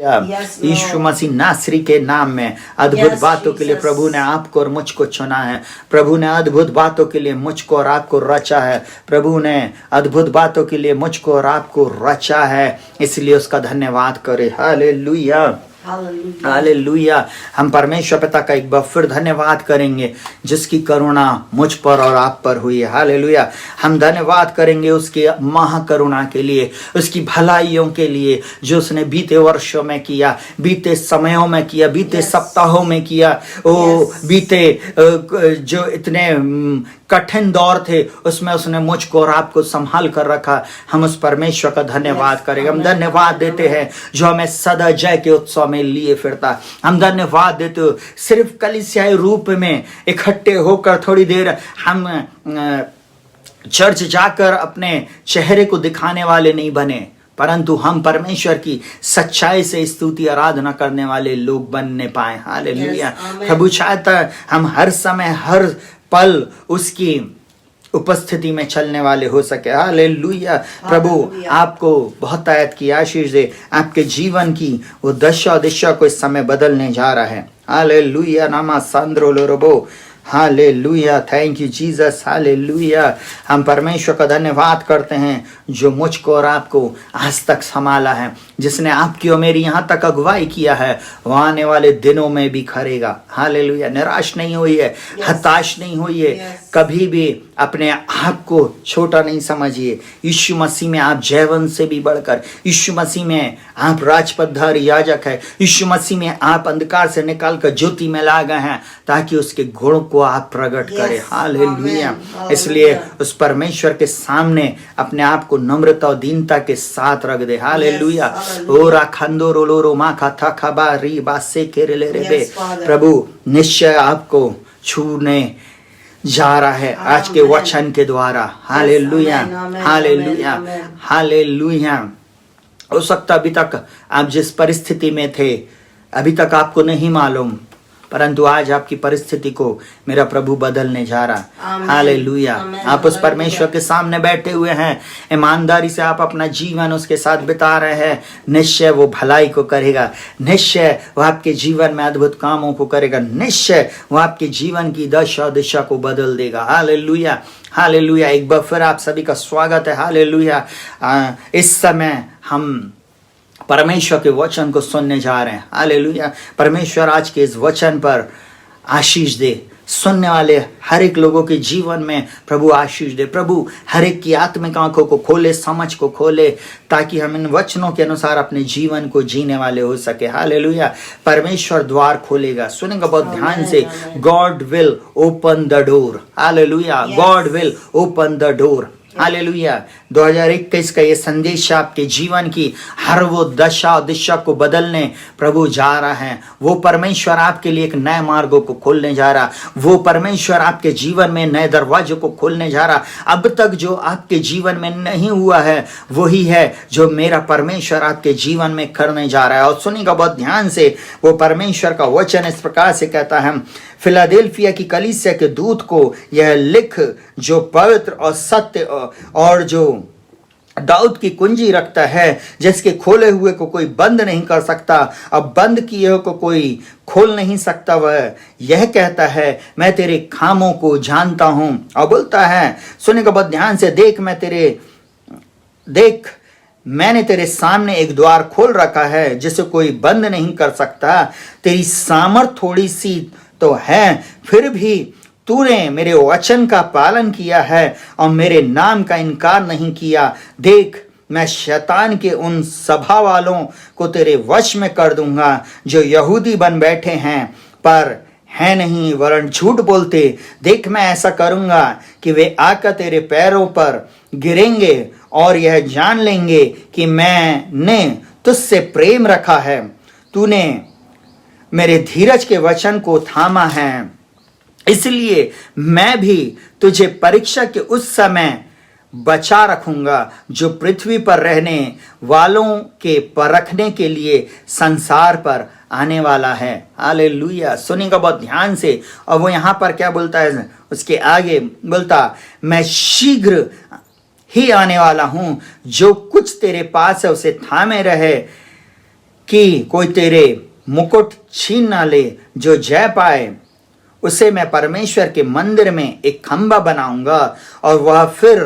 यीशु मसीह नासरी के नाम में अद्भुत बातों के लिए प्रभु ने आपको और मुझको चुना है। प्रभु ने अद्भुत बातों के लिए मुझको और आपको रचा है। प्रभु ने अद्भुत बातों के लिए मुझको और आपको रचा है, इसलिए उसका धन्यवाद करें। Hallelujah, hallelujah. हम परमेश्वर पिता का एक बार फिर धन्यवाद करेंगे जिसकी करुणा मुझ पर और आप पर हुई है। हालेलुया। हम धन्यवाद करेंगे उसकी महाकरुणा के लिए, उसकी भलाइयों के लिए जो उसने बीते वर्षों में किया, बीते समयों में किया, बीते सप्ताहों में किया। बीते जो इतने कठिन दौर थे उसमें उसने मुझको और आपको संभाल कर रखा। हम उस परमेश्वर का धन्यवाद करेंगे। हम धन्यवाद देते हैं जो हमें सदा जय के उत्सव में लिए फिरता। हम धन्यवाद देते हो सिर्फ कलीसियाई रूप में इकट्ठे होकर थोड़ी देर हम चर्च जाकर अपने चेहरे को दिखाने वाले नहीं बने, परंतु हम परमेश्वर की सच्चाई से स्तुति आराधना करने वाले लोग बनने पाए। हालेलुया। प्रभु चाहता है हम हर समय हर पल उसकी उपस्थिति में चलने वाले हो सके। हालेलुया। प्रभु आपको बहुत आयत की आशीष दे। आपके जीवन की वो दशा दिशा को इस समय बदलने जा रहा है। हालेलुया। नामा सांद्रो लोरोबो। Hallelujah. Thank you Jesus. Hallelujah. हम परमेश्वर का धन्यवाद करते हैं जो मुझको और आपको आज तक संभाला है, जिसने आपकी और मेरी यहाँ तक अगुवाई किया है, वो आने वाले दिनों में भी करेगा। हालेलुया। निराश नहीं हुई है, हताश नहीं हुई है। कभी भी अपने आप को छोटा नहीं समझिए। यीशु मसीह में आप जयवंत से भी बढ़कर, यीशु मसीह में आप राजपदधारी याजक है, यीशु मसीह में आप अंधकार से निकालकर ज्योति में ला गए हैं ताकि उसके गुणों को आप प्रकट करें। हालेलुया। इसलिए उस परमेश्वर के सामने अपने आप को नम्रता और दीनता के साथ रख दे। हालेलुया। ओरा खंदो रोलो मा खाता खबा री बासे केरेले रेबे। प्रभु निश्चय आपको छूने जा रहा है आज के वचन के द्वारा। Hallelujah, hallelujah, hallelujah. हो सकता अभी तक आप जिस परिस्थिति में थे अभी तक आपको नहीं मालूम, परंतु आज आपकी परिस्थिति को मेरा प्रभु बदलने जा रहा। हालेलुया। आप उस परमेश्वर के सामने बैठे हुए हैं, ईमानदारी से आप अपना जीवन उसके साथ बिता रहे हैं। निश्चय वो भलाई को करेगा, निश्चय वो आपके जीवन में अद्भुत कामों को करेगा, निश्चय वो आपके जीवन की दशा दिशा को बदल देगा। Hallelujah, hallelujah. एक बार फिर आप सभी का स्वागत है। हालेलुया। इस समय हम परमेश्वर के वचन को सुनने जा रहे हैं। हालेलुया। परमेश्वर आज के इस वचन पर आशीष दे। सुनने वाले हर एक लोगों के जीवन में प्रभु आशीष दे। प्रभु हर एक की आत्मिक आंखों को खोले, समझ को खोले, ताकि हम इन वचनों के अनुसार अपने जीवन को जीने वाले हो सके। हालेलुया। परमेश्वर द्वार खोलेगा। सुनेंगे बहुत ध्यान से। God will open the door. Hallelujah. God will open the door. Hallelujah. 2021 का ये संदेश आपके जीवन की हर वो दशा दिशा को बदलने प्रभु जा रहा है। वो परमेश्वर आपके लिए एक नए मार्गों को खोलने जा रहा। वो परमेश्वर आपके जीवन में नए दरवाजों को खोलने जा रहा। अब तक जो आपके जीवन में नहीं हुआ है वही है जो मेरा परमेश्वर आपके जीवन में करने जा रहा है। और सुनिएगा बहुत ध्यान से। वो परमेश्वर का वचन इस प्रकार से कहता है, फिलाडेल्फिया की कलीसिया के दूत को यह लिख, जो पवित्र और सत्य और जो दाऊद की कुंजी रखता है, जिसके खोले हुए को कोई बंद नहीं कर सकता, अब बंद किए हुए को कोई खोल नहीं सकता, वह यह कहता है, मैं तेरे खामों को जानता हूं। और बोलता है, सुनेगा बहुत ध्यान से, देख मैंने तेरे सामने एक द्वार खोल रखा है जिसे कोई बंद नहीं कर सकता। तेरी सामर्थ थोड़ी सी तो है, फिर भी तूने मेरे वचन का पालन किया है और मेरे नाम का इनकार नहीं किया। देख, मैं शैतान के उन सभा वालों को तेरे वश में कर दूंगा जो यहूदी बन बैठे हैं पर है नहीं, वरन झूठ बोलते। देख, मैं ऐसा करूंगा कि वे आकर तेरे पैरों पर गिरेंगे और यह जान लेंगे कि मैंने तुझसे प्रेम रखा है। तूने मेरे धीरज के वचन को थामा है, इसलिए मैं भी तुझे परीक्षा के उस समय बचा रखूंगा जो पृथ्वी पर रहने वालों के परखने के लिए संसार पर आने वाला है। हालेलुया। सुनिएगा बहुत ध्यान से। और वो यहाँ पर क्या बोलता है, उसके आगे बोलता, मैं शीघ्र ही आने वाला हूं, जो कुछ तेरे पास है उसे थामे रहे कि कोई तेरे मुकुट छीन ना ले। जो जय पाए उसे मैं परमेश्वर के मंदिर में एक खंबा बनाऊंगा और वह फिर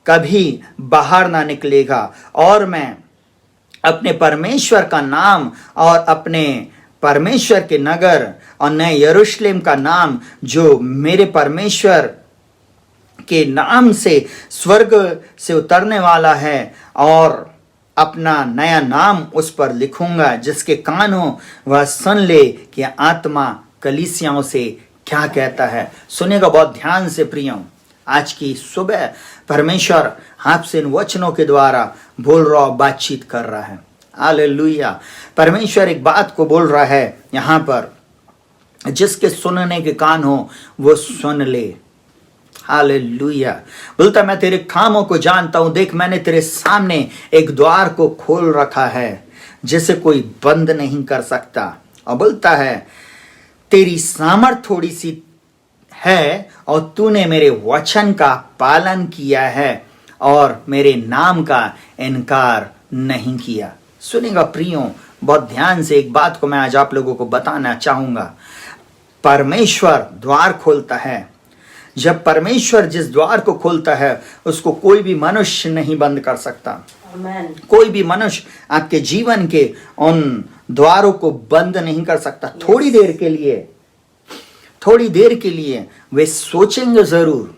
कभी बाहर ना निकलेगा। और मैं अपने परमेश्वर का नाम और अपने परमेश्वर के नगर और नए यरूशलेम का नाम जो मेरे परमेश्वर के नाम से स्वर्ग से उतरने वाला है, और अपना नया नाम उस पर लिखूंगा। जिसके कान हो वह सुन ले कि आत्मा कलीसियाओं से क्या कहता है। सुनेगा बहुत ध्यान से प्रियों। आज की सुबह परमेश्वर आपसे इन वचनों के द्वारा बोल रहा और बातचीत कर रहा है। हालेलुया। परमेश्वर एक बात को बोल रहा है यहाँ पर, जिसके सुनने के कान हो वो सुन ले। हालेलुया। बोलता मैं तेरे कामों को जानता हूं, देख मैंने तेरे सामने एक द्वार को खोल रखा है जिसे कोई बंद नहीं कर सकता। और बोलता है तेरी सामर्थ थोड़ी सी है और तूने मेरे वचन का पालन किया है और मेरे नाम का इनकार नहीं किया। सुनेगा प्रियों बहुत ध्यान से, एक बात को मैं आज आप लोगों को बताना चाहूंगा। परमेश्वर द्वार खोलता है। जब परमेश्वर जिस द्वार को खोलता है उसको कोई भी मनुष्य नहीं बंद कर सकता। कोई भी मनुष्य आपके जीवन के उन द्वारों को बंद नहीं कर सकता। थोड़ी देर के लिए वे सोचेंगे जरूर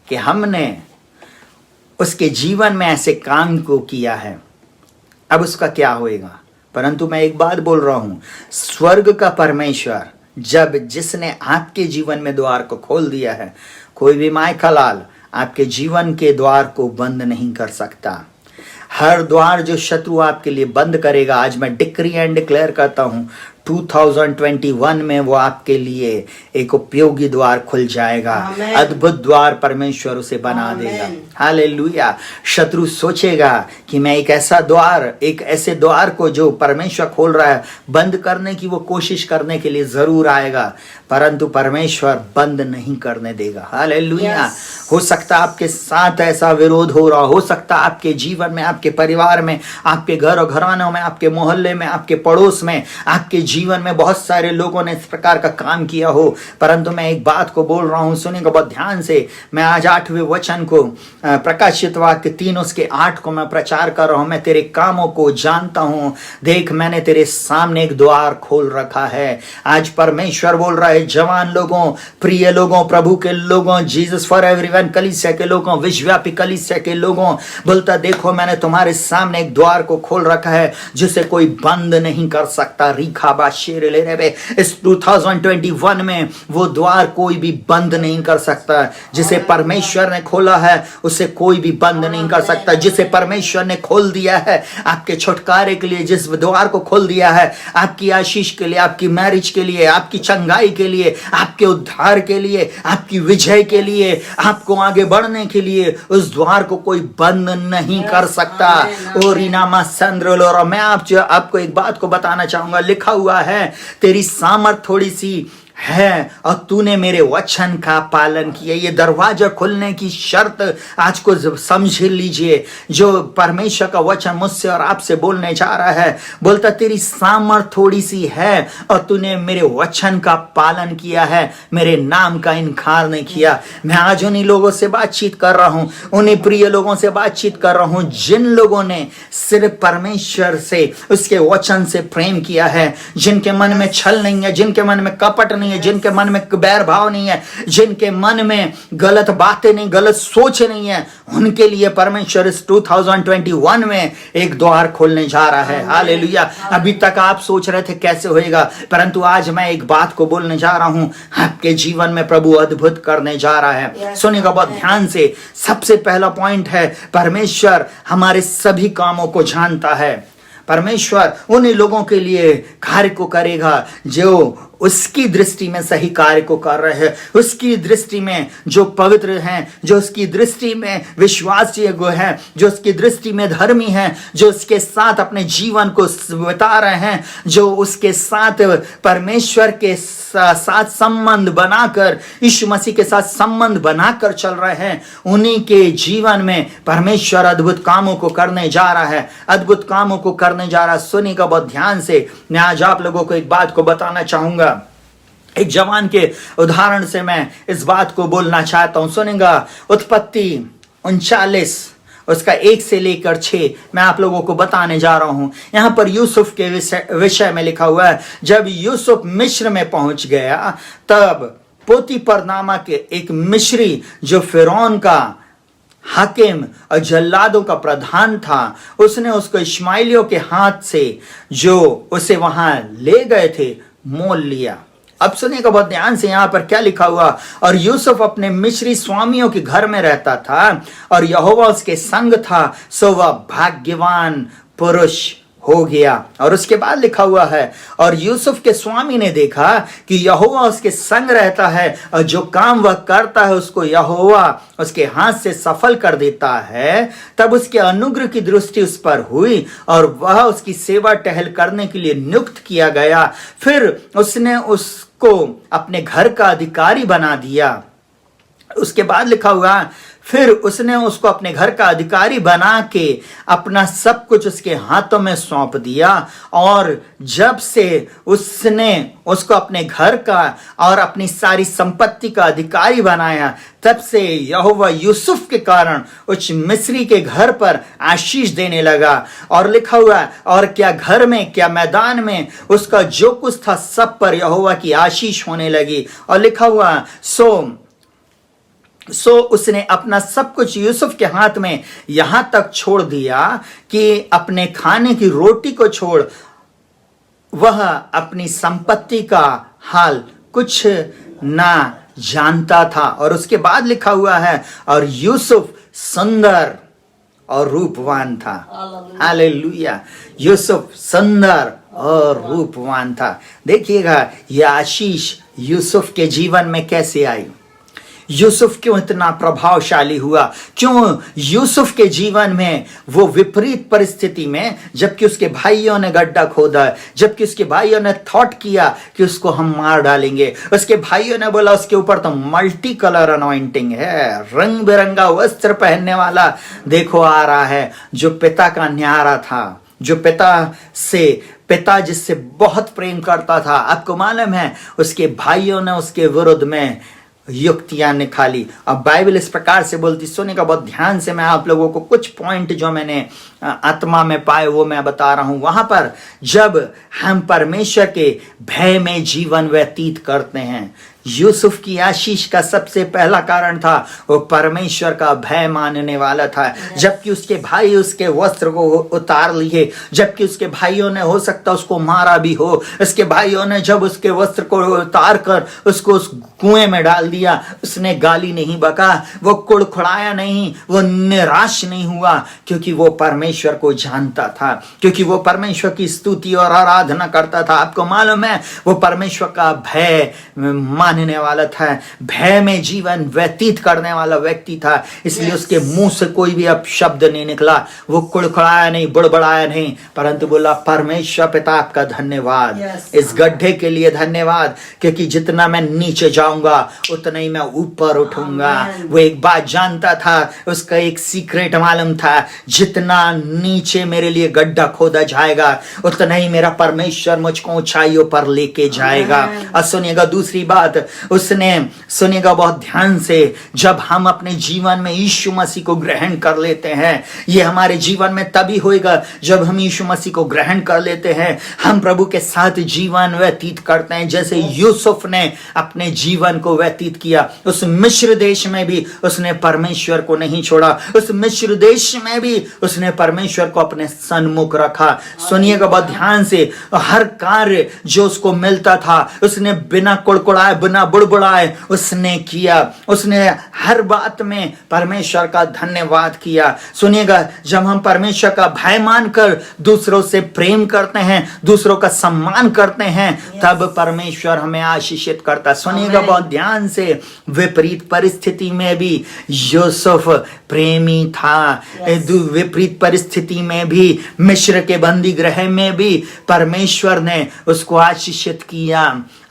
कि हमने उसके जीवन में ऐसे काम को किया है, अब उसका क्या होएगा। परंतु मैं एक बात बोल रहा हूं, स्वर्ग का परमेश्वर जिसने आपके जीवन में द्वार को खोल दिया है, कोई भी माय का लाल आपके जीवन के द्वार को बंद नहीं कर सकता। हर द्वार जो शत्रु आपके लिए बंद करेगा, आज मैं डिक्री एंड डिक्लेयर करता हूं 2021 में वो आपके लिए एक उपयोगी द्वार खुल जाएगा। अद्भुत द्वार परमेश्वर उसे बना देगा। हालेलुया। शत्रु सोचेगा कि मैं एक ऐसे द्वार को जो परमेश्वर खोल रहा है बंद करने की वो कोशिश करने के लिए जरूर आएगा, परंतु परमेश्वर बंद नहीं करने देगा। हालेलुया। हो सकता आपके साथ ऐसा विरोध हो सकता आपके जीवन में, आपके परिवार में, आपके घर और घरानों में, आपके मोहल्ले में, आपके पड़ोस में, आपके जीवन में बहुत सारे लोगों ने इस प्रकार का काम किया हो। परंतु मैं एक बात को बोल रहा हूं, सुनिएगा बहुत ध्यान से। मैं आज 8वें वचन को प्रकाशित वाक्य 3:8 को मैं प्रचार कर रहा हूं। मैं तेरे कामों को जानता हूं, देख मैंने तेरे सामने एक द्वार खोल रखा है। आज परमेश्वर बोल रहा है जवान लोगों, प्रिय लोगों, प्रभु के लोगों, जीसस फॉर एवरीवन कलीसिया के लोगों, विश्वव्यापी कलीसिया के लोगों, बोलता देखो मैंने तुम्हारे सामने एक द्वार को खोल रखा है जिसे कोई बंद नहीं कर सकता। इस 2021 में वो द्वार कोई भी बंद नहीं कर सकता। जिसे परमेश्वर ने खोला है उसे कोई भी बंद नहीं कर सकता। जिसे परमेश्वर ने खोल दिया है आपके छुटकारे के लिए, जिस द्वार को खोल दिया है आपकी आशीष के लिए, आपकी मैरिज के लिए, आपकी चंगाई के लिए, आपके उद्धार के लिए, आपकी विजय के लिए, आपको आगे बढ़ने के लिए, उस द्वार को कोई बंद नहीं कर सकता। और इनामा संद्र। मैं आपको एक बात को बताना चाहूंगा, लिखा हुआ है तेरी सामर्थ थोड़ी सी है और तूने मेरे वचन का पालन किया। ये दरवाजा खुलने की शर्त आज को समझ लीजिए। जो परमेश्वर का वचन मुझसे और आपसे बोलने जा रहा है, बोलता तेरी सामर्थ थोड़ी सी है और तूने मेरे वचन का पालन किया है, मेरे नाम का इनकार नहीं किया। मैं आज उन्हीं लोगों से बातचीत कर रहा हूं, उन्हीं प्रिय लोगों से बातचीत कर रहा हूं जिन लोगों ने सिर्फ परमेश्वर से, उसके वचन से प्रेम किया है, जिनके मन में छल नहीं है, जिनके मन में कपट नहीं है, जिनके मन में बैर भाव नहीं है, जिनके मन में गलत बातें नहीं, गलत सोच नहीं है, उनके लिए परमेश्वर इस 2021 में एक द्वार खोलने जा रहा है। हालेलुया। अभी तक आप सोच रहे थे कैसे होएगा, परंतु आज मैं एक बात को बोलने जा रहा हूं, आपके जीवन में प्रभु अद्भुत करने जा रहा है। सुनिएगा बहुत ध्यान से। सबसे पहला पॉइंट है परमेश्वर हमारे सभी कामों को जानता है। परमेश्वर उन्हीं लोगों के लिए कार्य को करेगा जो उसकी दृष्टि में सही कार्य को कर रहे हैं, उसकी दृष्टि में जो पवित्र हैं, जो उसकी दृष्टि में विश्वासयोग्य हैं, जो उसकी दृष्टि में धर्मी हैं, जो उसके साथ अपने जीवन को बिता रहे हैं, जो उसके साथ परमेश्वर के साथ संबंध बनाकर, यीशु मसीह के साथ संबंध बनाकर चल रहे हैं, उन्हीं के जीवन में परमेश्वर अद्भुत कामों को करने जा रहा है, अद्भुत कामों को करने जा रहा है। सुनिएगा बहुत ध्यान से। मैं आज आप लोगों को एक बात को बताना चाहूंगा, एक जवान के उदाहरण से मैं इस बात को बोलना चाहता हूं। सुनेगा उत्पत्ति 39 उसका 1 से लेकर 6 मैं आप लोगों को बताने जा रहा हूं। यहां पर यूसुफ के विषय में लिखा हुआ है, जब यूसुफ मिस्र में पहुंच गया तब पोतीपर नामक एक मिस्री जो फिरौन का हाकिम और जल्लादों का प्रधान था, उसने उसको इश्माइलियों के हाथ से जो उसे वहां ले गए थे मोल लिया। अब सुनिएगा बहुत ध्यान से, यहां पर क्या लिखा हुआ, और यूसुफ अपने मिस्री स्वामियों के घर में रहता था और यहोवा उसके संग था, सो वह भाग्यवान पुरुष हो गया। और उसके बाद लिखा हुआ है, और यूसुफ के स्वामी ने देखा कि यहोवा उसके संग रहता है और जो काम वह करता है उसको यहोवा उसके हाथ से सफल कर देता है, तब उसके अनुग्रह की दृष्टि उस पर हुई और वह उसकी सेवा टहल करने के लिए नियुक्त किया गया। फिर उसने उसको अपने घर का अधिकारी बना दिया। उसके बाद लिखा हुआ, फिर उसने उसको अपने घर का अधिकारी बना के अपना सब कुछ उसके हाथों में सौंप दिया, और जब से उसने उसको अपने घर का और अपनी सारी संपत्ति का अधिकारी बनाया, तब से यहोवा यूसुफ के कारण उस मिस्री के घर पर आशीष देने लगा। और लिखा हुआ, और क्या घर में क्या मैदान में उसका जो कुछ था सब पर यहोवा की आशीष होने लगी। और लिखा हुआ, सो उसने अपना सब कुछ यूसुफ के हाथ में यहां तक छोड़ दिया कि अपने खाने की रोटी को छोड़ वह अपनी संपत्ति का हाल कुछ ना जानता था। और उसके बाद लिखा हुआ है, और यूसुफ सुंदर और रूपवान था। हालेलुया। यूसुफ सुंदर और रूपवान था। देखिएगा यह आशीष यूसुफ के जीवन में कैसे आई। यूसुफ क्यों इतना प्रभावशाली हुआ, क्यों यूसुफ के जीवन में वो विपरीत परिस्थिति में, जबकि उसके भाइयों ने गड्ढा खोदा, जबकि उसके भाइयों ने थॉट किया कि उसको हम मार डालेंगे, उसके भाइयों ने बोला उसके ऊपर तो मल्टी कलर अनॉइंटिंग है, रंग बिरंगा वस्त्र पहनने वाला देखो आ रहा है, जो पिता का न्यारा था, जो पिता जिससे बहुत प्रेम करता था। आपको मालूम है उसके भाइयों ने उसके विरुद्ध में युक्तियां निकाली। अब बाइबल इस प्रकार से बोलती, सुनेगा बहुत ध्यान से। मैं आप लोगों को कुछ पॉइंट जो मैंने आत्मा में पाए वो मैं बता रहा हूं। वहां पर जब हम परमेश्वर के भय में जीवन व्यतीत करते हैं, यूसुफ की आशीष का सबसे पहला कारण था वो परमेश्वर का भय मानने वाला था। जबकि उसके भाई उसके वस्त्र को उतार लिए, जबकि उसके भाइयों ने हो सकता उसको मारा भी हो, उसके भाइयों ने जब उसके वस्त्र को उतार कर उसको उस कुएं में डाल दिया, उसने गाली नहीं बका, वो कुड़कुड़ाया नहीं, वो निराश नहीं हुआ, क्योंकि वो परमेश्वर को जानता था, क्योंकि वो परमेश्वर की स्तुति और आराधना करता था। आपको मालूम है वो परमेश्वर का भय मानने वाला था, भय में जीवन व्यतीत करने वाला व्यक्ति था। इसलिए उसके मुंह से कोई भी अपशब्द नहीं निकला, वो कुड़कुड़ाया नहीं, बुड़बड़ाया नहीं, परंतु बोला परमेश्वर पिता आपका धन्यवाद, इस गड्ढे के लिए धन्यवाद, क्योंकि जितना मैं नीचे जाऊंगा उतना ही मैं ऊपर उठूंगा। वो एक बात जानता था, उसका एक सीक्रेट मालूम था, जितना नीचे मेरे लिए गड्ढा खोदा जाएगा उतना ही मेरा परमेश्वर मुझको ऊंचाइयों पर लेके जाएगा। और सुनिएगा दूसरी बात, उसने सुनिएगा बहुत ध्यान से, जब हम अपने जीवन में यीशु मसीह को ग्रहण कर लेते हैं, ये हमारे जीवन में तभी होएगा जब हम यीशु मसीह को ग्रहण कर लेते हैं, हम प्रभु के साथ जीवन व्यतीत करते हैं, जैसे यूसुफ ने अपने जीवन को व्यतीत किया। उस मिस्र देश में भी उसने परमेश्वर को नहीं छोड़ा, उस मिस्र देश में भी उसने परमेश्वर को अपने सन्मुख रखा। सुनिएगा बहुत ध्यान से, हर कार्य जो उसको मिलता था उसने बिना कुड़कुड़ाए ना बुड़बुड़ाए, उसने किया। उसने हर बात में परमेश्वर का धन्यवाद किया। सुनिएगा, जब हम परमेश्वर का भय मानकर दूसरों से प्रेम करते हैं, दूसरों का सम्मान करते हैं, तब परमेश्वर हमें आशीषित करता। सुनिएगा बहुत ध्यान से, विपरीत परिस्थिति में भी यूसुफ प्रेमी था। विपरीत परिस्थिति में भी, मिस्र के बंदी गृह में भी परमेश्वर ने उसको आशीषित किया।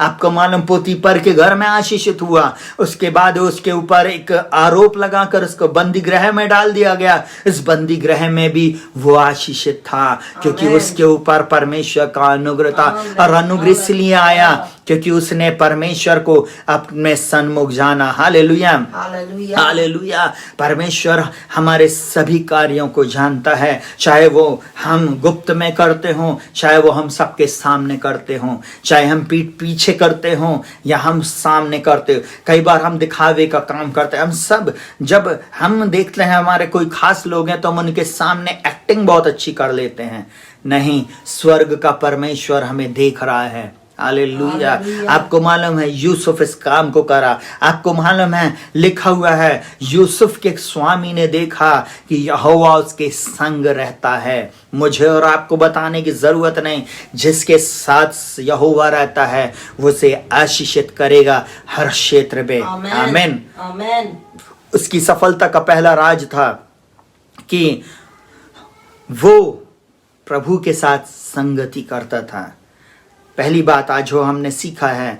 आपको मालूम, पोतीपर के घर में आशीषित हुआ, उसके बाद उसके ऊपर एक आरोप लगाकर उसको बंदी गृह में डाल दिया गया। इस बंदी गृह में भी वो आशीषित था, क्योंकि उसके ऊपर परमेश्वर का अनुग्रह था। और अनुग्रह इसलिए आया क्योंकि उसने परमेश्वर को अपने सन्मुख जाना। Hallelujah, hallelujah. परमेश्वर हमारे सभी कार्यों को जानता है, चाहे वो हम गुप्त में करते हों, चाहे वो हम सबके सामने करते हों, चाहे हम पीठ पीछे करते हों या हम सामने करते हो। कई बार हम दिखावे का काम करते हैं। हम सब जब हम देखते हैं हमारे कोई खास लोग हैं तो हम उनके सामने एक्टिंग बहुत अच्छी कर लेते हैं। नहीं, स्वर्ग का परमेश्वर हमें देख रहा है। हालेलुया। आपको मालूम है यूसुफ इस काम को करा। आपको मालूम है, लिखा हुआ है, यूसुफ के स्वामी ने देखा कि यहोवा उसके संग रहता है। मुझे और आपको बताने की जरूरत नहीं, जिसके साथ यहोवा रहता है वो उसे आशीषित करेगा हर क्षेत्र में। आमीन, आमीन। उसकी सफलता का पहला राज था कि वो प्रभु के साथ संगति करता था। पहली बात आज जो हमने सीखा है,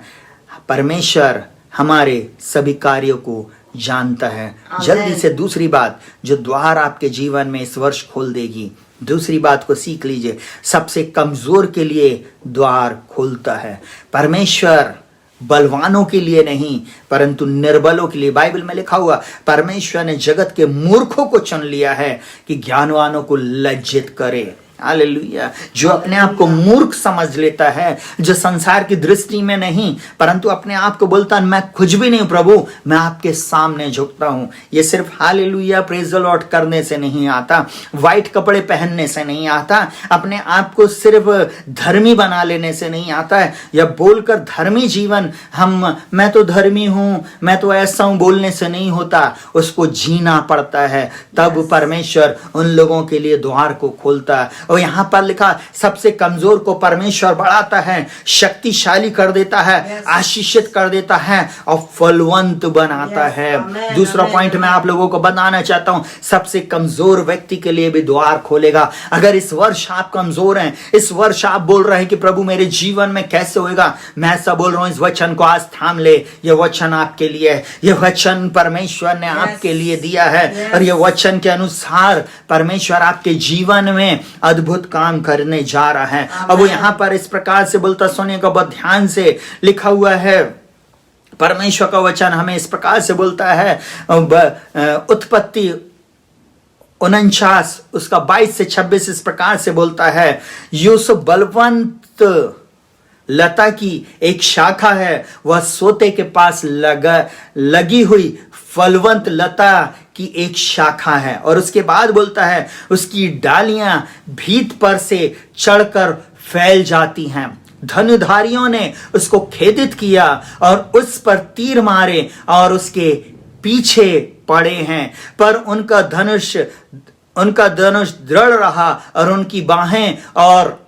परमेश्वर हमारे सभी कार्यों को जानता है। जल्दी से दूसरी बात जो द्वार आपके जीवन में इस वर्ष खोल देगी, दूसरी बात को सीख लीजिए। सबसे कमजोर के लिए द्वार खोलता है परमेश्वर, बलवानों के लिए नहीं परंतु निर्बलों के लिए। बाइबल में लिखा हुआ, परमेश्वर ने जगत के मूर्खों को चुन लिया है कि ज्ञानवानों को लज्जित करे। हालेलुया। जो अपने आप को मूर्ख समझ लेता है, जो संसार की दृष्टि में नहीं परंतु अपने आप को बोलता है मैं कुछ भी नहीं प्रभु, मैं आपके सामने झुकता हूं। ये सिर्फ हालेलुया प्रेज द लॉर्ड करने से नहीं आता, व्हाइट कपड़े पहनने से नहीं आता, अपने आप को सिर्फ धर्मी बना लेने से नहीं आता है, या बोलकर धर्मी जीवन मैं तो धर्मी हूं, मैं तो ऐसा हूं बोलने से नहीं होता। उसको जीना पड़ता है, तब परमेश्वर उन लोगों के लिए द्वार को खोलता है। और यहां पर लिखा, सबसे कमजोर को परमेश्वर बढ़ाता है, शक्तिशाली कर देता है, आशीषित कर देता है और फलवंत बनाता है। दूसरा पॉइंट मैं आप लोगों को बताना चाहता हूं, सबसे कमजोर व्यक्ति के लिए भी द्वार खोलेगा। अगर इस वर्ष आप कमजोर हैं, इस वर्ष आप बोल रहे हैं कि प्रभु मेरे जीवन में कैसे होएगा, मैं ऐसा बोल रहा हूं, इस वचन को आज थाम ले। यह वचन आपके लिए है, यह वचन परमेश्वर ने आपके लिए दिया है और यह वचन के अनुसार परमेश्वर आपके जीवन में अद्भुत काम करने जा रहा है। अब वो यहां पर इस प्रकार से बोलता, सुनिएगा बहुत ध्यान से, लिखा हुआ है परमेश्वर का वचन हमें इस प्रकार से बोलता है, उत्पत्ति 49 उसका 22 से 26 इस प्रकार से बोलता है, यूसुफ बलवंत लता की एक शाखा है, वह सोते के पास लगी हुई फलवंत लता की एक शाखा है। और उसके बाद बोलता है, उसकी डालियां भीत पर से चढ़कर फैल जाती हैं। धनुधारियों ने उसको खेदित किया और उस पर तीर मारे और उसके पीछे पड़े हैं, पर उनका धनुष दृढ़ रहा और उनकी बाहें और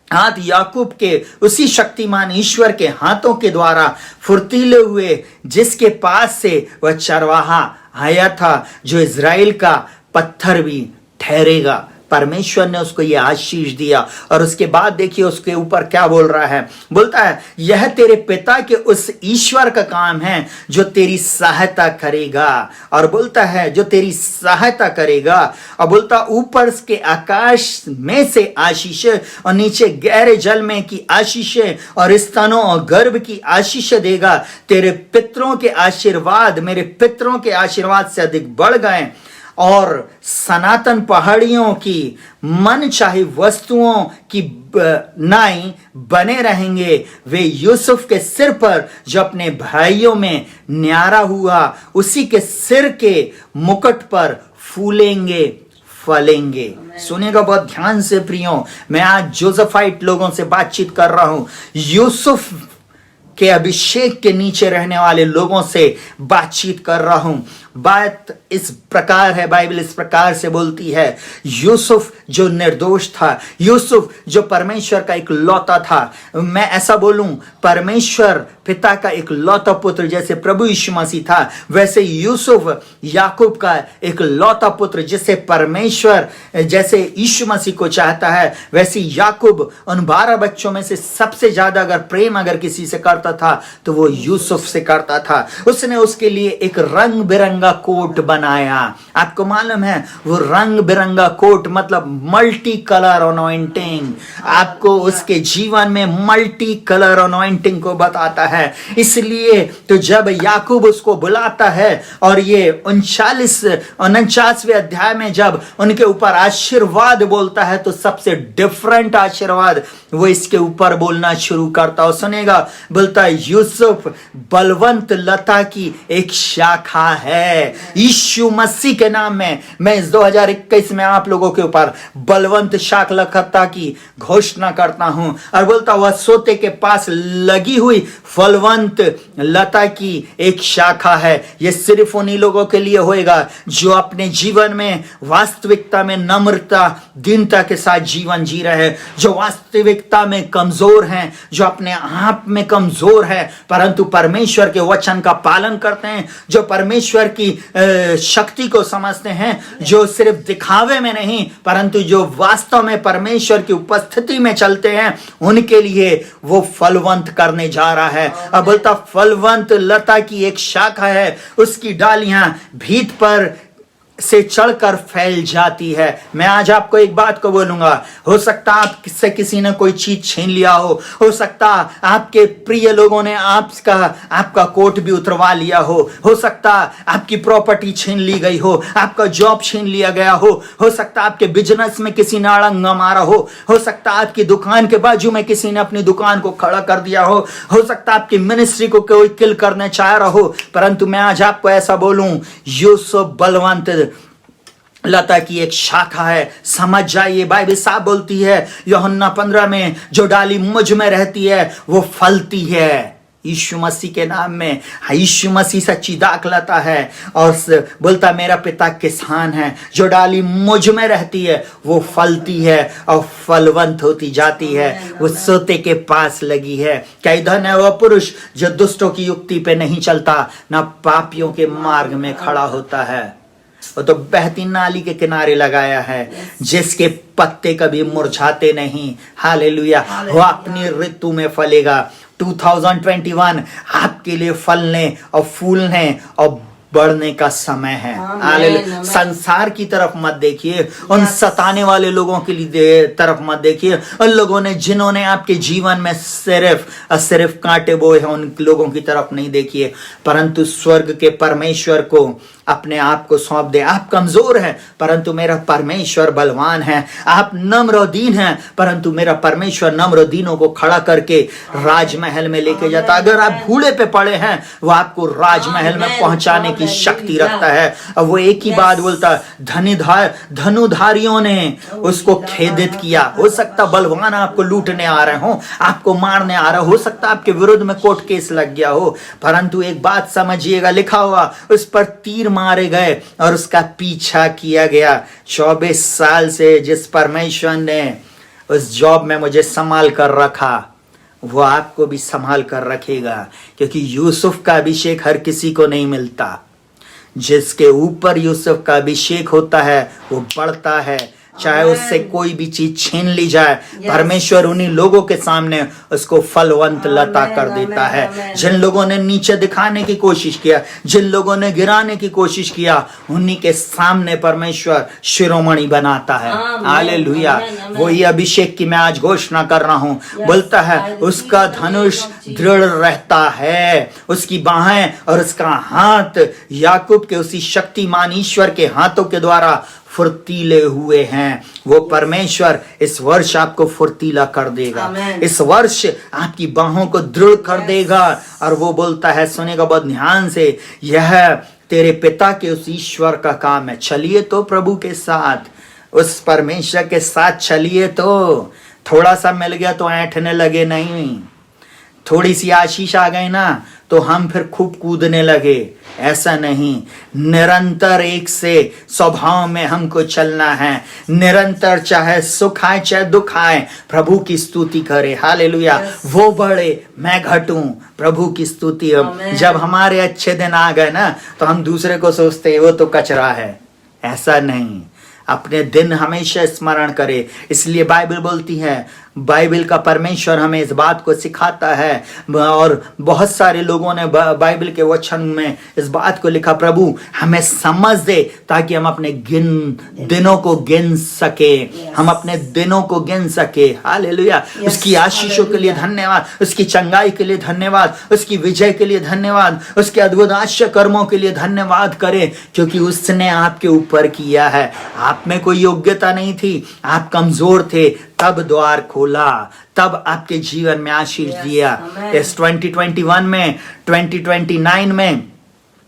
हाथ याकूब के उसी शक्तिमान ईश्वर के हाथों के द्वारा फुर्तीले हुए, जिसके पास से वह चरवाहा आया था, जो इज़राइल का पत्थर भी ठहरेगा। परमेश्वर ने उसको यह आशीष दिया। और उसके बाद देखिए उसके ऊपर क्या बोल रहा है, बोलता है यह तेरे पिता के उस ईश्वर का काम है जो तेरी सहायता करेगा। और बोलता है जो तेरी सहायता करेगा, और बोलता ऊपर के आकाश में से आशीष और नीचे गहरे जल में की आशीष और स्तनों और गर्भ की आशीष देगा। तेरे पितरों के आशीर्वाद मेरे पितरों के आशीर्वाद से अधिक बढ़ गए और सनातन पहाड़ियों की मन चाहे वस्तुओं की नाई बने रहेंगे। वे यूसुफ के सिर पर जो अपने भाइयों में न्यारा हुआ, उसी के सिर के मुकुट पर फूलेंगे फलेंगे। सुनेगा बहुत ध्यान से प्रियो, मैं आज जोसेफाइट लोगों से बातचीत कर रहा हूं। यूसुफ के अभिषेक के नीचे रहने वाले लोगों से बातचीत कर रहा हूं। बात इस प्रकार है, बाइबल इस प्रकार से बोलती है, यूसुफ जो निर्दोष था, यूसुफ जो परमेश्वर का एक लौता था, मैं ऐसा बोलूं, परमेश्वर पिता का एक लौता पुत्र जैसे प्रभु यीशु मसीह था, वैसे यूसुफ याकूब का एक लौता पुत्र जिसे परमेश्वर जैसे यीशु मसीह को चाहता है, वैसे याकूब उन 12 बच्चों में से सबसे ज्यादा अगर प्रेम अगर किसी से करता था तो वो यूसुफ से करता था। उसने उसके लिए एक रंग बिरंगा कोट बनाया। आपको मालूम है वो रंग बिरंगा कोट मतलब मल्टी कलर अनॉइंटिंग, आपको उसके जीवन में मल्टी कलर अनॉइंटिंग को बताता है। इसलिए तो जब याकूब उसको बुलाता है और ये 49वें अध्याय में जब उनके ऊपर आशीर्वाद बोलता है तो सबसे डिफरेंट आशीर्वाद वो इसके ऊपर बोलना शुरू करता है। सुनेगा, बोलता है यूसुफ बलवंत लता की एक शाखा है। यीशु मसीह के नाम में मैं इस 2021 में आप लोगों के ऊपर बलवंत शाखा लता की घोषणा करता हूं और बोलता वह सोते के पास लगी हुई फलवंत लता की एक शाखा है। यह सिर्फ उन्हीं लोगों के लिए होएगा जो अपने जीवन में वास्तविकता में नम्रता दीनता के साथ जीवन जी रहे हैं, जो वास्तविकता में कमजोर हैं, जो अपने आप में कमजोर है परंतु परमेश्वर के वचन का पालन करते हैं, जो परमेश्वर की शक्ति को समझते हैं, जो सिर्फ दिखावे में नहीं परंतु जो वास्तव में परमेश्वर की उपस्थिति में चलते हैं, उनके लिए वो फलवंत करने जा रहा है। अब बोलता फलवंत लता की एक शाखा है, उसकी डालियां भीत पर से चढ़कर फैल जाती है। मैं आज आपको एक बात को बोलूंगा, हो सकता आपसे किसी ने कोई चीज छीन लिया हो सकता आपके प्रिय लोगों ने आपका कोट भी उतरवा लिया हो सकता आपकी प्रॉपर्टी छीन ली गई हो, आपका जॉब छीन लिया गया हो सकता आपके बिजनेस में किसी ने अड़ंगा मारा हो सकता आपकी दुकान के बाजू में किसी ने अपनी दुकान को खड़ा कर दिया हो सकता आपकी मिनिस्ट्री को कोई किल करने चाह रहा हो, परंतु मैं आज आपको ऐसा बोलूं, यूसुफ बलवंत लता की एक शाखा है। समझ जाइए, बाइबल साफ बोलती है यूहन्ना 15 में, जो डाली मुझ में रहती है वो फलती है। यीशु मसीह के नाम में, यीशु मसीह सच्ची दाखलता है और बोलता मेरा पिता किसान है, जो डाली मुझ में रहती है वो फलती है और फलवंत होती जाती है। वो सोते के पास लगी है। क्या धन है वह पुरुष जो दुष्टों की युक्ति पे नहीं चलता, ना पापियों के मार्ग में खड़ा होता है। वो तो बहती नाली के किनारे लगाया है, जिसके पत्ते कभी मुरझाते नहीं। हालेलुया, वो अपनी ऋतु में फलेगा। 2021 आपके लिए फलने और फूलने और बढ़ने का समय है। हालेलुया। संसार की तरफ मत देखिए, उन सताने वाले लोगों के लिए तरफ मत देखिए, उन लोगों ने जिन्होंने आपके जीवन में सिर्फ कांटे बोए हैं, उन लोगों की तरफ नहीं देखिए, परंतु स्वर्ग के परमेश्वर को अपने आप को सौंप दे। आप कमजोर हैं परंतु मेरा परमेश्वर बलवान है। आप नम्र दीन हैं परंतु मेरा परमेश्वर नम्र दीनों को खड़ा करके राजमहल में लेके जाता। अगर आप घोड़े पे पड़े हैं वो आपको राजमहल में पहुंचाने की शक्ति रखता है। अब वो एक ही बात बोलता, धनुधारियों ने उसको खेदित किया। हो सकता बलवान आपको लूटने आ रहे हो, आपको मारने आ रहा हो सकता आपके विरुद्ध में कोर्ट केस लग गया हो, परंतु एक बात समझिएगा, लिखा हुआ उस पर तीर मारे गए और उसका पीछा किया गया। 24 साल से जिस परमेश्वर ने उस जॉब में मुझे संभाल कर रखा वो आपको भी संभाल कर रखेगा, क्योंकि यूसुफ का अभिषेक हर किसी को नहीं मिलता। जिसके ऊपर यूसुफ का अभिषेक होता है वो बढ़ता है, चाहे उससे कोई भी चीज छीन ली जाए, परमेश्वर उन्हीं लोगों के सामने उसको फलवंत लता कर देता है। जिन लोगों ने नीचे दिखाने की कोशिश किया, जिन लोगों ने गिराने की कोशिश किया, उन्हीं के सामने परमेश्वर शिरोमणि बनाता है। हालेलुया। वही अभिषेक की मैं आज घोषणा कर रहा हूँ। बोलता है उसका धनुष दृढ़ रहता है, उसकी बाहें और उसका हाथ याकूब के उसी शक्तिमान ईश्वर के हाथों के द्वारा फुर्तीले हुए हैं। वो परमेश्वर इस वर्ष आपको फुर्तीला कर देगा, इस वर्ष आपकी बाहों को दृढ़ कर देगा। और वो बोलता है, सुनेगा बहुत ध्यान से, यह तेरे पिता के उस ईश्वर का काम है। चलिए तो प्रभु के साथ, उस परमेश्वर के साथ चलिए तो। थोड़ा सा मिल गया तो ऐंठने लगे नहीं, थोड़ी सी आशीष आ गई ना तो हम फिर खूब कूदने लगे। ऐसा नहीं, निरंतर एक से स्वभाव में हमको चलना है। निरंतर चाहे सुख आए चाहे दुख आए, प्रभु की स्तुति करे। हालेलुया। वो बढ़े मैं घटूं, प्रभु की स्तुति। जब हमारे अच्छे दिन आ गए ना तो हम दूसरे को सोचते वो तो कचरा है। ऐसा नहीं, अपने दिन हमेशा स्मरण करे। इसलिए बाइबल बोलती है, बाइबल का परमेश्वर हमें इस बात को सिखाता है। और बहुत सारे लोगों ने बाइबल के वचन में इस बात को लिखा, प्रभु हमें समझ दे ताकि हम अपने दिनों को गिन सके। हम अपने दिनों को गिन सके। हालेलुया। उसकी आशीषों के लिए धन्यवाद, उसकी चंगाई के लिए धन्यवाद, उसकी विजय के लिए धन्यवाद, उसके अद्भुत आश्चर्य कर्मों के लिए धन्यवाद करें, क्योंकि उसने आपके ऊपर किया है। आप में कोई योग्यता नहीं थी, आप कमजोर थे, तब द्वार खोला, तब आपके जीवन में आशीष दिया। इस 2021 में 2029 में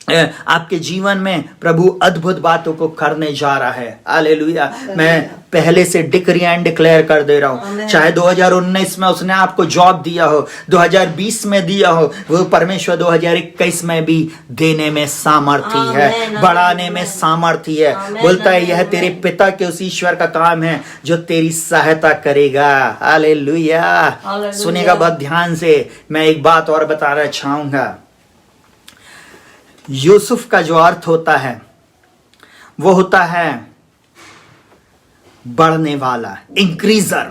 आपके जीवन में प्रभु अद्भुत बातों को करने जा रहा है। हालेलुया। मैं पहले से डिक्री एंड डिक्लेयर कर दे रहा हूं, चाहे 2019 में उसने आपको जॉब दिया हो, 2020 में दिया हो, वो परमेश्वर 2021 में भी देने में सामर्थी है, बढ़ाने में सामर्थी है। बोलता है यह तेरे पिता के उस ईश्वर का काम है जो तेरी सहायता करेगा। हालेलुया। सुनेगा बहुत ध्यान से। मैं एक बात और बताना चाहूंगा। यूसुफ का जो अर्थ होता है वो होता है बढ़ने वाला, इंक्रीजर।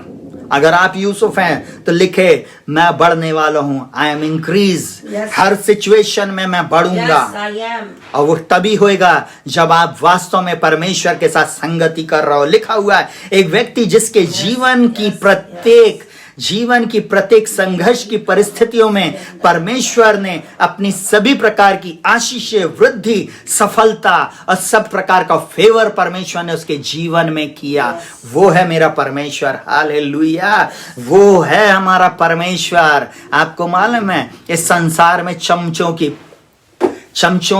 अगर आप यूसुफ हैं तो लिखे मैं बढ़ने वाला हूं, I am increase. Her situation में मैं बढ़ूंगा। और वो तभी होएगा जब आप वास्तव में परमेश्वर के साथ संगति कर रहे हो। लिखा हुआ है एक व्यक्ति जिसके जीवन की प्रत्येक संघर्ष की परिस्थितियों में परमेश्वर ने अपनी सभी प्रकार की आशीषें, वृद्धि, सफलता और सब प्रकार का फेवर परमेश्वर ने उसके जीवन में किया। वो है मेरा परमेश्वर। हालेलुया। वो है हमारा परमेश्वर। आपको मालूम है इस संसार में चमचों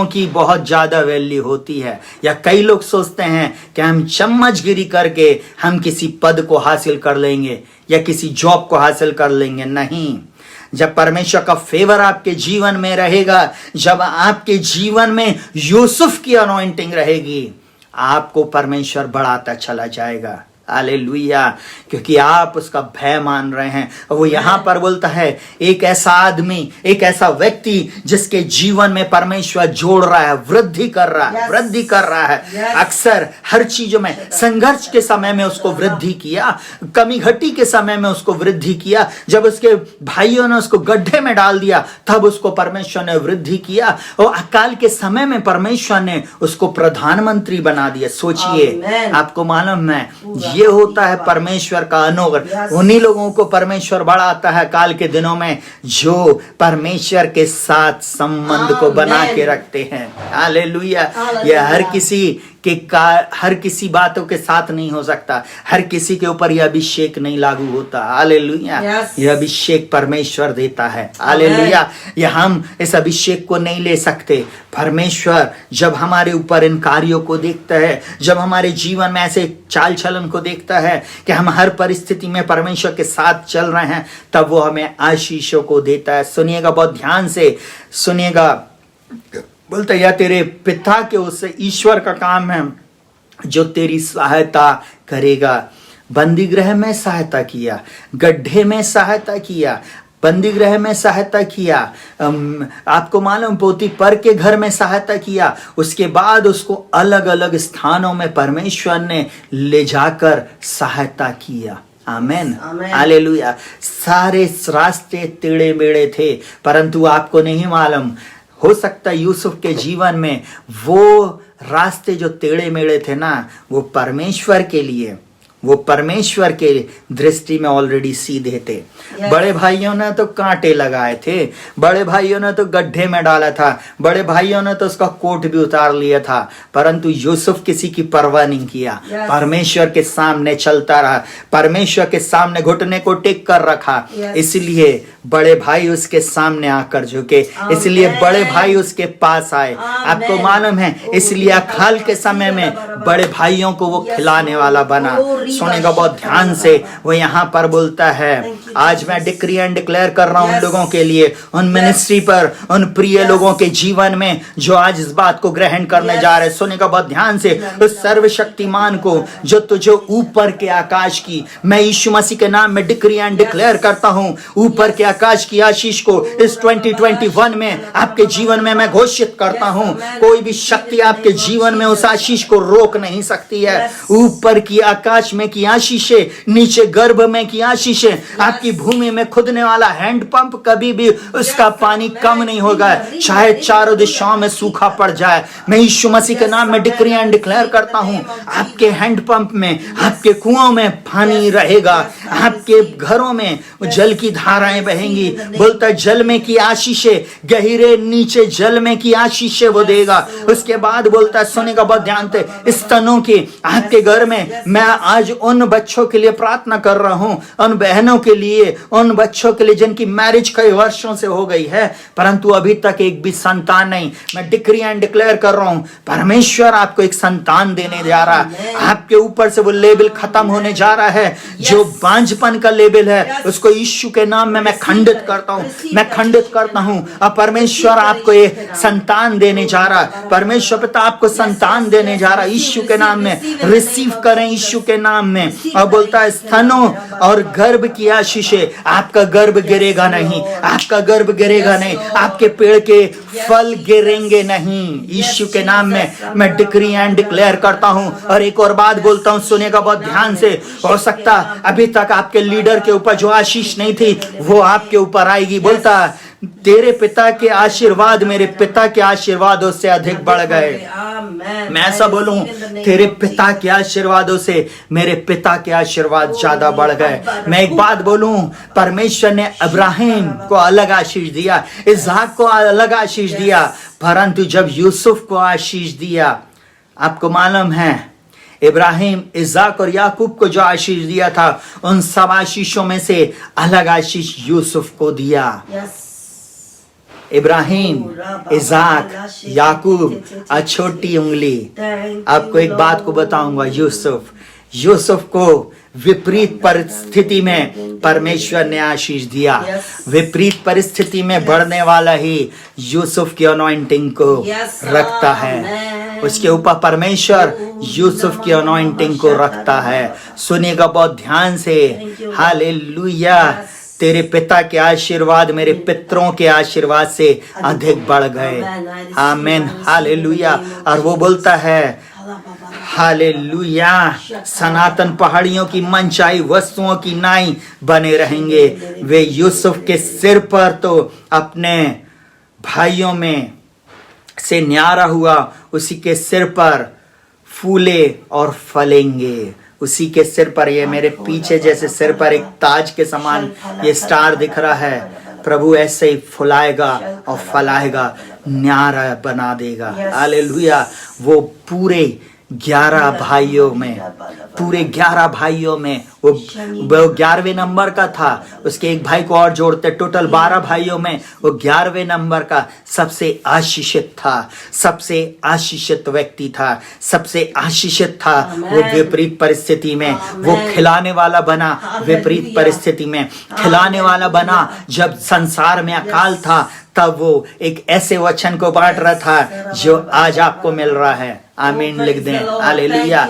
की बहुत ज्यादा वैल्यू होती है। या कई लोग सोचते हैं कि हम चम्मचगिरी करके हम किसी पद को हासिल कर लेंगे या किसी जॉब को हासिल कर लेंगे। नहीं, जब परमेश्वर का फेवर आपके जीवन में रहेगा, जब आपके जीवन में यूसुफ की अनॉइंटिंग रहेगी, आपको परमेश्वर बढ़ाता चला जाएगा। हालेलुया। क्योंकि आप उसका भय मान रहे हैं। वो यहां पर बोलता है एक ऐसा आदमी, एक ऐसा व्यक्ति जिसके जीवन में परमेश्वर जोड़ रहा है, वृद्धि कर रहा है। अक्सर हर चीजों में संघर्ष के समय में उसको वृद्धि किया, कमी घटी के समय में उसको वृद्धि किया। जब उसके भाइयों ने उसको गड्ढे में डाल दिया तब उसको परमेश्वर ने वृद्धि किया। और अकाल के समय में परमेश्वर ने उसको प्रधानमंत्री बना दिया। सोचिए, आपको मालूम है ये होता है परमेश्वर का अनुग्रह। उन्हीं लोगों को परमेश्वर बढ़ाता है काल के दिनों में जो परमेश्वर के साथ संबंध को बना के रखते हैं। हालेलुया। यह हर किसी बातों के साथ नहीं हो सकता। हर किसी के ऊपर यह अभिषेक नहीं लागू होता। हालेलुया। यह अभिषेक परमेश्वर देता है। हालेलुया। यह हम इस अभिषेक को नहीं ले सकते। परमेश्वर जब हमारे ऊपर इन कार्यों को देखता है, जब हमारे जीवन में ऐसे चाल चलन को देखता है कि हम हर परिस्थिति में परमेश्वर के साथ चल रहे हैं, तब वो हमें आशीषों को देता है। सुनिएगा, बहुत ध्यान से सुनिएगा। बोलते या तेरे पिता के उस ईश्वर का काम है जो तेरी सहायता करेगा। बंदी गृह में सहायता किया, गड्ढे में सहायता किया, बंदी गृह में सहायता किया, आपको मालूम पोतीपर के घर में सहायता किया। उसके बाद उसको अलग अलग स्थानों में परमेश्वर ने ले जाकर सहायता किया। आमेन। हालेलुया। सारे रास्ते टेढ़े मेढ़े थे, परंतु आपको नहीं मालूम, हो सकता है यूसुफ के जीवन में वो रास्ते जो टेढ़े मेढ़े थे ना, वो परमेश्वर के लिए, वो परमेश्वर के दृष्टि में ऑलरेडी सीधे थे। बड़े भाइयों ने तो कांटे लगाए थे, बड़े भाइयों ने तो गड्ढे में डाला था, बड़े भाइयों ने तो उसका कोट भी उतार लिया था, परंतु यूसुफ किसी की परवाह नहीं किया। परमेश्वर के सामने चलता रहा, परमेश्वर के सामने घुटने को टेक कर रखा। इसलिए बड़े भाई उसके सामने आकर झुके, इसलिए बड़े भाई उसके पास आए। आपको मालूम है, इसलिए अकाल के समय में बड़े भाइयों को वो खिलाने वाला बना। सुनेगा बहुत ध्यान से, वो यहाँ पर बोलता है, आज मैं डिक्री एंड डिक्लेयर कर रहा हूँ उन लोगों के लिए, उन मिनिस्ट्री पर, उन प्रिय लोगों के जीवन में जो आज इस बात को ग्रहण करने जा रहे हैं। सुनेगा बहुत ध्यान से, उस सर्वशक्तिमान को जो तुझे ऊपर के आकाश की, मैं यीशु मसीह के नाम में डिक्री एंड डिक्लेयर करता हूँ, ऊपर के आकाश की आशीष को इस 2021 में आपके जीवन में मैं घोषित करता हूँ। कोई भी शक्ति आपके जीवन में उस आशीष को रोक नहीं सकती है। ऊपर की आकाश में की आशीषें, नीचे गर्भ में की आशीषें, आपकी भूमि में खुदने वाला हैंडपंप कभी भी उसका पानी कम नहीं होगा, चाहे चारों दिशाओं में सूखा पड़ जाए। मैं यीशु मसीह के नाम में डिक्री एंड डिक्लेयर करता हूं, आपके हैंडपंप में, आपके कुओं में पानी रहेगा, आपके घरों में जल की धाराएं बहेंगी। बोलता जल में की आशीषें, गहरे नीचे जल में की आशीषें वो देगा। उसके बाद बोलता है, सुनेगा बहुत ध्यान से, स्तनों की आपके घर में मैं आज उन बच्चों के लिए प्रार्थना कर रहा हूं, उन बहनों के लिए, उन बच्चों के लिए जिनकी मैरिज कई वर्षों से हो गई है परंतु अभी तक एक भी संतान नहीं। मैं डिक्री एंड डिक्लेयर कर रहा हूं, परमेश्वर आपको एक संतान देने जा रहा है। आपके ऊपर से वो लेबल खत्म होने जा रहा है, जो बांझपन का लेबल है उसको यीशु के नाम में मैं खंडित करता हूं, मैं खंडित करता हूं। अब परमेश्वर आपको ये संतान देने जा रहा है, परमेश्वर पिता आपको संतान देने जा रहा है यीशु के नाम में। रिसीव करें यीशु के नाम में। और बोलता है स्तनों और गर्भ की आशीषें, आपका गर्भ गिरेगा नहीं, आपका गर्भ गिरेगा नहीं, आपके पेड़ के फल गिरेंगे नहीं। यीशु के नाम में मैं डिक्री एंड डिक्लेयर करता हूं। और एक और बात बोलता हूं, सुनेगा बहुत ध्यान से। हो सकता अभी तक आपके लीडर के ऊपर जो आशीष नहीं थी वो आपके ऊपर आएगी। बोलता तेरे पिता के आशीर्वाद मेरे पिता के आशीर्वादों से अधिक बढ़ गए। मैं ऐसा बोलूं, तेरे पिता के आशीर्वादों से मेरे पिता के आशीर्वाद ज्यादा बढ़ गए। मैं एक बात बोलूं, परमेश्वर ने अब्राहिम को अलग आशीष दिया, इसहाक को अलग आशीष दिया, परंतु जब यूसुफ को आशीष दिया, आपको मालूम है इब्राहिम, इज़ाक और याकूब को जो आशीष दिया था उन सब आशीषों में से अलग आशीष यूसुफ को दिया। इब्राहिम, इज़ाक, याकूब और छोटी उंगली। आपको एक बात को बताऊंगा, यूसुफ को विपरीत परिस्थिति में परमेश्वर ने आशीष दिया। विपरीत परिस्थिति में बढ़ने वाला ही यूसुफ की अनॉइंटिंग को रखता है। उसके ऊपर परमेश्वर यूसुफ की अनॉइंटिंग को रखता है। सुनिएगा बहुत ध्यान से। हालेलुया। तेरे पिता के आशीर्वाद मेरे पितरों के आशीर्वाद से अधिक बढ़ गए। आमीन, हालेलुया। और वो बोलता है हालेलुया, सनातन पहाड़ियों की मनचाही वस्तुओं की नाई बने रहेंगे। वे यूसुफ के सिर पर तो अपने भाइयों में से न्यारा हुआ, उसी के सिर पर फूले और फलेंगे। उसी के सिर पर, ये मेरे पीछे जैसे सिर पर एक ताज के समान ये स्टार दिख रहा है, प्रभु ऐसे ही फुलाएगा और फलाएगा, न्यारा बना देगा। हालेलुया। वो पूरे 11 भाइयों में, पूरे 11 भाइयों में वो 11वें नंबर का था। उसके एक भाई को और जोड़ते टोटल 12 भाइयों में वो 11वें नंबर का सबसे आशीषित था, सबसे आशीषित व्यक्ति था, सबसे आशीषित था। वो विपरीत परिस्थिति में वो खिलाने वाला बना, विपरीत परिस्थिति में खिलाने वाला बना। जब संसार में अकाल था तब वो एक ऐसे वचन को बांट रहा था जो आज आपको मिल रहा है। आमीन लिख दें। हालेलुया।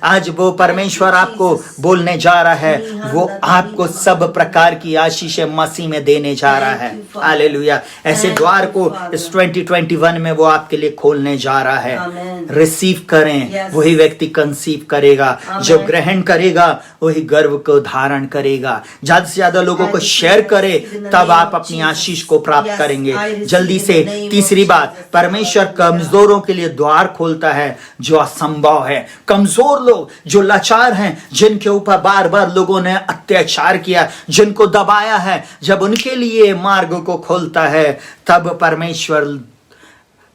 आज वो परमेश्वर आपको बोलने जा रहा है, वो आपको सब प्रकार की आशीषें मसीह में देने जा रहा है। हालेलुया। ऐसे द्वार को इस 2021 में वो आपके लिए खोलने जा रहा है। रिसीव करें, वही व्यक्ति कंसीव करेगा, जो ग्रहण करेगा वही गर्व को धारण करेगा। ज्यादा से ज्यादा लोगों को शेयर करें, तब आप अपनी आशीष को प्राप्त करेंगे। जल्दी से तीसरी बात, परमेश्वर कमजोरों के लिए द्वार खोलता है जो असंभव है। कमजोर लोग जो लाचार हैं, जिनके ऊपर बार बार लोगों ने अत्याचार किया, जिनको दबाया है, जब उनके लिए मार्ग को खोलता है, तब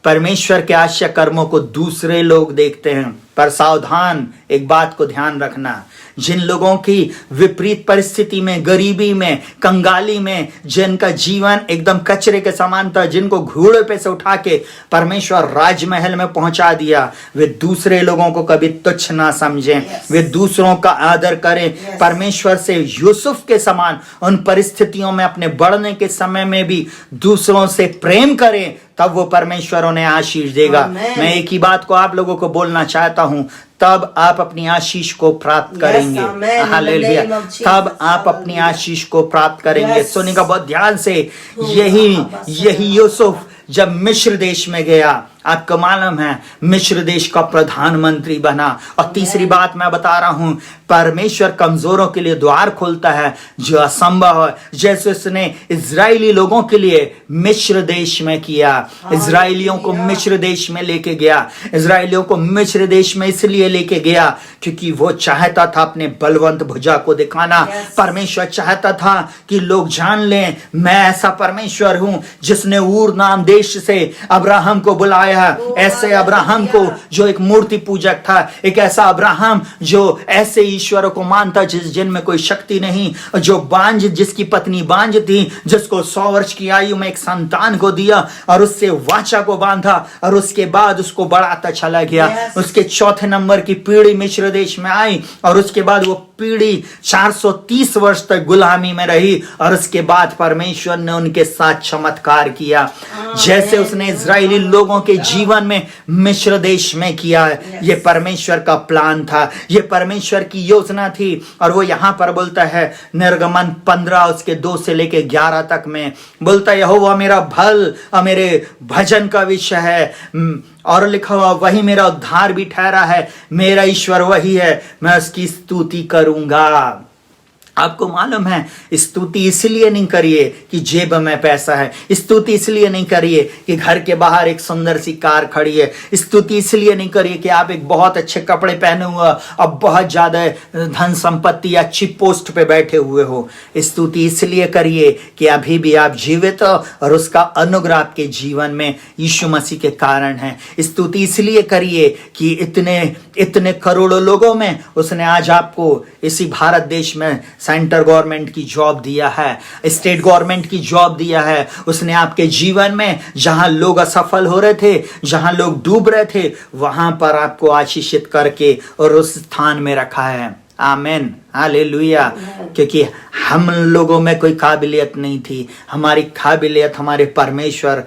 परमेश्वर के आश्चर्य कर्मों को दूसरे लोग देखते हैं। पर सावधान, एक बात को ध्यान रखना, जिन लोगों की विपरीत परिस्थिति में, गरीबी में, कंगाली में, जिनका जीवन एकदम कचरे के समान था, जिनको घोड़े पे से उठा के परमेश्वर राजमहल में पहुंचा दिया, वे दूसरे लोगों को कभी तुच्छ ना समझें, वे दूसरों का आदर करें। परमेश्वर से यूसुफ के समान उन परिस्थितियों में अपने बढ़ने के समय में भी दूसरों से प्रेम करें, तब वो परमेश्वर उन्हें आशीष देगा। मैं एक ही बात को आप लोगों को बोलना चाहता हूं, तब आप अपनी आशीष को प्राप्त करेंगे। हालेलुया, तब आप अपनी आशीष को प्राप्त करेंगे। सुनिएगा बहुत ध्यान से, यही यूसुफ जब मिस्र देश में गया, आपको मालूम है मिस्र देश का प्रधानमंत्री बना। और तीसरी बात मैं बता रहा हूं, परमेश्वर कमजोरों के लिए द्वार खोलता है जो असंभव है, जैसे उसने इजरायली लोगों के लिए मिस्र देश में किया। इजरायलियों को मिस्र देश में लेके गया। इजरायलियों को मिस्र देश में इसलिए लेके गया क्योंकि वो चाहता था अपने बलवंत भुजा को दिखाना। परमेश्वर चाहता था कि लोग जान लें, मैं ऐसा परमेश्वर हूं जिसने ऊर नाम देश से अब्राहम को बुलाया। ऐसे अब्राहम को जो एक मूर्ति पूजक था, एक ऐसा अब्राहम जो ऐसे ईश्वर को मानता जिनमें कोई शक्ति नहीं, जो बांझ, जिसकी पत्नी बांझ थी, जिसको 100 वर्ष की आयु में एक संतान को दिया और उससे वाचा को बांधा और उसके बाद उसको बढ़ाता चला गया। उसके चौथे नंबर की पीढ़ी मिस्र देश में आई और उसके बाद वो पीढ़ी 430 वर्ष तक गुलामी में रही और उसके बाद परमेश्वर ने उनके साथ चमत्कार किया, जैसे उसने इजरायली लोगों के जीवन में मिस्र देश में किया है। ये परमेश्वर का प्लान था, ये परमेश्वर की योजना थी। और वो यहां पर बोलता है निर्गमन 15 उसके 2 से लेके 11 तक में बोलता है, यहोवा मेरा भल और मेरे भजन का विषय है, और लिखा हुआ वही मेरा उद्धार भी ठहरा है, मेरा ईश्वर वही है, मैं उसकी स्तुति करूंगा। आपको मालूम है, स्तुति इसलिए नहीं करिए कि जेब में पैसा है, स्तुति इसलिए नहीं करिए कि घर के बाहर एक सुंदर सी कार खड़ी है, स्तुति इसलिए नहीं करिए कि आप एक बहुत अच्छे कपड़े पहने हुए और बहुत ज्यादा धन संपत्ति या अच्छी पोस्ट पे बैठे हुए हो। स्तुति इसलिए करिए कि अभी भी आप जीवित हो और उसका अनुग्रह आपके जीवन में यीशु मसीह के कारण है। स्तुति इसलिए करिए कि इतने करोड़ों लोगों में उसने आज आपको इसी भारत देश में सेंटर गवर्नमेंट की जॉब दिया है, स्टेट गवर्नमेंट की जॉब दिया है। उसने आपके जीवन में जहां लोग असफल हो रहे थे, जहां लोग डूब रहे थे, वहां पर आपको आशीषित करके और उस स्थान में रखा है। आमीन, हालेलुया। क्योंकि हम लोगों में कोई काबिलियत नहीं थी, हमारी काबिलियत हमारे परमेश्वर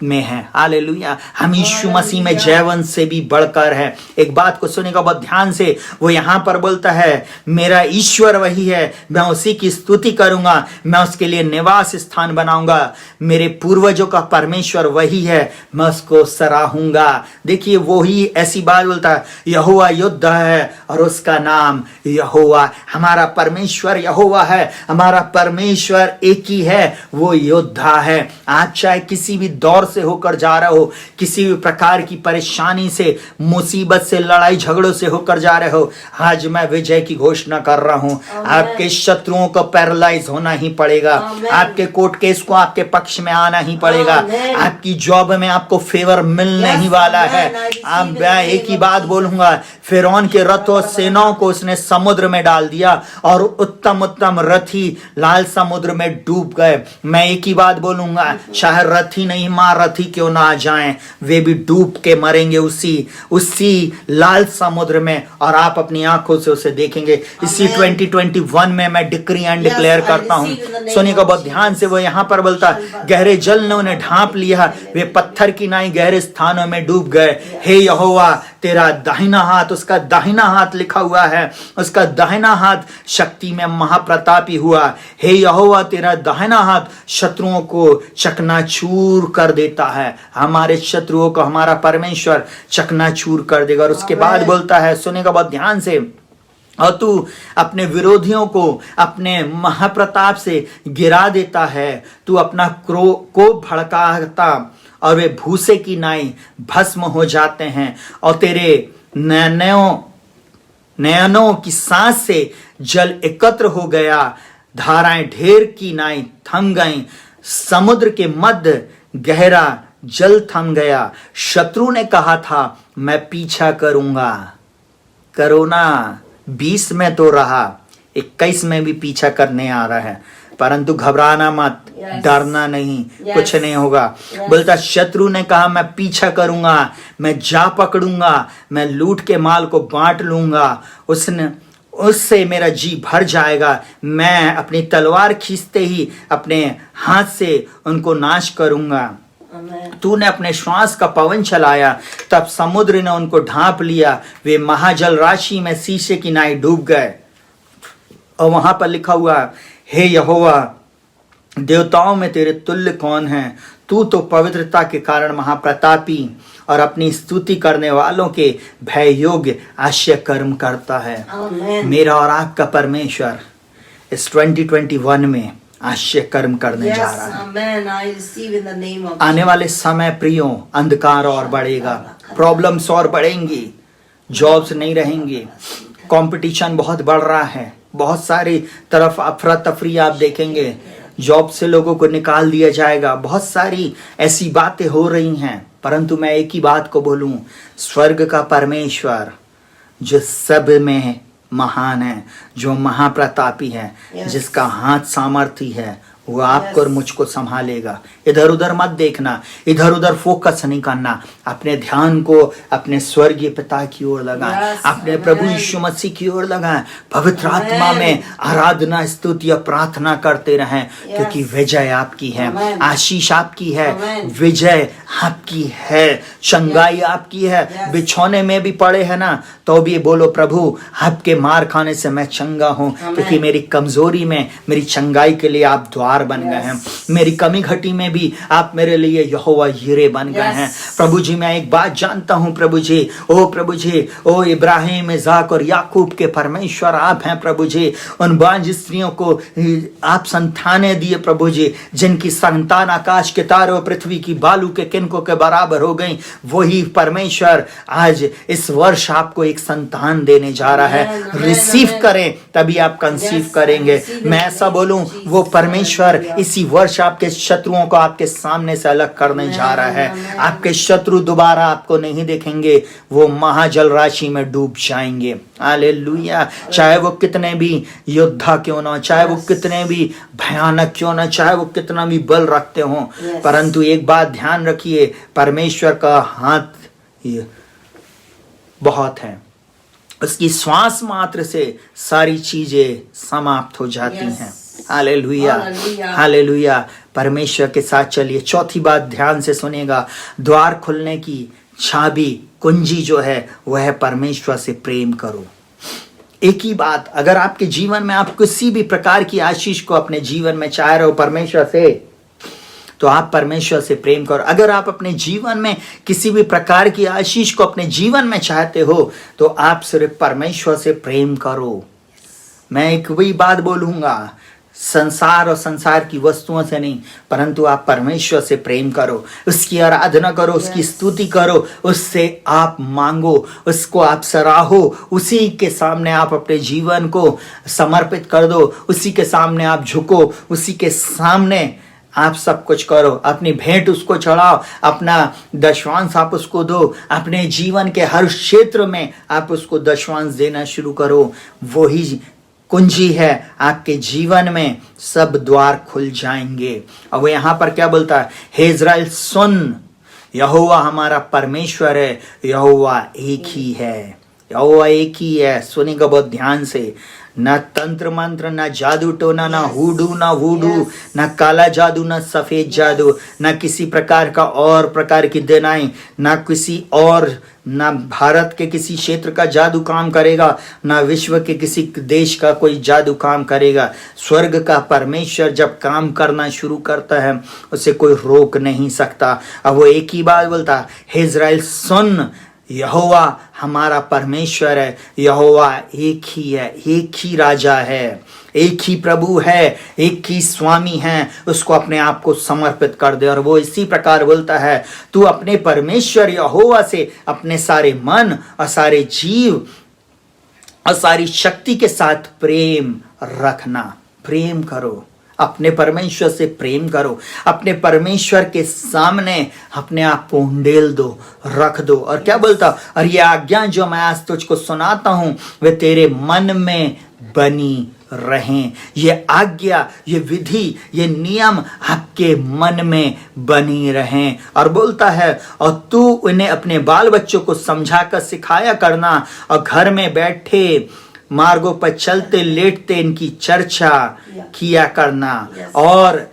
में है। हालेलुया, हम यीशु मसीह में जयवंत से भी बढ़कर है। एक बात को सुनेगा बहुत ध्यान से, वो यहां पर बोलता है मेरा ईश्वर वही है, मैं उसी की स्तुति करूंगा, मैं उसके लिए निवास स्थान बनाऊंगा। मेरे पूर्वजों का परमेश्वर वही है, मैं उसको सराहूंगा। देखिए वो ही ऐसी बात बोलता है, यहोवा योद्धा है और उसका नाम यहोवा। हमारा परमेश्वर यहोवा है, हमारा परमेश्वर एक ही है, वो योद्धा है। आप चाहे किसी भी दौर से होकर जा रहे हो, किसी भी प्रकार की परेशानी से, मुसीबत से, लड़ाई झगड़ों से होकर जा रहे हो, आज मैं विजय की घोषणा कर रहा हूं। आपके शत्रुओं को पैरालाइज होना ही पड़ेगा, आपके कोर्ट केस को आपके पक्ष में आना ही पड़ेगा, आपकी जॉब में आपको फेवर मिलने ही वाला है। अब मैं एक ही बात बोलूंगा, फिरौन के रथों सेनाओं को उसने समुद्र में डाल दिया और उत्तम उत्तम रथी लाल समुद्र में डूब गए। मैं एक ही बात बोलूंगा, चाहे रथी नहीं महारथी क्यों ना आ जाएं, वे भी डूब के मरेंगे उसी लाल समुद्र में, और आप अपनी आंखों से उसे देखेंगे। इसी 2021 में मैं डिक्री एंड डिक्लेयर करता हूं। सुनिएगा बहुत ध्यान से, वो यहां पर बोलता, गहरे जल ने उन्हें ढांप लिया, वे पत्थर की नाई गहरे स्थानों में डूब गए। हे यहोवा तेरा दाहिना हाथ, उसका दाहिना हाथ लिखा हुआ है, उसका दाहिना हाथ शक्ति में महाप्रतापी हुआ। हे यहोवा तेरा दाहिना हाथ शत्रुओं को चकनाचूर कर देता है। हमारे शत्रुओं को हमारा परमेश्वर चकनाचूर कर देगा। और उसके बाद बोलता है, सुनेगा बहुत ध्यान से, और तू अपने विरोधियों को अपने महाप्रताप से गिरा देता है, तू अपना को भड़काता और वे भूसे की नाई भस्म हो जाते हैं, और तेरे नयनों की सांस से जल एकत्र हो गया, धाराएं ढेर की नाई थम गईं, समुद्र के मध्य गहरा जल थम गया। शत्रु ने कहा था मैं पीछा करूंगा, कोरोना 20 में तो रहा, 21 में भी पीछा करने आ रहा है, परंतु घबराना मत, डरना नहीं, कुछ नहीं होगा। बोलता शत्रु ने कहा मैं पीछा करूंगा, मैं जा पकड़ूंगा, मैं लूट के माल को बांट लूंगा, उससे मेरा जी भर जाएगा, मैं अपनी तलवार खींचते ही अपने हाथ से उनको नाश करूंगा। तूने अपने श्वास का पवन चलाया, तब समुद्र ने उनको ढांप लिया, वे महाजल राशि में शीशे की नाई डूब गए। और वहां पर लिखा हुआ, हे यहोवा, देवताओं में तेरे तुल्य कौन है? तू तो पवित्रता के कारण महाप्रतापी और अपनी स्तुति करने वालों के भय योग्य आश्चर्य कर्म करता है। मेरा और आपका परमेश्वर इस 2021 में आश्चर्य कर्म करने जा रहा है। आने वाले समय प्रियों, अंधकार और बढ़ेगा, प्रॉब्लम्स और बढ़ेंगी, जॉब्स नहीं रहेंगी, कंपटीशन बहुत बढ़ रहा है, बहुत सारी तरफ अफरा तफरी आप देखेंगे, जॉब से लोगों को निकाल दिया जाएगा, बहुत सारी ऐसी बातें हो रही हैं। परंतु मैं एक ही बात को बोलूं, स्वर्ग का परमेश्वर जो सब में महान है, जो महाप्रतापी है, जिसका हाथ सामर्थी है, वो आपको और मुझको संभालेगा। इधर उधर मत देखना, इधर उधर फोकस नहीं करना, अपने ध्यान को अपने स्वर्गीय पिता की ओर लगाएं, अपने प्रभु यीशु मसीह की ओर लगाएं, पवित्र आत्मा में आराधना, स्तुति और प्रार्थना करते रहें, क्योंकि विजय आपकी है, आशीष आपकी है, विजय आपकी है, चंगाई आपकी है। बिछौने में भी पड़े हैं ना, तो भी बोलो प्रभु आपके मार खाने से मैं चंगा हूं, क्योंकि मेरी कमजोरी में मेरी चंगाई के लिए आप द्वार बन गए हैं, मेरी कमी घटी में भी आप मेरे लिए यहोवा यिरे बन गए हैं। प्रभु जी मैं एक बात जानता हूं प्रभु जी, प्रभु जी, ओ इब्राहिम, इसाक और याकूब के परमेश्वर आप हैं प्रभु जी। उन बांझ स्त्रियों को आप संतानें दिए प्रभु जी, जिनकी संतान आकाश के तारों और पृथ्वी की बालू के किनकों के बराबर हो गई। वही परमेश्वर आज इस वर्ष आपको एक संतान देने जा रहा है। रिसीव करें तभी आप कंसीव करेंगे। मैं ऐसा बोलूं, वो परमेश्वर इसी वर्ष आपके शत्रुओं को आपके सामने से अलग करने जा रहा है। आपके शत्रु दोबारा आपको नहीं देखेंगे, वो महाजल राशि में डूब जाएंगे। हालेलुया। चाहे वो कितने भी योद्धा क्यों ना, चाहे वो कितने भी भयानक क्यों ना, चाहे वो कितना भी बल रखते हो, परंतु एक बात ध्यान रखिए, परमेश्वर का हाथ बहुत है। उसकी श्वास मात्र से सारी चीजें समाप्त हो जाती हैं। Hallelujah, hallelujah. परमेश्वर के साथ चलिए। चौथी बात ध्यान से सुनेगा, द्वार खुलने की चाबी, कुंजी जो है वह है परमेश्वर से प्रेम करो। एक ही बात, अगर आपके जीवन में आप किसी भी प्रकार की आशीष को अपने जीवन में चाह रहे हो परमेश्वर से, तो आप परमेश्वर से प्रेम करो। अगर आप अपने जीवन में किसी भी प्रकार की आशीष को अपने जीवन में चाहते हो, तो आप सिर्फ परमेश्वर से प्रेम करो। मैं एक वही बात बोलूंगा, संसार और संसार की वस्तुओं से नहीं, परंतु आप परमेश्वर से प्रेम करो, उसकी आराधना करो, उसकी स्तुति करो, उससे आप मांगो, उसको आप सराहो, उसी के सामने आप अपने जीवन को समर्पित कर दो, उसी के सामने आप झुको, उसी के सामने आप सब कुछ करो। अपनी भेंट उसको चढ़ाओ, अपना दशवांश आप उसको दो, अपने जीवन के हर क्षेत्र में आप उसको दशवांश देना शुरू करो। वही कुंजी है, आपके जीवन में सब द्वार खुल जाएंगे। और वो यहाँ पर क्या बोलता है, हे इज़राइल सुन, यहोवा हमारा परमेश्वर है, यहोवा एक ही है, यहोवा एक ही है। सुनेगा बहुत ध्यान से। न तंत्र मंत्र, न जादू टोना, न हुडू, न वूडू, न काला जादू, न सफेद जादू, न किसी प्रकार का और प्रकार की देनाई, न किसी और, न भारत के किसी क्षेत्र का जादू काम करेगा, न विश्व के किसी देश का कोई जादू काम करेगा। स्वर्ग का परमेश्वर जब काम करना शुरू करता है, उसे कोई रोक नहीं सकता। अब वो एक ही बात बोलता, हे इज़राइल सुन, यहोवा हमारा परमेश्वर है, यहोवा एक ही है, एक ही राजा है, एक ही प्रभु है, एक ही स्वामी है। उसको अपने आप को समर्पित कर दे। और वो इसी प्रकार बोलता है, तू अपने परमेश्वर यहोवा से अपने सारे मन और सारे जीव और सारी शक्ति के साथ प्रेम रखना। प्रेम करो, अपने परमेश्वर से प्रेम करो, अपने परमेश्वर के सामने अपने आप को उंडेल दो, रख दो। और क्या बोलता, और ये आज्ञा जो मैं आज तुझको सुनाता हूं वे तेरे मन में बनी रहें। ये आज्ञा, ये विधि, ये नियम आपके मन में बनी रहें। और बोलता है, और तू उन्हें अपने बाल बच्चों को समझाकर सिखाया करना, और घर में बैठे मार्गों पर चलते लेटते इनकी चर्चा किया करना, और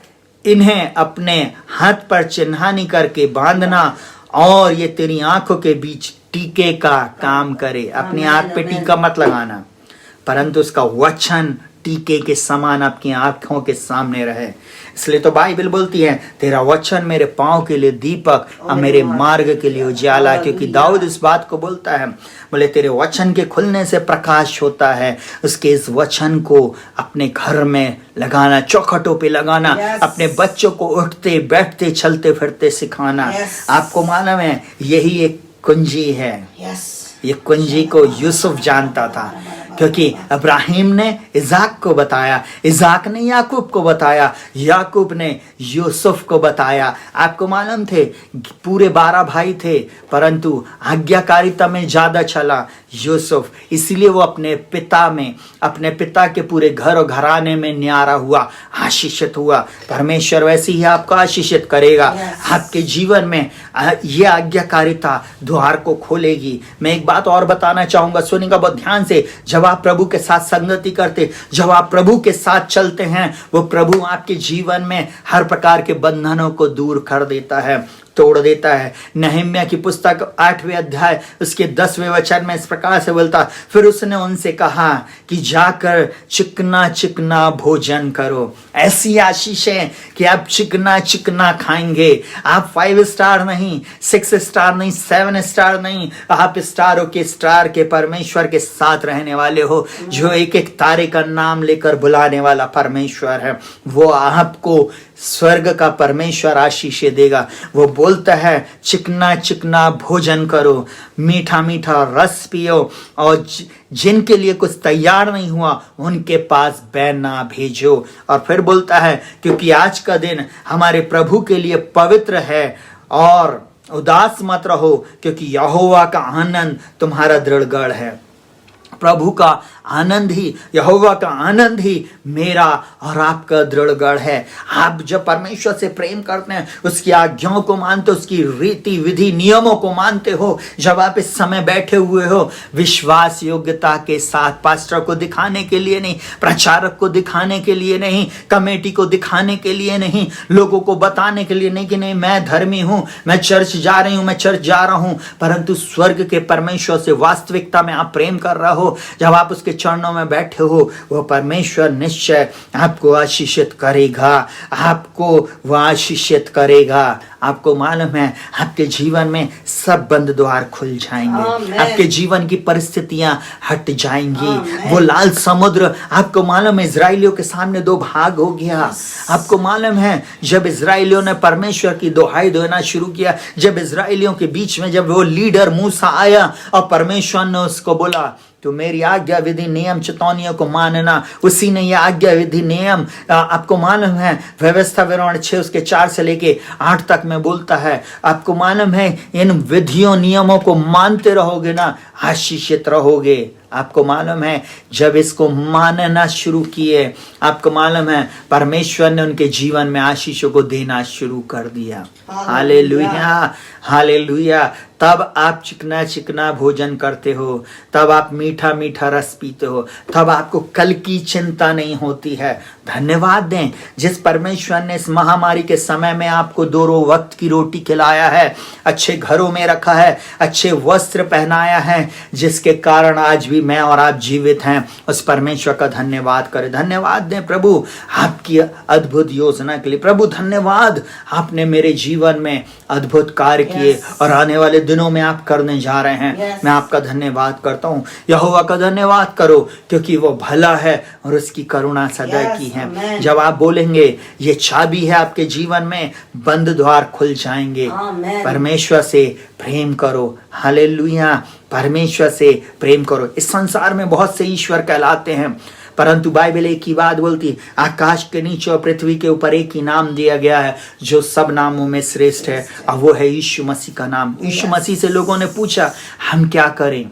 इन्हें अपने हाथ पर चिन्हानी करके बांधना, और ये तेरी आंखों के बीच टीके का काम करे। अपनी आंख पे टीका मत लगाना, परंतु उसका वचन टीके के समान आपकी आंखों के सामने रहे। इसलिए तो बाइबल बोलती है, तेरा वचन मेरे पांव के लिए दीपक और मेरे मार्ग के लिए उजाला। क्योंकि दाऊद इस बात को बोलता है, बोले तेरे वचन के खुलने से प्रकाश होता है। उसके इस वचन को अपने घर में लगाना, चौखटों पे लगाना, अपने बच्चों को उठते बैठते चलते फिरते सिखाना। आपको मालूम है, यही एक कुंजी है। ये कुंजी को यूसुफ जानता था, क्योंकि इब्राहिम ने इज़ाक को बताया, इज़ाक ने याकूब को बताया, याकूब ने यूसुफ को बताया। आपको मालूम थे, पूरे 12 भाई थे, परंतु आज्ञाकारिता में ज्यादा चला यूसुफ। इसलिए वो अपने पिता के पूरे घर और घराने में न्यारा हुआ, आशीषित हुआ। परमेश्वर वैसे ही आपको आशीषित करेगा। आपके जीवन में ये आज्ञाकारिता द्वार को खोलेगी। मैं एक बात और बताना चाहूंगा, सुनिएगा बहुत ध्यान से। जब आप प्रभु के साथ संगति करते, जब आप प्रभु के साथ चलते हैं, वो प्रभु आपके जीवन में हर प्रकार के बंधनों को दूर कर देता है, तोड़ देता है। नहम्याह की पुस्तक 8वें अध्याय उसके 10वें वचन में इस प्रकार से बोलता, फिर उसने उनसे कहा कि जाकर चिकना चिकना भोजन करो। ऐसी आशीष है कि आप चिकना चिकना खाएंगे। आप 5 स्टार नहीं, 6 स्टार नहीं, 7 स्टार नहीं, आप स्टारों के स्टार के परमेश्वर के साथ रहने वाले हो, जो एक एक तारे का नाम लेकर बुलाने वाला परमेश्वर है। वो आपको स्वर्ग का परमेश्वर आशीष देगा। वो बोलता है, चिकना चिकना भोजन करो, मीठा मीठा रस पियो, और जिनके लिए कुछ तैयार नहीं हुआ उनके पास बैना भेजो। और फिर बोलता है, क्योंकि आज का दिन हमारे प्रभु के लिए पवित्र है, और उदास मत रहो, क्योंकि यहोवा का आनंद तुम्हारा दृढ़ गढ़ है। प्रभु का आनंद ही, यहोवा का आनंद ही मेरा और आपका दृढ़ गढ़ है। आप जब परमेश्वर से प्रेम करते हैं, उसकी आज्ञाओं को मानते हो, उसकी रीति विधि नियमों को मानते हो, जब आप इस समय बैठे हुए हो विश्वास योग्यता के साथ, पास्टर को दिखाने के लिए नहीं, प्रचारक को दिखाने के लिए नहीं, कमेटी को दिखाने के लिए नहीं, लोगों को बताने के लिए नहीं कि नहीं मैं धर्मी हूं, मैं चर्च जा रही हूं, मैं चर्च जा रहा हूं, परंतु स्वर्ग के परमेश्वर से वास्तविकता में आप प्रेम कर रहे हो। जब आप उसके चरणों में बैठे हो, वो परमेश्वर निश्चय आपको आशीषित करेगा, आपको वो आशीषित करेगा। आपको मालूम है, आपके जीवन में सब बंद द्वार खुल जाएंगे, आपके जीवन की परिस्थितियां हट जाएंगी। वो लाल समुद्र, आपको मालूम है, इजराइलियों के सामने 2 भाग हो गया। आपको मालूम है, जब इजराइलियों ने परमेश्वर की दुहाई देना शुरू किया, जब इजराइलियों के बीच में जब वो लीडर मूसा आया और परमेश्वर ने उसको बोला, तो मेरी आज्ञा विधि नियम चितौनियों को मानना, उसी ने यह आज्ञा विधि नियम, आपको मालूम है, व्यवस्था विवरण 6 उसके 4 से लेके 8 तक में बोलता है। आपको मालूम है, इन विधियों नियमों को मानते रहोगे ना, आशीषित रहोगे। आपको मालूम है, जब इसको मानना शुरू किए, आपको मालूम है, परमेश्वर ने उनके जीवन में आशीषों को देना शुरू कर दिया। Hallelujah, hallelujah. तब आप चिकना चिकना भोजन करते हो, तब आप मीठा मीठा रस पीते हो, तब आपको कल की चिंता नहीं होती है। धन्यवाद दें जिस परमेश्वर ने इस महामारी के समय में आपको 2 वक्त की रोटी खिलाया है, अच्छे घरों में रखा है, अच्छे वस्त्र पहनाया है, जिसके कारण आज भी मैं और आप जीवित हैं। उस परमेश्वर का धन्यवाद करें। धन्यवाद दें प्रभु आपकी अद्भुत योजना के लिए। प्रभु धन्यवाद, आपने मेरे जीवन में अद्भुत कार्य किए और आने वाले दिनों में आप करने जा रहे हैं। मैं आपका धन्यवाद करता हूँ। यहोवा का धन्यवाद करो, क्योंकि वो भला है और उसकी करुणा सदा की है। जब आप बोलेंगे, ये चाबी है आपके जीवन में, बंद द्वार खुल जाएंगे। परमेश्वर से प्रेम करो। हालेलुया, परमेश्वर से प्रेम करो। इस संसार में बहुत से ईश्वर कहलाते हैं, परंतु बाइबल एक ही बात बोलती, आकाश के नीचे और पृथ्वी के ऊपर एक ही नाम दिया गया है जो सब नामों में श्रेष्ठ है, और वो है यीशु मसीह का नाम। यीशु मसीह से लोगों ने पूछा हम क्या करें?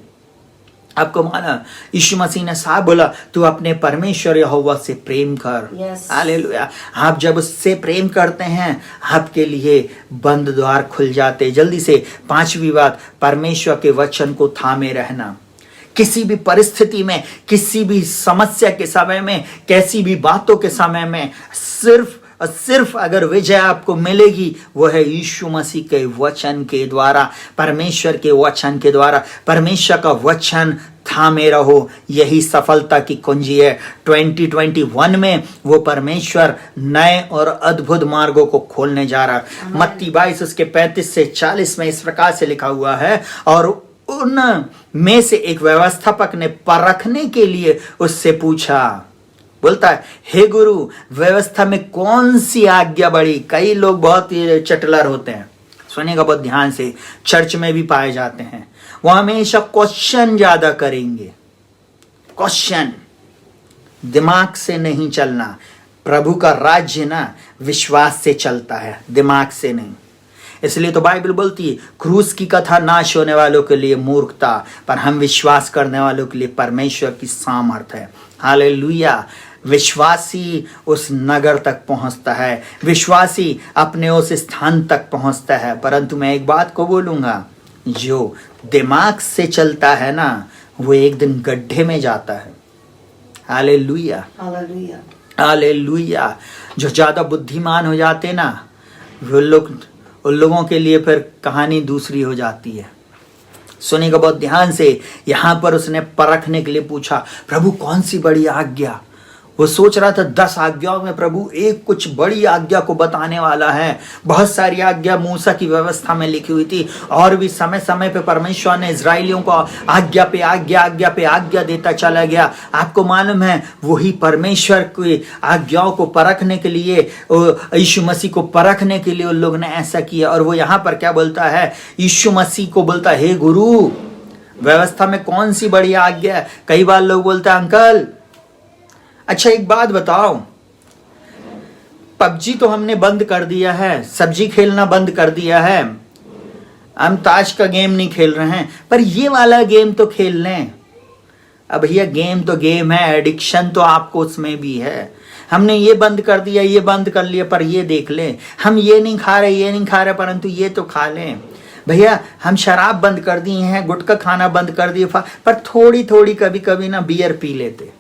आपको माना यीशु मसीह ने साफ बोला, तू अपने परमेश्वर यहोवा से प्रेम कर। हालेलुया। आप जब उससे प्रेम करते हैं आपके लिए बंद द्वार खुल जाते। जल्दी से 5वीं बात, परमेश्वर के वचन को थामे रहना। किसी भी परिस्थिति में, किसी भी समस्या के समय में, कैसी भी बातों के समय में सिर्फ अगर विजय आपको मिलेगी वो है यीशु मसीह के वचन के द्वारा, परमेश्वर के वचन के द्वारा। परमेश्वर का वचन थामे रहो, यही सफलता की कुंजी है। 2021 में वो परमेश्वर नए और अद्भुत मार्गों को खोलने जा रहा है। मत्ती 22 उसके 35 से 40 में इस प्रकार से लिखा हुआ है, और उन में से एक व्यवस्थापक ने परखने के लिए उससे पूछा, बोलता है, हे गुरु, व्यवस्था में कौन सी आज्ञा बड़ी? कई लोग बहुत ही चटलर होते हैं, सुनिएगा बहुत ध्यान से, चर्च में भी पाए जाते हैं। वो हमेशा क्वेश्चन ज्यादा करेंगे। क्वेश्चन, दिमाग से नहीं चलना। प्रभु का राज्य ना विश्वास से चलता है, दिमाग से नहीं। इसलिए तो बाइबल बोलती है, क्रूस की कथा नाश होने वालों के लिए मूर्खता, पर हम विश्वास करने वालों के लिए परमेश्वर की सामर्थ है। हालेलुया। विश्वासी उस नगर तक पहुंचता है, विश्वासी अपने उस स्थान तक पहुंचता है। परंतु मैं एक बात को बोलूंगा, जो दिमाग से चलता है ना वो एक दिन गड्ढे में जाता है। Hallelujah, hallelujah, hallelujah. जो ज्यादा बुद्धिमान हो जाते ना उन लोगों के लिए फिर कहानी दूसरी हो जाती है। सुनिएगा बहुत ध्यान से, यहां पर उसने परखने के लिए पूछा, प्रभु कौन सी बड़ी आज्ञा? वो सोच रहा था 10 आज्ञाओं में प्रभु एक कुछ बड़ी आज्ञा को बताने वाला है। बहुत सारी आज्ञा मूसा की व्यवस्था में लिखी हुई थी, और भी समय समय पे परमेश्वर ने इजराइलियों को आज्ञा पे आज्ञा देता चला गया। आपको मालूम है, वही परमेश्वर की आज्ञाओं को परखने के लिए, यीशु मसीह को परखने के लिए उन लोग ने ऐसा किया। और वो यहाँ पर क्या बोलता है? यीशु मसीह को बोलता है, हे गुरु, व्यवस्था में कौन सी बड़ी आज्ञा है? कई बार लोग बोलते हैं, अंकल अच्छा एक बात बताओ, पबजी तो हमने बंद कर दिया है, सब्जी खेलना बंद कर दिया है, हम ताश का गेम नहीं खेल रहे हैं, पर ये वाला गेम तो खेल लें। अब भैया गेम तो गेम है, एडिक्शन तो आपको उसमें भी है। हमने ये बंद कर दिया, ये बंद कर लिया, पर ये देख लें। हम ये नहीं खा रहे परंतु ये तो खा लें। भैया हम शराब बंद कर दिए हैं, गुटखा खाना बंद कर दिए, पर थोड़ी थोड़ी कभी कभी ना बियर पी लेते।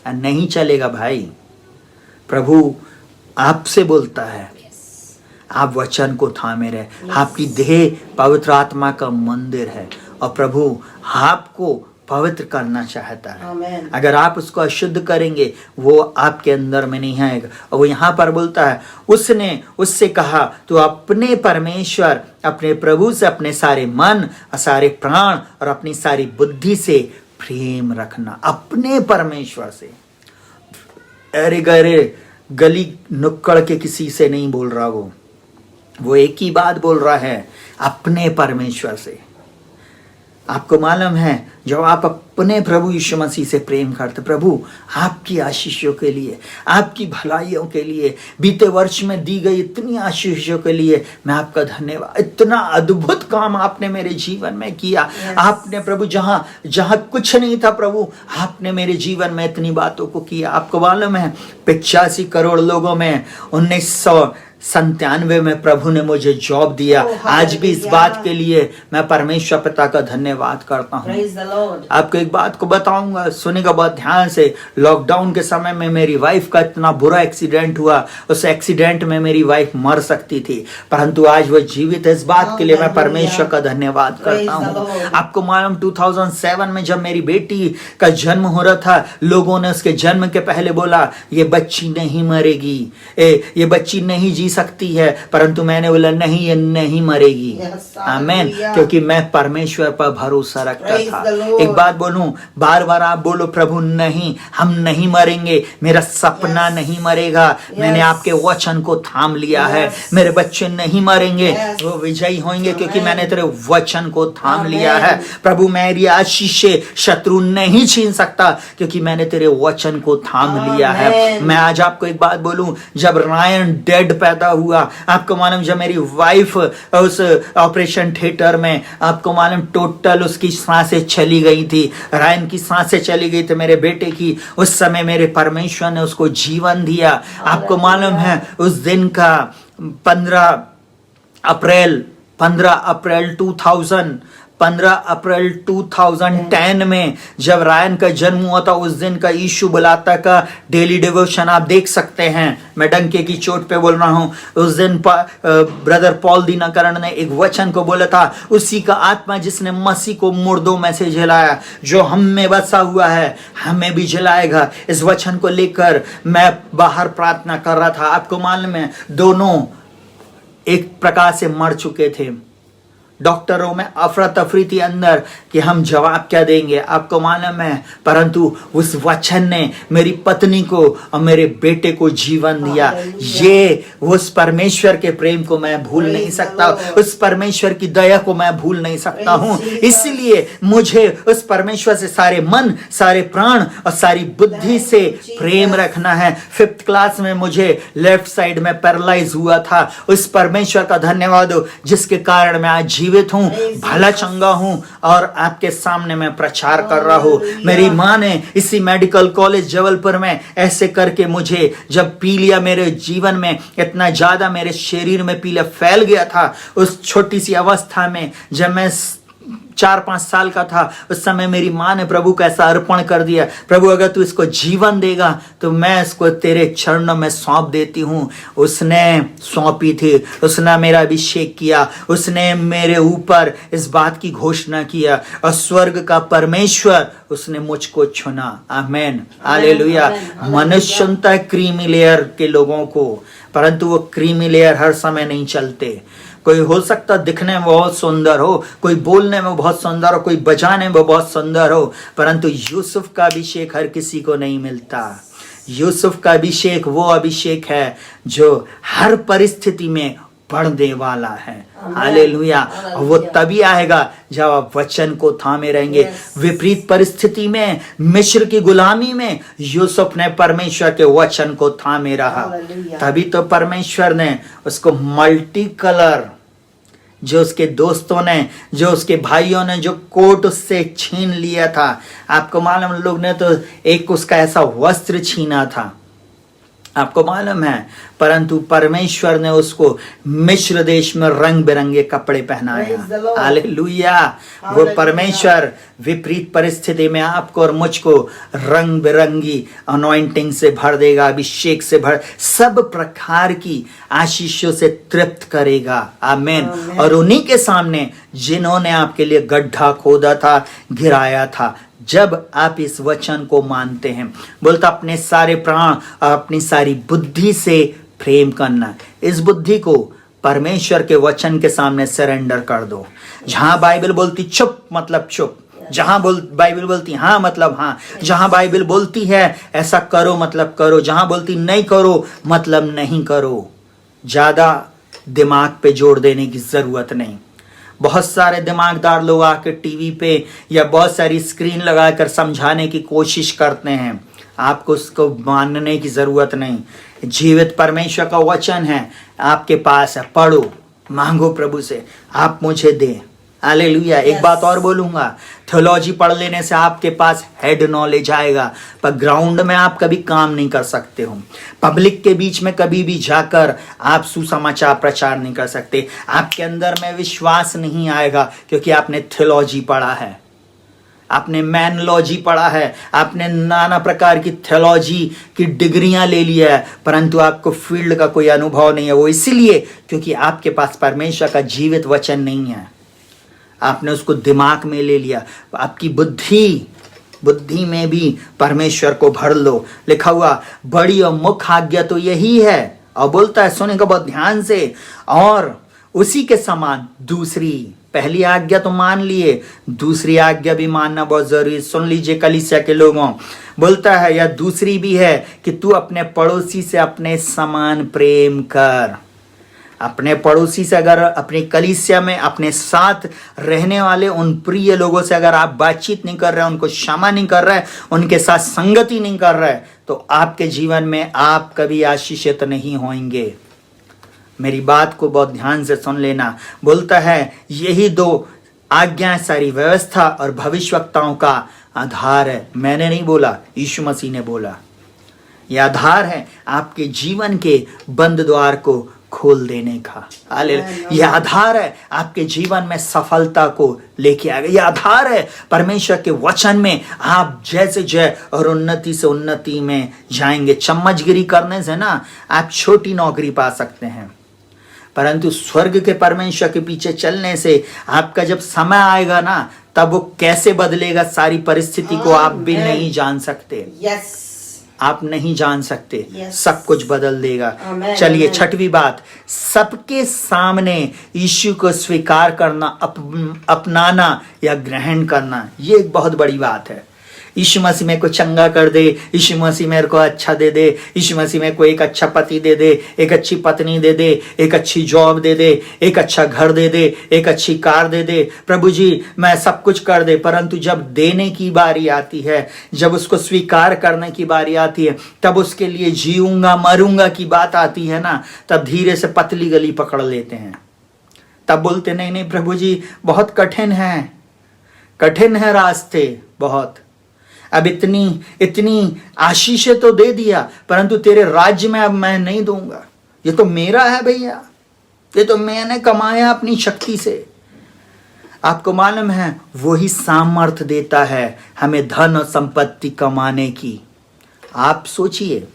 नहीं चलेगा भाई। प्रभु आपसे बोलता है, आप वचन को थामे रहे। आपकी देह पवित्र आत्मा का मंदिर है, और प्रभु आपको पवित्र करना चाहता है। अगर आप उसको अशुद्ध करेंगे वो आपके अंदर में नहीं आएगा। और वो यहाँ पर बोलता है, उसने उससे कहा, तो अपने परमेश्वर, अपने प्रभु से अपने सारे मन और सारे प्राण और अपनी सारी बुद्धि से प्रेम रखना। अपने परमेश्वर से, अरे गरे गली नुक्कड़ के किसी से नहीं बोल रहा। वो एक ही बात बोल रहा है, अपने परमेश्वर से। आपको मालूम है, जब आप अपने प्रभु यीशु मसीह से प्रेम करते, प्रभु आपकी आशीषों के लिए, आपकी भलाइयों के लिए, बीते वर्ष में दी गई इतनी आशीषों के लिए मैं आपका धन्यवाद। इतना अद्भुत काम आपने मेरे जीवन में किया। आपने प्रभु जहां जहां कुछ नहीं था, प्रभु आपने मेरे जीवन में इतनी बातों को किया। आपको मालूम है, 85 करोड़ लोगों में 1997 में प्रभु ने मुझे जॉब दिया। आज भी इस बात के लिए मैं परमेश्वर पिता का धन्यवाद करता हूँ। आपको एक बात को बताऊंगा, सुनेगा बहुत ध्यान से। लॉकडाउन के समय में मेरी वाइफ का इतना बुरा एक्सीडेंट हुआ, उस एक्सीडेंट में मेरी वाइफ मर सकती थी, परंतु आज वो जीवित है। इस बात के लिए मैं परमेश्वर का धन्यवाद करता हूँ। आपको मालूम 2007 में जब मेरी बेटी का जन्म हो रहा था, लोगों ने उसके जन्म के पहले बोला, ये बच्ची नहीं मरेगी, ये बच्ची नहीं जी सकती है, परंतु मैंने बोला नहीं, ये नहीं मरेगी। आमीन। क्योंकि मैं परमेश्वर पर भरोसा रखता था। एक बात बोलूं, बार बार आप बोलो प्रभु नहीं, हम नहीं मरेंगे, मेरा सपना नहीं मरेगा, मैंने आपके वचन को थाम लिया है। मेरे बच्चे नहीं मरेंगे, वो विजयी होंगे, क्योंकि मैंने तेरे वचन को थाम लिया है। प्रभु मेरी आशीष से शत्रु नहीं छीन सकता, क्योंकि मैंने तेरे वचन को थाम लिया है। मैं आज आपको एक बात बोलूं, जब रायन डेड पैदा हुआ, आपको मालूम जब मेरी वाइफ उस ऑपरेशन थिएटर में, आपको मालूम टोटल उसकी सांसें चली गई थी, रायन की सांसें चली गई थी मेरे बेटे की, उस समय मेरे परमेश्वर ने उसको जीवन दिया। आपको मालूम है उस दिन का 15 अप्रैल 2010 में जब रायन का जन्म हुआ था, उस दिन का यीशु बुलाता का डेली डिवोशन आप देख सकते हैं। मैं डंके की चोट पे बोल रहा हूँ। उस दिन ब्रदर पॉल दीनाकरण ने एक वचन को बोला था, उसी का आत्मा जिसने मसीह को मुर्दों में से जलाया, जो हम में बसा हुआ है, हमें भी जलाएगा। इस वचन को लेकर मैं बाहर प्रार्थना कर रहा था। आपको मालूम है दोनों एक प्रकार से मर चुके थे। डॉक्टरों में अफरा तफरी थी अंदर कि हम जवाब क्या देंगे, आपको मालूम है, परंतु उस वचन ने मेरी पत्नी को और मेरे बेटे को जीवन दिया। ये उस परमेश्वर के प्रेम को मैं भूल नहीं सकता, उस परमेश्वर की दया को मैं भूल नहीं सकता हूँ। इसलिए मुझे उस परमेश्वर से सारे मन, सारे प्राण और सारी बुद्धि से प्रेम रखना है। 5th क्लास में मुझे लेफ्ट साइड में पैरालाइज हुआ था, उस परमेश्वर का धन्यवाद हो जिसके कारण मैं आज जीवित हूँ, भला चंगा हूँ और आपके सामने मैं प्रचार कर रहा हूँ। मेरी माँ ने इसी मेडिकल कॉलेज जबलपुर में ऐसे करके मुझे जब पी लिया, मेरे जीवन में इतना ज्यादा मेरे शरीर में पीला फैल गया था। उस छोटी सी अवस्था में जब मैं 4-5 साल का था, उस समय मेरी माँ ने प्रभु को ऐसा अर्पण कर दिया, प्रभु अगर तू इसको जीवन देगा तो मैं इसको तेरे चरणों में सौंप देती हूँ। उसने सौंपी थी, उसने मेरा अभिषेक किया, उसने मेरे ऊपर इस बात की घोषणा किया और स्वर्ग का परमेश्वर उसने मुझको चुना। आमेन, हालेलुया। मनुष्य चुनता है क्रीमी लेयर के लोगों को, परंतु वो क्रीमी लेयर हर समय नहीं चलते। कोई हो सकता दिखने में बहुत सुंदर हो, कोई बोलने में बहुत सुंदर हो, कोई बजाने में बहुत सुंदर हो, परंतु यूसुफ का अभिषेक हर किसी को नहीं मिलता। यूसुफ का अभिषेक वो अभिषेक है जो हर परिस्थिति में बढ़ने वाला है। हालेलुया। वो तभी आएगा जब आप वचन को थामे रहेंगे। विपरीत परिस्थिति में, मिस्र की गुलामी में यूसुफ ने परमेश्वर के वचन को थामे रहा, तभी तो परमेश्वर ने उसको मल्टी कलर, जो उसके दोस्तों ने, जो उसके भाइयों ने जो कोट उससे छीन लिया था, आपको मालूम लोग ने तो एक उसका ऐसा वस्त्र छीना था, आपको मालूम है, परंतु परमेश्वर ने उसको मिस्र देश में रंग बिरंगे कपड़े पहनाया। हालेलुया। वो परमेश्वर विपरीत परिस्थिति में आपको और मुझको रंग बिरंगी अनॉइंटिंग से भर देगा, अभिषेक से भर, सब प्रकार की आशीषों से तृप्त करेगा। आमीन। और उन्हीं के सामने जिन्होंने आपके लिए गड्ढा खोदा था, गिराया था, जब आप इस वचन को मानते हैं, बोलता अपने सारे प्राण और अपनी सारी बुद्धि से प्रेम करना। इस बुद्धि को परमेश्वर के वचन के सामने सरेंडर कर दो। जहां बाइबल बोलती चुप मतलब चुप, जहां बाइबल बोलती हाँ मतलब हाँ, जहां बाइबल बोलती है ऐसा करो मतलब करो, जहां बोलती नहीं करो मतलब नहीं करो। ज्यादा दिमाग पे जोर देने की जरूरत नहीं। बहुत सारे दिमागदार लोग आकर टीवी पे या बहुत सारी स्क्रीन लगाकर समझाने की कोशिश करते हैं, आपको उसको मानने की जरूरत नहीं। जीवित परमेश्वर का वचन है, आपके पास है, पढ़ो, मांगो प्रभु से, आप मुझे दें। हालेलुया। एक बात और बोलूंगा, थियोलॉजी पढ़ लेने से आपके पास हेड नॉलेज आएगा, पर ग्राउंड में आप कभी काम नहीं कर सकते हो। पब्लिक के बीच में कभी भी जाकर आप सुसमाचार प्रचार नहीं कर सकते। आपके अंदर में विश्वास नहीं आएगा, क्योंकि आपने थियोलॉजी पढ़ा है, आपने मैनलॉजी पढ़ा है, आपने नाना प्रकार की थियोलॉजी की डिग्रियां ले लिया है, परंतु आपको फील्ड का कोई अनुभव नहीं है। वो इसलिए क्योंकि आपके पास परमेश्वर का जीवित वचन नहीं है, आपने उसको दिमाग में ले लिया। आपकी बुद्धि में भी परमेश्वर को भर लो। लिखा हुआ बड़ी और मुख्य आज्ञा तो यही है, और बोलता है सुनेगा बहुत ध्यान से, और उसी के समान दूसरी, पहली आज्ञा तो मान लिए, दूसरी आज्ञा भी मानना बहुत जरूरी। सुन लीजिए कलीसिया के लोगों, बोलता है या दूसरी भी है कि तू अपने पड़ोसी से अपने समान प्रेम कर। अपने पड़ोसी से, अगर अपनी कलीसिया में अपने साथ रहने वाले उन प्रिय लोगों से अगर आप बातचीत नहीं कर रहे, उनको क्षमा नहीं कर रहे, उनके साथ संगति नहीं कर रहे, तो आपके जीवन में आप कभी आशीषित नहीं होंगे। मेरी बात को बहुत ध्यान से सुन लेना। बोलता है यही दो आज्ञाएं सारी व्यवस्था और भविष्यवक्ताओं का आधार है। मैंने नहीं बोला, यीशु मसीह ने बोला। यह आधार है आपके जीवन के बंद द्वार को खोल देने का। हालेलुया। यह आधार है आपके जीवन में सफलता को लेके आएगा। यह आधार है परमेश्वर के वचन में आप जैसे जय और उन्नति से उन्नति में जाएंगे। चम्मचगिरी करने से ना आप छोटी नौकरी पा सकते हैं, परंतु स्वर्ग के परमेश्वर के पीछे चलने से आपका जब समय आएगा ना, तब वो कैसे बदलेगा सारी परिस्थिति को आप भी नहीं जान सकते। आप नहीं जान सकते। सब कुछ बदल देगा। चलिए छठवीं बात, सबके सामने यीशु को स्वीकार करना, अपनाना या ग्रहण करना, ये एक बहुत बड़ी बात है। यीशु मसीह मेरे को चंगा कर दे, यीशु मसीह मेरे को अच्छा दे दे, यीशु मसीह मेरे को एक अच्छा पति दे दे, एक अच्छी पत्नी दे दे, एक अच्छी जॉब दे दे, एक अच्छा घर दे दे, एक अच्छी कार दे दे। प्रभु जी मैं सब कुछ कर दे, परंतु जब देने की बारी आती है, जब उसको स्वीकार करने की बारी आती है, तब उसके लिए जीऊंगा मरूंगा की बात आती है ना, तब धीरे से पतली गली पकड़ लेते हैं। तब बोलते नहीं नहीं प्रभु जी बहुत कठिन है रास्ते बहुत। अब इतनी आशीषें तो दे दिया, परंतु तेरे राज्य में अब मैं नहीं दूंगा। ये तो मेरा है भैया, ये तो मैंने कमाया अपनी शक्ति से। आपको मालूम है वही सामर्थ्य देता है हमें धन और संपत्ति कमाने की। आप सोचिए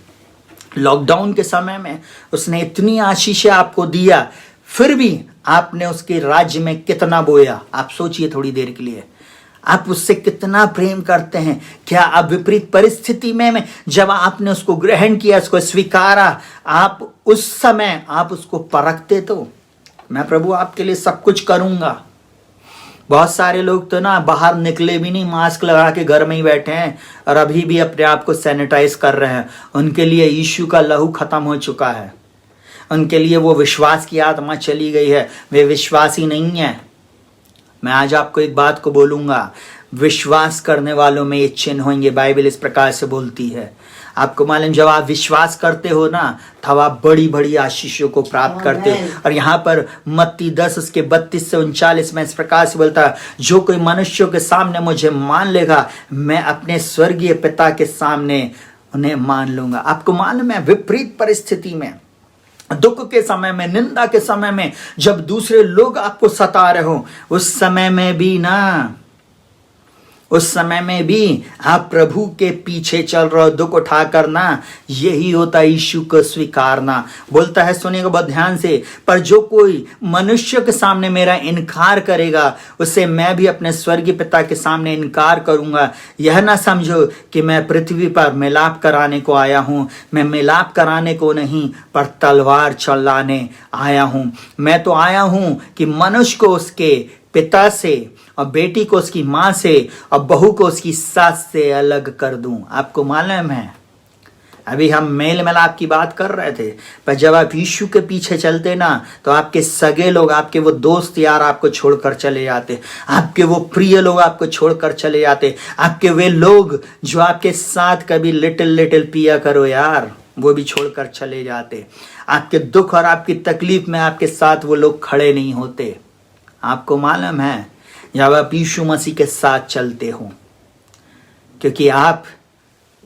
लॉकडाउन के समय में उसने इतनी आशीषें आपको दिया, फिर भी आपने उसके राज्य में कितना बोया। आप सोचिए थोड़ी देर के लिए, आप उससे कितना प्रेम करते हैं। क्या आप विपरीत परिस्थिति में जब आपने उसको ग्रहण किया, उसको स्वीकारा, आप उस समय आप उसको परखते तो मैं प्रभु आपके लिए सब कुछ करूंगा। बहुत सारे लोग तो ना बाहर निकले भी नहीं, मास्क लगा के घर में ही बैठे हैं और अभी भी अपने आप को सैनिटाइज कर रहे हैं। उनके लिए यीशु का लहू खत्म हो चुका है, उनके लिए वो विश्वास की आत्मा चली गई है, वे विश्वासी नहीं है। मैं आज आपको एक बात को बोलूंगा, विश्वास करने वालों में ये चिन्ह होंगे। बाइबल इस प्रकार से बोलती है। आपको मालूम जब आप विश्वास करते हो ना, तब आप बड़ी बड़ी आशीषों को प्राप्त करते हो। और यहाँ पर मत्ती 10 उसके 32 से 39 में इस प्रकार से बोलता है, जो कोई मनुष्यों के सामने मुझे मान लेगा, मैं अपने स्वर्गीय पिता के सामने उन्हें मान लूंगा। आपको मालूम है विपरीत परिस्थिति में, दुख के समय में, निंदा के समय में, जब दूसरे लोग आपको सता रहे हो, उस समय में भी आप प्रभु के पीछे चल रहे हो दुख उठा करना, यही होता है यीशु को स्वीकारना। बोलता है सुनिएगा बहुत ध्यान से, पर जो कोई मनुष्य के सामने मेरा इनकार करेगा, उससे मैं भी अपने स्वर्गीय पिता के सामने इनकार करूंगा। यह ना समझो कि मैं पृथ्वी पर मिलाप कराने को आया हूं। मैं मिलाप कराने को नहीं, पर तलवार चलाने आया हूं। मैं तो आया हूं कि मनुष्य को उसके पिता से और बेटी को उसकी माँ से और बहू को उसकी सास से अलग कर दूं। आपको मालूम है अभी हम मेल मिलाप की बात कर रहे थे, पर जब आप यीशु के पीछे चलते ना, तो आपके सगे लोग, आपके वो दोस्त यार आपको छोड़कर चले जाते, आपके वो प्रिय लोग आपको छोड़कर चले जाते, आपके वे लोग जो आपके साथ कभी लिटिल पिया करो यार, वो भी छोड़कर चले जाते। आपके दुख और आपकी तकलीफ में आपके साथ वो लोग खड़े नहीं होते। आपको मालूम है जब आप यीशु मसीह के साथ चलते हो, क्योंकि आप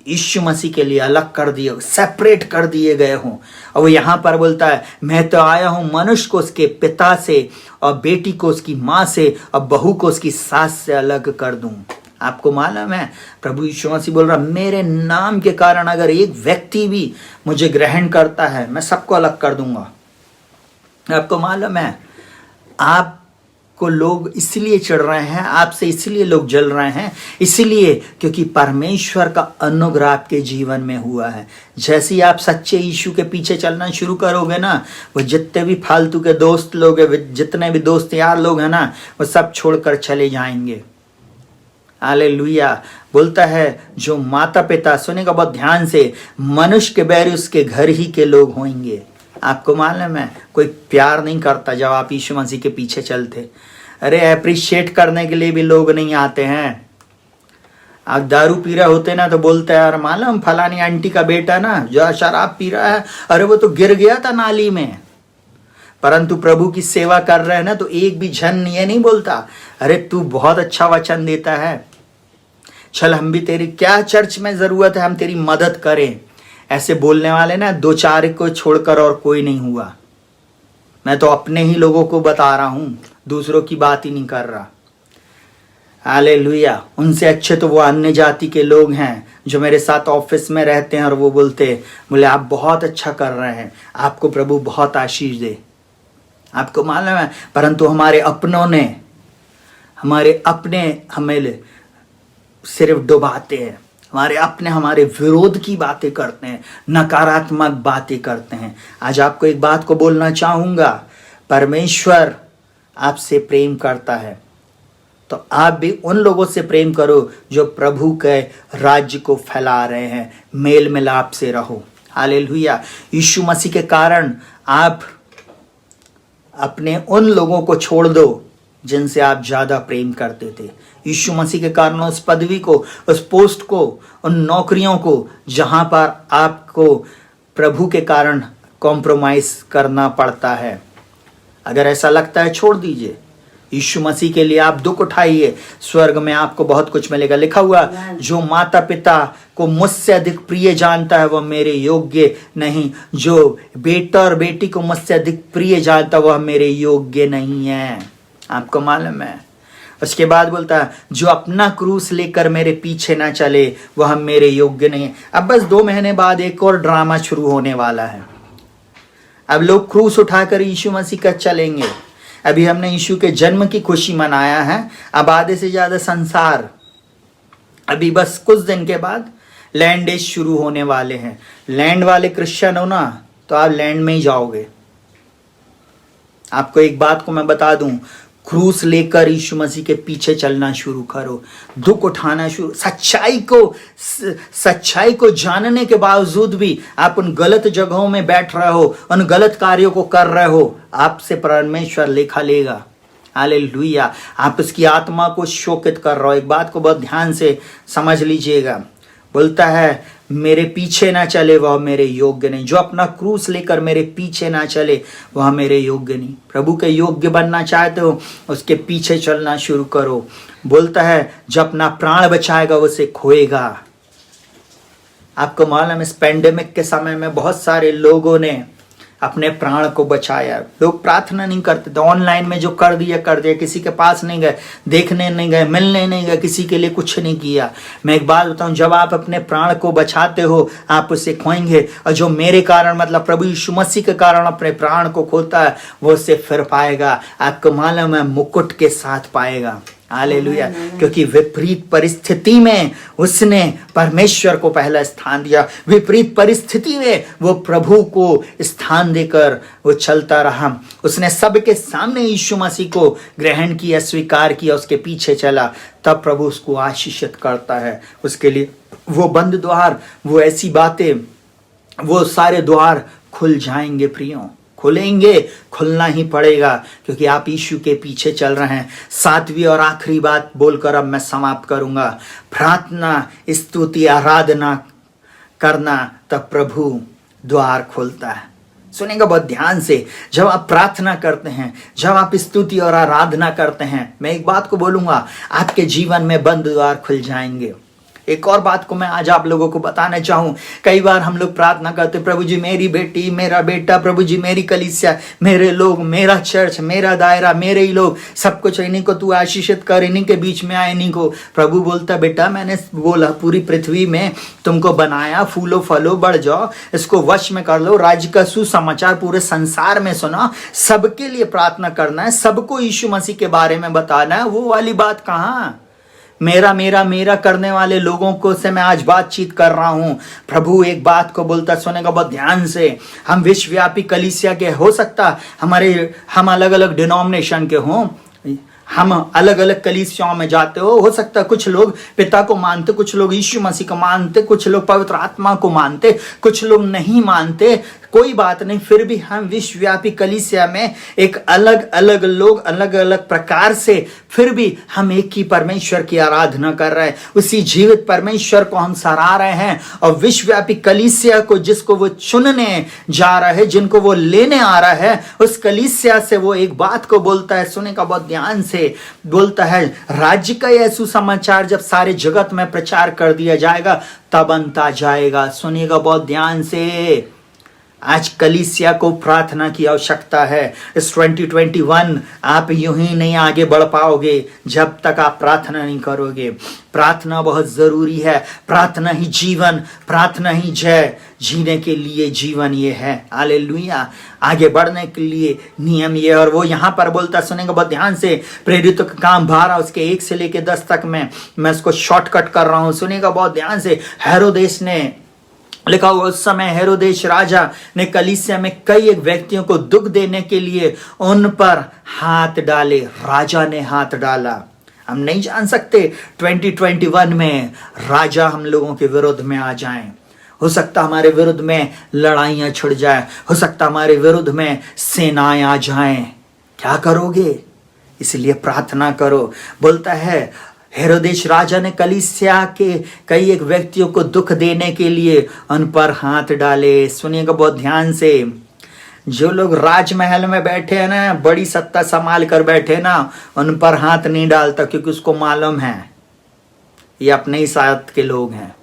यीशु मसीह के लिए अलग कर दिए, सेपरेट कर दिए गए हो। और वो यहाँ पर बोलता है, मैं तो आया हूँ मनुष्य को उसके पिता से और बेटी को उसकी माँ से और बहू को उसकी सास से अलग कर दूं। आपको मालूम है प्रभु यीशु मसीह बोल रहा, मेरे नाम के कारण अगर एक व्यक्ति भी मुझे ग्रहण करता है, मैं सबको अलग कर दूंगा। आपको मालूम है आप को लोग इसलिए चिढ़ रहे हैं, आपसे इसलिए लोग जल रहे हैं, इसलिए क्योंकि परमेश्वर का अनुग्रह आपके जीवन में हुआ है। जैसे ही आप सच्चे यीशु के पीछे चलना शुरू करोगे ना, वो जितने भी फालतू के दोस्त लोग हैं, जितने भी दोस्त यार लोग हैं ना, वो सब छोड़कर चले जाएंगे। हालेलुया। बोलता है जो माता पिता, सुनेगा बहुत ध्यान से, मनुष्य के बैरी उसके घर ही के लोग होंगे। आपको मालूम है कोई प्यार नहीं करता जब आप यीशु मसीह के पीछे चलते। अरे अप्रिशिएट करने के लिए भी लोग नहीं आते हैं। आप दारू पी रहे होते ना तो बोलते हैं यार मालूम फलानी आंटी का बेटा ना जो शराब पी रहा है, अरे वो तो गिर गया था नाली में। परंतु प्रभु की सेवा कर रहे हैं ना तो एक भी जन ये नहीं बोलता अरे तू बहुत अच्छा वचन देता है, चल हम भी तेरी, क्या चर्च में जरूरत है हम तेरी मदद करें। ऐसे बोलने वाले ना दो चार को छोड़कर और कोई नहीं हुआ। मैं तो अपने ही लोगों को बता रहा हूं, दूसरों की बात ही नहीं कर रहा। हालेलुया। उनसे अच्छे तो वो अन्य जाति के लोग हैं जो मेरे साथ ऑफिस में रहते हैं और वो बोले आप बहुत अच्छा कर रहे हैं, आपको प्रभु बहुत आशीष दे। आपको मालूम है परंतु हमारे अपनों ने हमें सिर्फ डुबाते हैं, हमारे अपने हमारे विरोध की बातें करते हैं, नकारात्मक बातें करते हैं। आज आपको एक बात को बोलना चाहूंगा, परमेश्वर आपसे प्रेम करता है तो आप भी उन लोगों से प्रेम करो जो प्रभु के राज्य को फैला रहे हैं। मेल मिलाप से रहो। हालेलुया। यीशु मसीह के कारण आप अपने उन लोगों को छोड़ दो जिनसे आप ज्यादा प्रेम करते थे। यीशु मसीह के कारण उस पदवी को, उस पोस्ट को, उन नौकरियों को जहां पर आपको प्रभु के कारण कॉम्प्रोमाइज करना पड़ता है, अगर ऐसा लगता है छोड़ दीजिए। यीशु मसीह के लिए आप दुख उठाइए, स्वर्ग में आपको बहुत कुछ मिलेगा। लिखा हुआ जो माता पिता को मुझसे अधिक प्रिय जानता है वह मेरे योग्य नहीं, जो बेटा और बेटी को मुझसे अधिक प्रिय जानता वह मेरे योग्य नहीं है। आपको मालूम है। उसके बाद बोलता है जो अपना क्रूस लेकर मेरे पीछे ना चले वह मेरे योग्य नहीं है। अब बस 2 महीने बाद एक और ड्रामा शुरू होने वाला है। अब लोग क्रूस उठाकर यीशु मसीह का चलेंगे। अभी हमने यीशु के जन्म की खुशी मनाया है, अब आधे से ज्यादा संसार, अभी बस कुछ दिन के बाद लैंड डेज शुरू होने वाले हैं। लैंड वाले क्रिश्चियन हो ना तो आप लैंड में ही जाओगे। आपको एक बात को मैं बता दूं, क्रूस लेकर यीशु मसीह के पीछे चलना शुरू करो, दुख उठाना शुरू। सच्चाई को जानने के बावजूद भी आप उन गलत जगहों में बैठ रहे हो, उन गलत कार्यों को कर रहे हो, आपसे परमेश्वर लेखा लेगा। हालेलुया। आप उसकी आत्मा को शोकित कर रहे हो। एक बात को बहुत ध्यान से समझ लीजिएगा। बोलता है मेरे पीछे ना चले वह मेरे योग्य नहीं, जो अपना क्रूस लेकर मेरे पीछे ना चले वह मेरे योग्य नहीं। प्रभु के योग्य बनना चाहते हो उसके पीछे चलना शुरू करो। बोलता है जो अपना प्राण बचाएगा उसे खोएगा। आपको मालूम है इस पेंडेमिक के समय में बहुत सारे लोगों ने अपने प्राण को बचाया। लोग प्रार्थना नहीं करते थे, ऑनलाइन में जो कर दिया, किसी के पास नहीं गए, देखने नहीं गए, मिलने नहीं गए, किसी के लिए कुछ नहीं किया। मैं एक बात बताऊं, जब आप अपने प्राण को बचाते हो आप उसे खोएंगे, और जो मेरे कारण मतलब प्रभु यीशु मसीह के कारण अपने प्राण को खोता है वो उसे फिर पाएगा। आपको मालूम है मुकुट के साथ पाएगा। हालेलुया। क्योंकि विपरीत परिस्थिति में उसने परमेश्वर को पहला स्थान दिया। विपरीत परिस्थिति में वो प्रभु को स्थान देकर वो चलता रहा। उसने सबके सामने यीशु मसीह को ग्रहण किया, स्वीकार किया, उसके पीछे चला। तब प्रभु उसको आशीषित करता है। उसके लिए वो बंद द्वार, वो ऐसी बातें, वो सारे द्वार खुल जाएंगे प्रियों, खुलेंगे, खुलना ही पड़ेगा क्योंकि आप यीशु के पीछे चल रहे हैं। 7वीं और आखिरी बात बोलकर अब मैं समाप्त करूंगा। प्रार्थना, स्तुति, आराधना करना तब प्रभु द्वार खोलता है। सुनेगा बहुत ध्यान से। जब आप प्रार्थना करते हैं, जब आप स्तुति और आराधना करते हैं, मैं एक बात को बोलूंगा, आपके जीवन में बंद द्वार खुल जाएंगे। एक और बात को मैं आज आप लोगों को बताना चाहूँ, कई बार हम लोग प्रार्थना करते, प्रभु जी मेरी बेटी, मेरा बेटा, प्रभु जी मेरी कलीसिया, मेरे लोग, मेरा चर्च, मेरा दायरा, मेरे ही लोग, सब कुछ इन्हीं को तू आशीषित कर, इन्हीं के बीच में आए, इन्हीं को। प्रभु बोलता बेटा मैंने बोला पूरी पृथ्वी में तुमको बनाया, फूलो फलो बढ़ जाओ, इसको वश में कर लो, राज्य का सुसमाचार पूरे संसार में सुना, सबके लिए प्रार्थना करना है, सबको यीशु मसीह के बारे में बताना है। वो वाली बात कहाँ? मेरा मेरा मेरा करने वाले लोगों को से मैं आज बातचीत कर रहा हूं। प्रभु एक बात को बोलता, सुनेगा बहुत ध्यान से, हम विश्वव्यापी कलीसिया के हो सकता हम अलग अलग डिनोमिनेशन के हों, हम अलग अलग कलीसियाओं में जाते हो सकता है कुछ लोग पिता को मानते, कुछ लोग यीशु मसीह को मानते, कुछ लोग पवित्र आत्मा को मानते, कुछ लोग नहीं मानते, कोई बात नहीं, फिर भी हम विश्वव्यापी कलीसिया में एक अलग अलग लोग, अलग अलग प्रकार से, फिर भी हम एक ही परमेश्वर की आराधना कर रहे हैं, उसी जीवित परमेश्वर को हम सराह रहे हैं। और विश्वव्यापी कलीसिया को जिसको वो चुनने जा रहा है, जिनको वो लेने आ रहा है, उस कलीसिया से वो एक बात को बोलता है, सुने का बहुत ध्यान से, बोलता है राज्य का यह सुसमाचार जब सारे जगत में प्रचार कर दिया जाएगा तब अंत आ जाएगा। सुनिएगा बहुत ध्यान से, आज कलीसिया को प्रार्थना की आवश्यकता है। इस 2021 आप यूं ही नहीं आगे बढ़ पाओगे जब तक आप प्रार्थना नहीं करोगे। प्रार्थना बहुत जरूरी है, प्रार्थना ही जीवन, प्रार्थना ही जय, जीने के लिए जीवन ये है। हालेलुया। आगे बढ़ने के लिए नियम ये, और वो यहाँ पर बोलता, सुनेगा बहुत ध्यान से, प्रेरितों का काम 12 उसके 1 से लेके 10 तक में मैं इसको शॉर्टकट कर रहा हूँ। सुनेगा बहुत ध्यान से, हेरोदेस ने लिखा हुआ, उस समय हेरोदेस राजा ने कलीसिया में कई एक व्यक्तियों को दुख देने के लिए उन पर हाथ डाले। राजा ने हाथ डाला। हम नहीं जान सकते 2021 में राजा हम लोगों के विरुद्ध में आ जाएं। हो सकता हमारे विरुद्ध में लड़ाइयां छिड़ जाए, हो सकता हमारे विरुद्ध में सेनाएं आ जाएं। क्या करोगे? इसलिए प्रार्थना करो। बोलता है हेरोदेस राजा ने कलीसिया के कई एक व्यक्तियों को दुख देने के लिए उन पर हाथ डाले। सुनिएगा बहुत ध्यान से, जो लोग राजमहल में बैठे हैं ना, बड़ी सत्ता संभाल कर बैठे ना, उन पर हाथ नहीं डालता, क्योंकि उसको मालूम है ये अपने ही साथ के लोग हैं।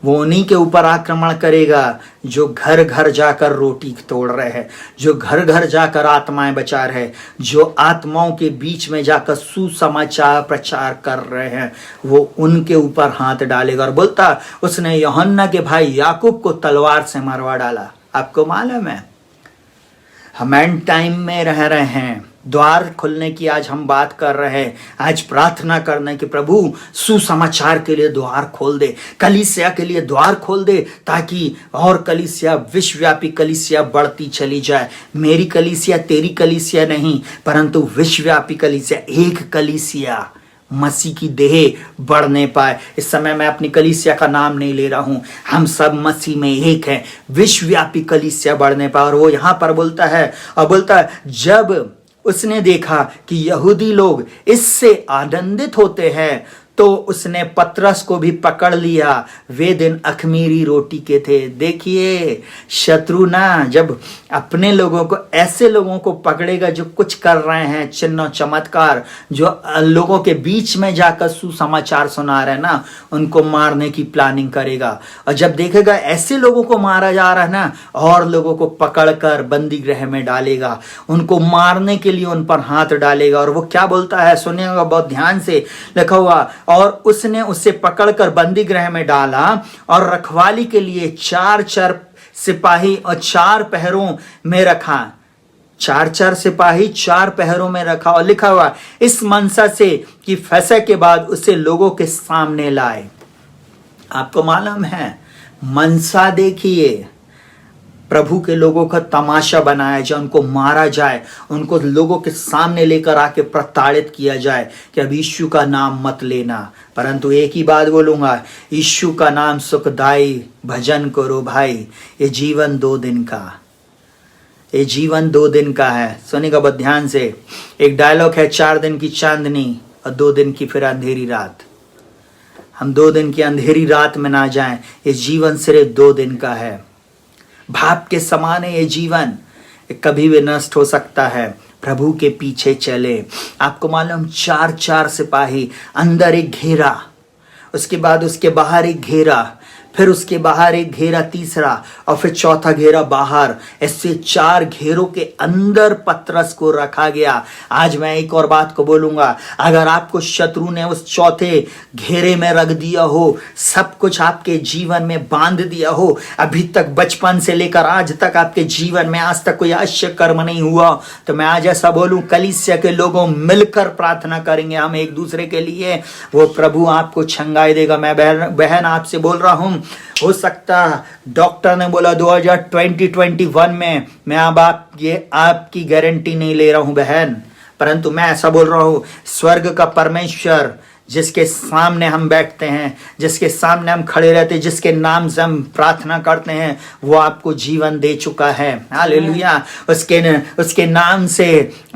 वो उन्हीं के ऊपर आक्रमण करेगा जो घर घर जाकर रोटी तोड़ रहे हैं, जो घर घर जाकर आत्माएं बचा रहे हैं, जो आत्माओं के बीच में जाकर सुसमाचार प्रचार कर रहे हैं, वो उनके ऊपर हाथ डालेगा। और बोलता उसने यूहन्ना के भाई याकूब को तलवार से मरवा डाला। आपको मालूम है हम एंड टाइम में रह रहे हैं, द्वार खुलने की आज हम बात कर रहे हैं। आज प्रार्थना करने की प्रभु सुसमाचार के लिए द्वार खोल दे, कलीसिया के लिए द्वार खोल दे, ताकि और कलीसिया, विश्वव्यापी कलीसिया बढ़ती चली जाए। मेरी कलीसिया तेरी कलीसिया नहीं, परंतु विश्वव्यापी कलीसिया, एक कलीसिया मसीह की देह बढ़ने पाए। इस समय मैं अपनी कलीसिया का नाम नहीं ले रहा हूं, हम सब मसीह में एक हैं, विश्वव्यापी कलीसिया बढ़ने पाए। और वो यहां पर बोलता है, और बोलता है जब उसने देखा कि यहूदी लोग इससे आनंदित होते हैं तो उसने पतरस को भी पकड़ लिया। वे दिन अखमीरी रोटी के थे। देखिए शत्रु ना जब अपने लोगों को, ऐसे लोगों को पकड़ेगा जो कुछ कर रहे हैं, चिन्ह चमत्कार, जो लोगों के बीच में जाकर सुसमाचार सुना रहे हैं ना, उनको मारने की प्लानिंग करेगा। और जब देखेगा ऐसे लोगों को मारा जा रहा है ना, और लोगों को पकड़कर बंदी गृह में डालेगा, उनको मारने के लिए उन पर हाथ डालेगा। और वो क्या बोलता है सुनिएगा बहुत ध्यान से, लिखा हुआ, और उसने उसे पकड़कर बंदी गृह में डाला और रखवाली के लिए 4 सिपाही और 4 पहरों में रखा। 4 सिपाही 4 पहरों में रखा, और लिखा हुआ इस मनसा से कि फसह के बाद उसे लोगों के सामने लाए। आपको मालूम है मनसा, देखिए प्रभु के लोगों का तमाशा बनाया जाए, उनको मारा जाए, उनको लोगों के सामने लेकर आके प्रताड़ित किया जाए कि अब यीशु का नाम मत लेना। परंतु एक ही बात बोलूंगा, यीशु का नाम सुखदाई, भजन करो भाई। ये जीवन 2 दिन का, ये जीवन 2 दिन का है। सुनिएगा बहुत ध्यान से, एक डायलॉग है, 4 दिन की चांदनी और 2 दिन की फिर अंधेरी रात। हम 2 दिन की अंधेरी रात में ना जाएं। ये जीवन सिर्फ 2 दिन का है। भाप के समान है ये जीवन, कभी भी नष्ट हो सकता है। प्रभु के पीछे चले। आपको मालूम 4 सिपाही, अंदर एक घेरा, उसके बाद उसके बाहर एक घेरा, फिर उसके बाहर एक घेरा तीसरा, और फिर चौथा घेरा बाहर। ऐसे 4 घेरों के अंदर पतरस को रखा गया। आज मैं एक और बात को बोलूंगा, अगर आपको शत्रु ने उस चौथे घेरे में रख दिया हो, सब कुछ आपके जीवन में बांध दिया हो, अभी तक बचपन से लेकर आज तक आपके जीवन में आज तक कोई अवश्य कर्म नहीं हुआ, तो मैं आज ऐसा बोलूं, कलीसिया के लोगों मिलकर प्रार्थना करेंगे हम एक दूसरे के लिए, वो प्रभु आपको छंगाई देगा। मैं बहन आपसे बोल रहा हूं, हो सकता डॉक्टर ने बोला 2021 में, मैं अब आपकी गारंटी नहीं ले रहा हूं बहन, परंतु मैं ऐसा बोल रहा हूं, स्वर्ग का परमेश्वर जिसके सामने हम बैठते हैं, जिसके सामने हम खड़े रहते हैं, जिसके नाम से हम प्रार्थना करते हैं, वो आपको जीवन दे चुका है। हालेलुया। उसके नाम से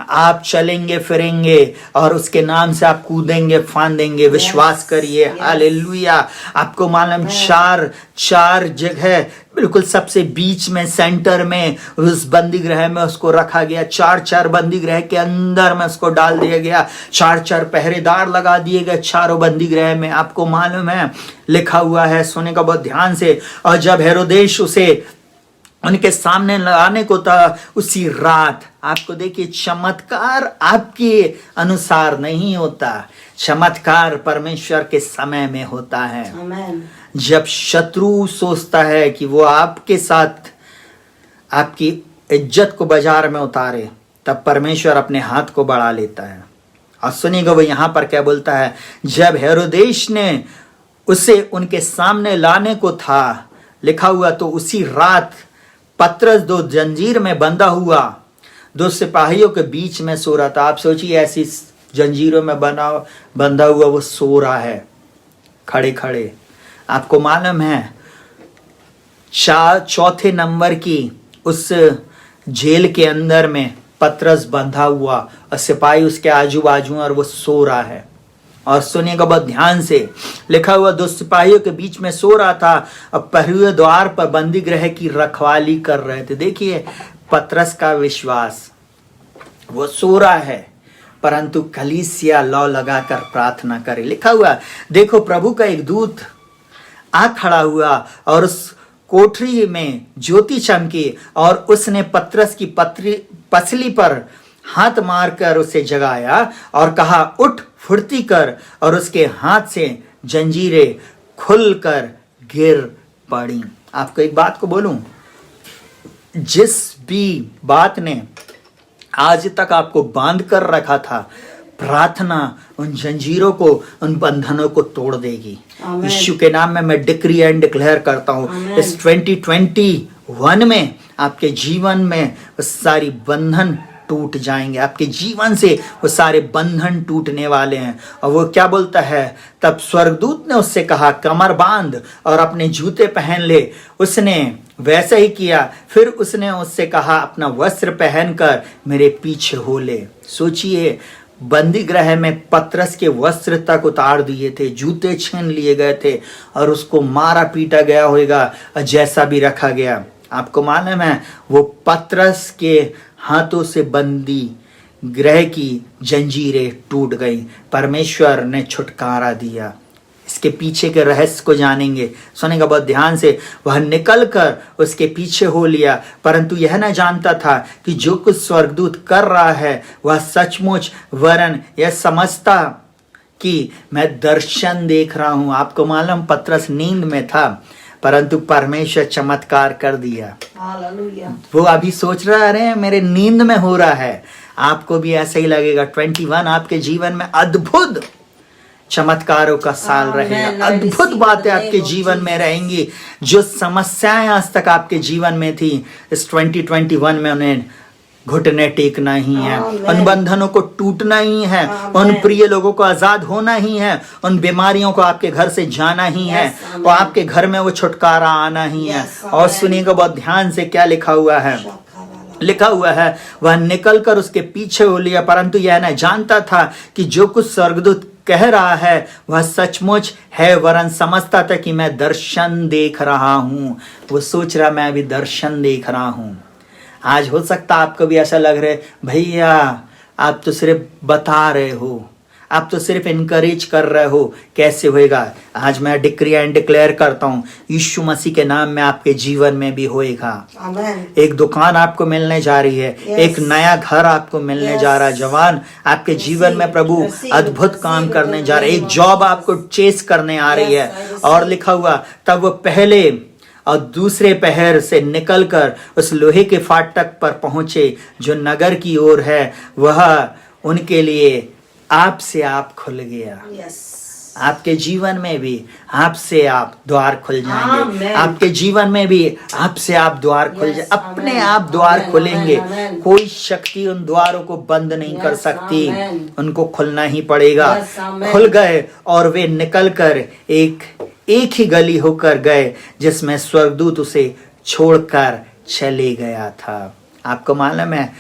आप चलेंगे फिरेंगे, और उसके नाम से आप कूदेंगे फांदेंगे। विश्वास करिए। हालेलुया। आपको मालूम, चार जगह बिल्कुल सबसे बीच में, सेंटर में उस बंदी गृह में उसको रखा गया। 4 बंदी गृह के अंदर में उसको डाल दिया गया। 4 पहरेदार लगा दिए गए चारों बंदी गृह में। आपको मालूम है, लिखा हुआ है, सुने का बहुत ध्यान से, और जब हेरोदेश उसे उनके सामने लाने को था, उसी रात, आपको देखिए, चमत्कार आपके अनुसार नहीं होता, चमत्कार परमेश्वर के समय में होता है। आमेन। जब शत्रु सोचता है कि वो आपके साथ आपकी इज्जत को बाजार में उतारे, तब परमेश्वर अपने हाथ को बढ़ा लेता है। और सुनिएगा वो यहां पर क्या बोलता है, जब हेरोदेश ने उसे उनके सामने लाने को था, लिखा हुआ, तो उसी रात पतरस 2 जंजीर में बंधा हुआ 2 सिपाहियों के बीच में सो रहा था। आप सोचिए, ऐसी जंजीरों में बंधा हुआ वो सो रहा है खड़े खड़े। आपको मालूम है, 4 नंबर की उस जेल के अंदर में पतरस बंधा हुआ, और सिपाही उसके आजू बाजू, और वो सो रहा है। और सुनिएगा बहुत ध्यान से, लिखा हुआ 2 सिपाहियों के बीच में सो रहा था, और पहरुए द्वार पर बंदी गृह की रखवाली कर रहे थे। देखिए पतरस का विश्वास, वो सो रहा है, परंतु कलीसिया लौ लगाकर प्रार्थना करे। लिखा हुआ, देखो प्रभु का एक दूत आ खड़ा हुआ, और उस कोठरी में ज्योति चमकी, और उसने पतरस की पसली पर हाथ मारकर उसे जगाया और कहा, उठ फुर्ती कर, और उसके हाथ से जंजीरें खुलकर गिर पड़ी। आपको एक बात को बोलूं, जिस भी बात ने आज तक आपको बांध कर रखा था, प्रार्थना उन जंजीरों को, उन बंधनों को तोड़ देगी। यीशु के नाम में मैं डिक्री एंड डिक्लेयर करता हूं, इस 2021 में आपके जीवन में वो सारी बंधन टूट जाएंगे। आपके जीवन से वो सारे बंधन टूटने वाले हैं। और वो क्या बोलता है, तब स्वर्गदूत ने उससे कहा, कमर बांध और अपने जूते पहन ले। उसने वैसा ही किया। फिर उसने उससे कहा, अपना वस्त्र पहनकर मेरे पीछे हो ले। सोचिए, बंदी गृह में पतरस के वस्त्र तक उतार दिए थे, जूते छीन लिए गए थे, और उसको मारा पीटा गया होगा, जैसा भी रखा गया। आपको मालूम है, वो पतरस के हाथों से बंदी गृह की जंजीरें टूट गई। परमेश्वर ने छुटकारा दिया। इसके पीछे के रहस्य को जानेंगे, सुनेगा बहुत ध्यान से। वह निकल कर उसके पीछे हो लिया, परंतु यह न जानता था कि जो कुछ स्वर्गदूत कर रहा है वह सचमुच, वरन यह समझता कि मैं दर्शन देख रहा हूं। आपको मालूम, पतरस नींद में था, परंतु परमेश्वर चमत्कार कर दिया। वो अभी सोच रहा है, मेरे नींद में हो रहा है। आपको भी ऐसा ही लगेगा। 21 आपके जीवन में अद्भुत चमत्कारों का साल रहेगा। अद्भुत बातें आपके जीवन में रहेंगी। जो समस्याएं आज तक आपके जीवन में थी, इस 2021 में उन्हें घुटने टेकना ही है, उन बंधनों को टूटना ही है, उन प्रिय लोगों को आजाद होना ही है, उन बीमारियों को आपके घर से जाना ही है, और आपके घर में वो छुटकारा आना ही है। और सुनिएगा बहुत ध्यान से, क्या लिखा हुआ है, लिखा हुआ है, वह निकलकर उसके पीछे हो लिया, परंतु यह न जानता था कि जो कुछ स्वर्गदूत कह रहा है वह सचमुच है, वरन समझता था कि मैं दर्शन देख रहा हूं। वो सोच रहा, मैं अभी दर्शन देख रहा हूं। आज हो सकता आपको भी ऐसा लग रहा है, भैया आप तो सिर्फ बता रहे हो, आप तो सिर्फ इनकरेज कर रहे हो, कैसे होएगा? आज मैं डिक्री एंड डिक्लेयर करता हूँ, यीशु मसीह के नाम में आपके जीवन में भी होएगा। एक दुकान आपको मिलने जा रही है, एक नया घर आपको मिलने जा रहा है। जवान, आपके जीवन में प्रभु अद्भुत काम करने जा रहे हैं। एक जॉब आपको चेस करने आ रही है। और लिखा हुआ, तब वो पहले और दूसरे पहर से निकलकर उस लोहे के फाटक पर पहुंचे जो नगर की ओर है। वह उनके लिए आपसे आप खुल गया। आपके जीवन में भी आपसे आप द्वार खुल जाएंगे। आपके जीवन में भी आपसे आप द्वार खुल जाए, अपने आप द्वार खुलेंगे। कोई शक्ति उन द्वारों को बंद नहीं कर सकती, उनको खुलना ही पड़ेगा। खुल गए और वे निकलकर एक ही गली होकर गए जिसमें स्वर्गदूत उसे छोड़कर चले गया था। आपको मालूम है,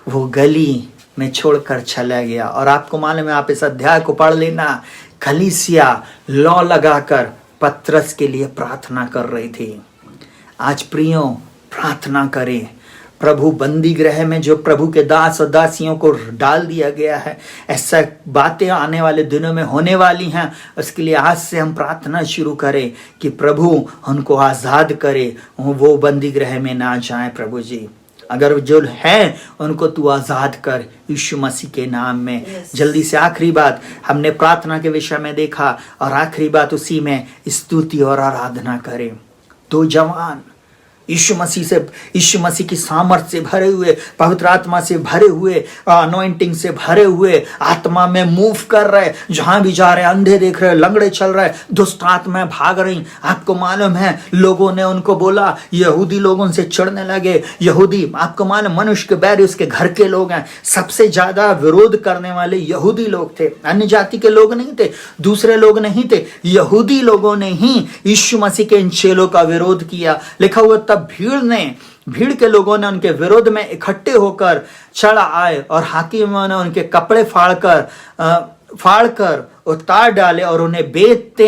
वो गली में छोड़कर चला गया। और आपको मालूम है, आप इस अध्याय को पढ़ लेना, कलीसिया लौ लगाकर पतरस के लिए प्रार्थना कर रही थी। आज प्रियो, प्रार्थना करें। प्रभु बंदी गृह में जो प्रभु के दास और दासियों को डाल दिया गया है, ऐसा बातें आने वाले दिनों में होने वाली हैं। उसके लिए आज से हम प्रार्थना शुरू करें कि प्रभु उनको आज़ाद करे, वो बंदी गृह में ना जाए। प्रभु जी, अगर जो है उनको तू आज़ाद कर यीशु मसीह के नाम में। जल्दी से आखिरी बात हमने प्रार्थना के विषय में देखा, और आखिरी बात उसी में स्तुति और आराधना करें। दो जवान यीशु मसीह की सामर्थ से भरे हुए, पवित्र आत्मा से भरे हुए, अनॉइंटिंग से भरे हुए, आत्मा में मूव कर रहे, जहां भी जा रहे, अंधे देख रहे, लंगड़े चल रहे, दुष्ट आत्माएं भाग रही। आपको मालूम है, लोगों ने उनको बोला, यहूदी लोगों से चिढ़ने लगे। यहूदी, आपको मालूम, मनुष्य के बैर उसके घर के लोग हैं। सबसे ज्यादा विरोध करने वाले यहूदी लोग थे, अन्य जाति के लोग नहीं थे, दूसरे लोग नहीं थे। यहूदी लोगों ने ही यीशु मसीह के इन चेलों का विरोध किया। लिखा हुआ, भीड़ के लोगों ने उनके विरोध में इकट्ठे होकर चढ़ आए और हाकिमों ने उनके कपड़े फाड़कर उतार डाले और उन्हें बेंत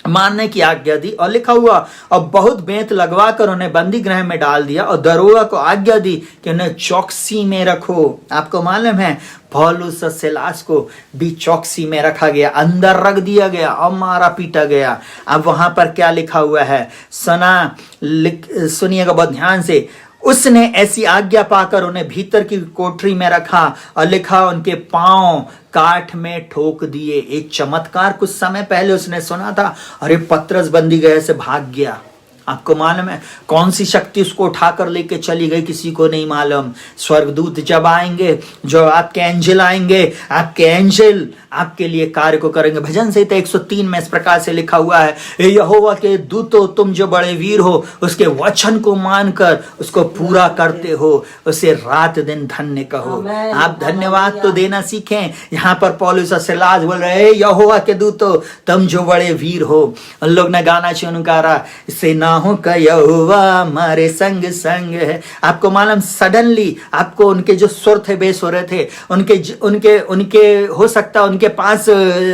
मारने की आज्ञा दी। और लिखा हुआ, और बहुत बेंत लगवा कर उन्हें बंदी गृह में डाल दिया और दरोगा को आज्ञा दी कि उन्हें चौकसी में रखो। आपको मालूम है, पौलुस और सिलास को भी चौकसी में रखा गया, अंदर रख दिया गया और मारा पीटा गया। अब वहां पर क्या लिखा हुआ है, सुनिएगा बहुत ध्यान से। उसने ऐसी आज्ञा पाकर उन्हें भीतर की कोठरी में रखा और लिखा, उनके पांव काठ में ठोक दिए। एक चमत्कार कुछ समय पहले उसने सुना था, अरे पतरस बंदी गृह से भाग गया। आपको मालूम है कौन सी शक्ति उसको उठाकर लेके चली गई? किसी को नहीं मालूम। स्वर्गदूत जब आएंगे, जो आपके एंजल आएंगे, आपके एंजल आपके लिए कार्य को करेंगे। भजन संहिता 103 में इस प्रकार से लिखा हुआ है, यहोवा के दूतों, तुम जो बड़े वीर हो, उसके वचन को मानकर उसको पूरा करते हो, उसे रात दिन धन्य कहो। आप धन्यवाद तो देना सीखें। यहाँ पर पौलुस और सिलास बोल रहे, यहोवा के दूतों, तुम जो बड़े वीर हो। उन लोग ने गाना चुनकारा, इससे ना हो का यहोवा हमारे संग संग है। आपको मालूम, सडनली आपको उनके जो सुर थे, बेस हो रहे थे, उनके हो सकता उनके पास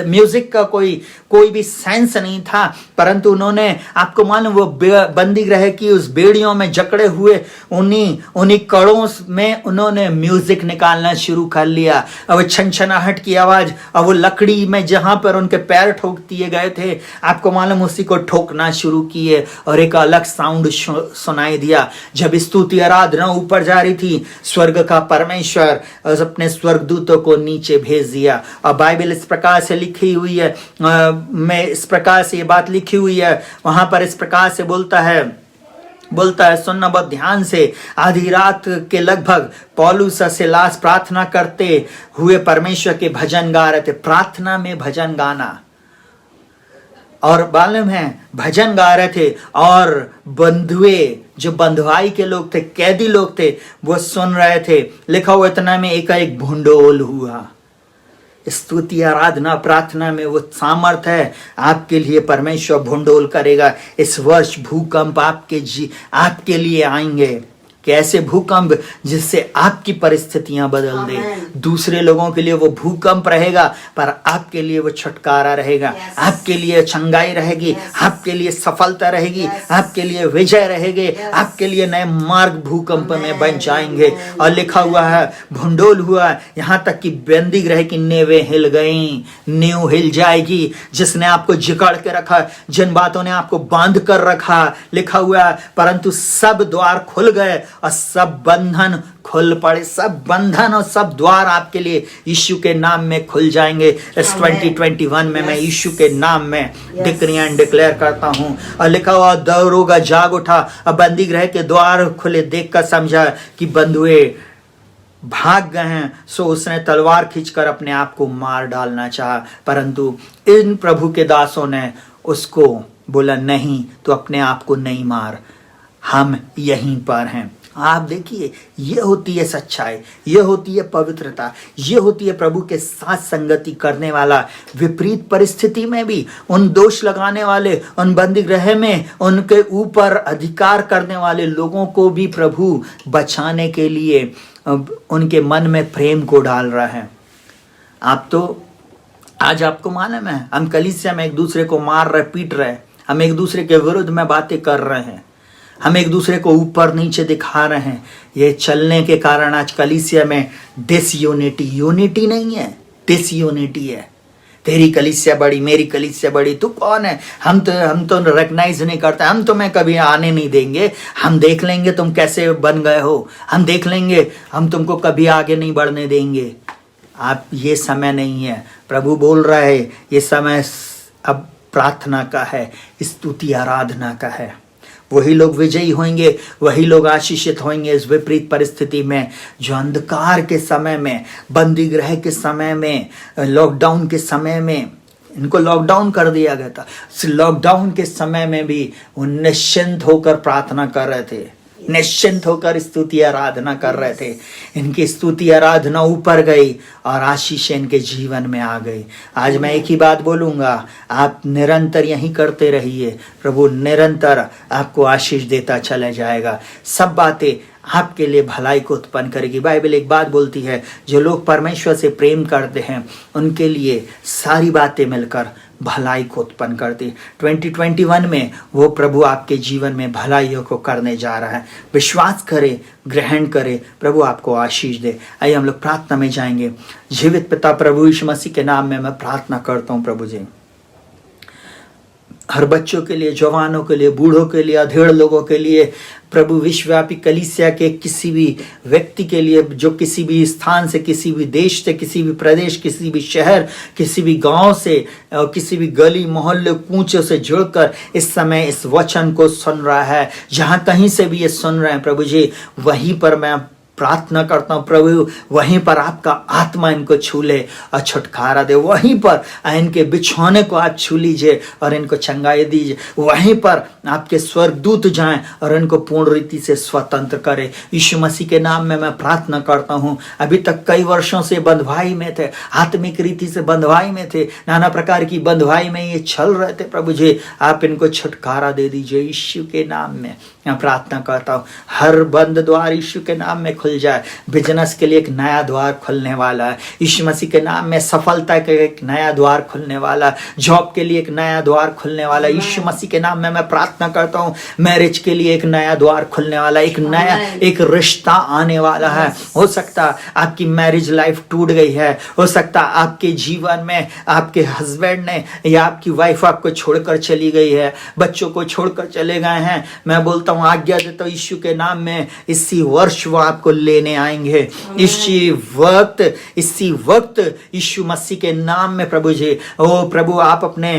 म्यूजिक का कोई भी सेंस नहीं था, परंतु उन्होंने, आपको मालूम, वो बंदी गृह की उस बेड़ियों में जकड़े हुए उन्हीं कड़ों में उन्होंने म्यूजिक निकालना शुरू कर लिया। अब छनछनाहट की आवाज, अब वो लकड़ी में जहां पर उनके पैर ठोक दिए गए थे, आपको मालूम, उसी को ठोकना शुरू किए और एक अलग साउंड सुनाई दिया। जब स्तुति आराधना ऊपर जा रही थी, स्वर्ग का परमेश्वर अपने स्वर्गदूतों को नीचे भेज दिया। और बाइबल इस प्रकार से लिखी हुई है, में इस प्रकार से ये बात लिखी हुई है, वहां पर इस प्रकार से बोलता है, सुनना बहुत ध्यान से। आधी रात के लगभग पौलुस और सिलास प्रार्थना करते हुए परमेश्वर के भजन गा रहे थे। प्रार्थना में भजन गाना, और मालूम है भजन गा रहे थे, और बंधुए, जो बंधुआई के लोग थे, कैदी लोग थे, वो सुन रहे थे। लिखा हुआ, इतना में एक भूंडोल हुआ। स्तुति आराधना प्रार्थना में वो सामर्थ है। आपके लिए परमेश्वर भूंडोल करेगा। इस वर्ष भूकंप आपके लिए आएंगे। कि ऐसे भूकंप जिससे आपकी परिस्थितियां बदल दे। दूसरे लोगों के लिए वो भूकंप रहेगा, पर आपके लिए वो छुटकारा रहेगा, आपके लिए चंगाई रहेगी, आपके लिए सफलता रहेगी, आपके लिए विजय रहेगी, आपके लिए नए मार्ग भूकंप में बन जाएंगे। और लिखा हुआ है, भूंडोल हुआ, यहाँ तक कि बंदी ग्रह की नेवें हिल गई, नींव हिल जाएगी। जिसने आपको जकड़ के रखा, जिन बातों ने आपको बांध कर रखा, लिखा हुआ है, परंतु सब द्वार खुल गए और सब बंधन खुल पड़े। सब बंधन और सब द्वार आपके लिए यीशु के नाम में खुल जाएंगे। इस 2021 में मैं यीशु के नाम में डिक्रियां डिक्लेयर करता हूं। और लिखा हुआ, दरोगा जाग उठा और बंदी गृह के द्वार खुले देखकर समझा कि बंधुए भाग गए हैं, सो उसने तलवार खींचकर अपने आप को मार डालना चाहा, परंतु इन प्रभु के दासों ने उसको बोला, नहीं, तो अपने आप को नहीं मार, हम यहीं पर हैं। आप देखिए, ये होती है सच्चाई, ये होती है पवित्रता, ये होती है प्रभु के साथ संगति करने वाला। विपरीत परिस्थिति में भी उन दोष लगाने वाले, उन बंदी गृह में उनके ऊपर अधिकार करने वाले लोगों को भी प्रभु बचाने के लिए उनके मन में प्रेम को डाल रहा है। आप तो आज आपको मालूम है, हम कलीसिया में एक दूसरे को मार रहे, पीट रहे, हम एक दूसरे के विरुद्ध में बातें कर रहे हैं, हम एक दूसरे को ऊपर नीचे दिखा रहे हैं। ये चलने के कारण आज कलीसिया में डिसयूनिटी, यूनिटी नहीं है, डिसयूनिटी है। तेरी कलीसिया बड़ी, मेरी कलीसिया बड़ी, तू कौन है? हम तो रिकॉग्नाइज नहीं करते, हम तुम्हें कभी आने नहीं देंगे, हम देख लेंगे तुम कैसे बन गए हो, हम देख लेंगे, हम तुमको कभी आगे नहीं बढ़ने देंगे। आप, ये समय नहीं है। प्रभु बोल रहा है, ये समय अब प्रार्थना का है, स्तुति आराधना का है। वही लोग विजयी होंगे, वही लोग आशीषित होंगे इस विपरीत परिस्थिति में, जो अंधकार के समय में, बंदी गृह के समय में, लॉकडाउन के समय में, इनको लॉकडाउन कर दिया गया था। लॉकडाउन के समय में भी वो निश्चिंत होकर प्रार्थना कर रहे थे, निश्चिंत होकर स्तुति आराधना कर रहे थे। इनकी स्तुति आराधना ऊपर गई और आशीष इनके जीवन में आ गई। आज मैं एक ही बात बोलूंगा, आप निरंतर यही करते रहिए, प्रभु निरंतर आपको आशीष देता चला जाएगा। सब बातें आपके लिए भलाई को उत्पन्न करेगी। बाइबल एक बात बोलती है, जो लोग परमेश्वर से प्रेम करते हैं उनके लिए सारी बातें मिलकर भलाई को उत्पन्न करती। 2021 में वो प्रभु आपके जीवन में भलाइयों को करने जा रहा है। विश्वास करे, ग्रहण करे, प्रभु आपको आशीष दे। आइए हम लोग प्रार्थना में जाएंगे। जीवित पिता प्रभु यीशु मसीह के नाम में मैं प्रार्थना करता हूँ प्रभु जी, हर बच्चों के लिए, जवानों के लिए, बूढ़ों के लिए, अधेड़ लोगों के लिए, प्रभु विश्वव्यापी कलीसिया के किसी भी व्यक्ति के लिए जो किसी भी स्थान से, किसी भी देश से, किसी भी प्रदेश, किसी भी शहर, किसी भी गांव से, किसी भी गली मोहल्ले कूचों से जुड़कर इस समय इस वचन को सुन रहा है, जहां कहीं से भी ये सुन रहे हैं प्रभु जी, वहीं पर मैं प्रार्थना करता हूँ प्रभु, वहीं पर आपका आत्मा इनको छू ले और छुटकारा दे। वहीं पर इनके बिछौने को आप छू लीजिए और इनको चंगाई दीजिए। वहीं पर आपके स्वर्गदूत जाएं और इनको पूर्ण रीति से स्वतंत्र करें। यीशु मसीह के नाम में मैं प्रार्थना करता हूँ। अभी तक कई वर्षों से बंधुआई में थे, आत्मिक रीति से बंधुआई में थे, नाना प्रकार की बंधुआई में ये चल रहे थे प्रभु जी, आप इनको छुटकारा दे दीजिए। यीशु के नाम में मैं प्रार्थना करता हूँ, हर बंद द्वार यीशु के नाम में खुल जाए। बिजनेस के लिए एक नया द्वार खुलने वाला है यीशु मसीह के नाम में। सफलता के एक नया द्वार खुलने वाला, जॉब के लिए एक नया द्वार खुलने वाला यीशु मसीह के नाम में मैं प्रार्थना करता हूँ। मैरिज के लिए एक नया द्वार खुलने वाला, एक नया एक रिश्ता आने वाला है। हो सकता आपकी मैरिज लाइफ टूट गई है, हो सकता आपके जीवन में आपके हस्बैंड ने या आपकी वाइफ आपको छोड़कर चली गई है, बच्चों को छोड़कर चले गए हैं। मैं बोलता हूँ, आज्ञा देता हूँ यीशु के नाम में, इसी वर्ष वो आपको लेने आएंगे। इसी वक्त यीशु मसीह के नाम में प्रभु जी, ओ प्रभु आप अपने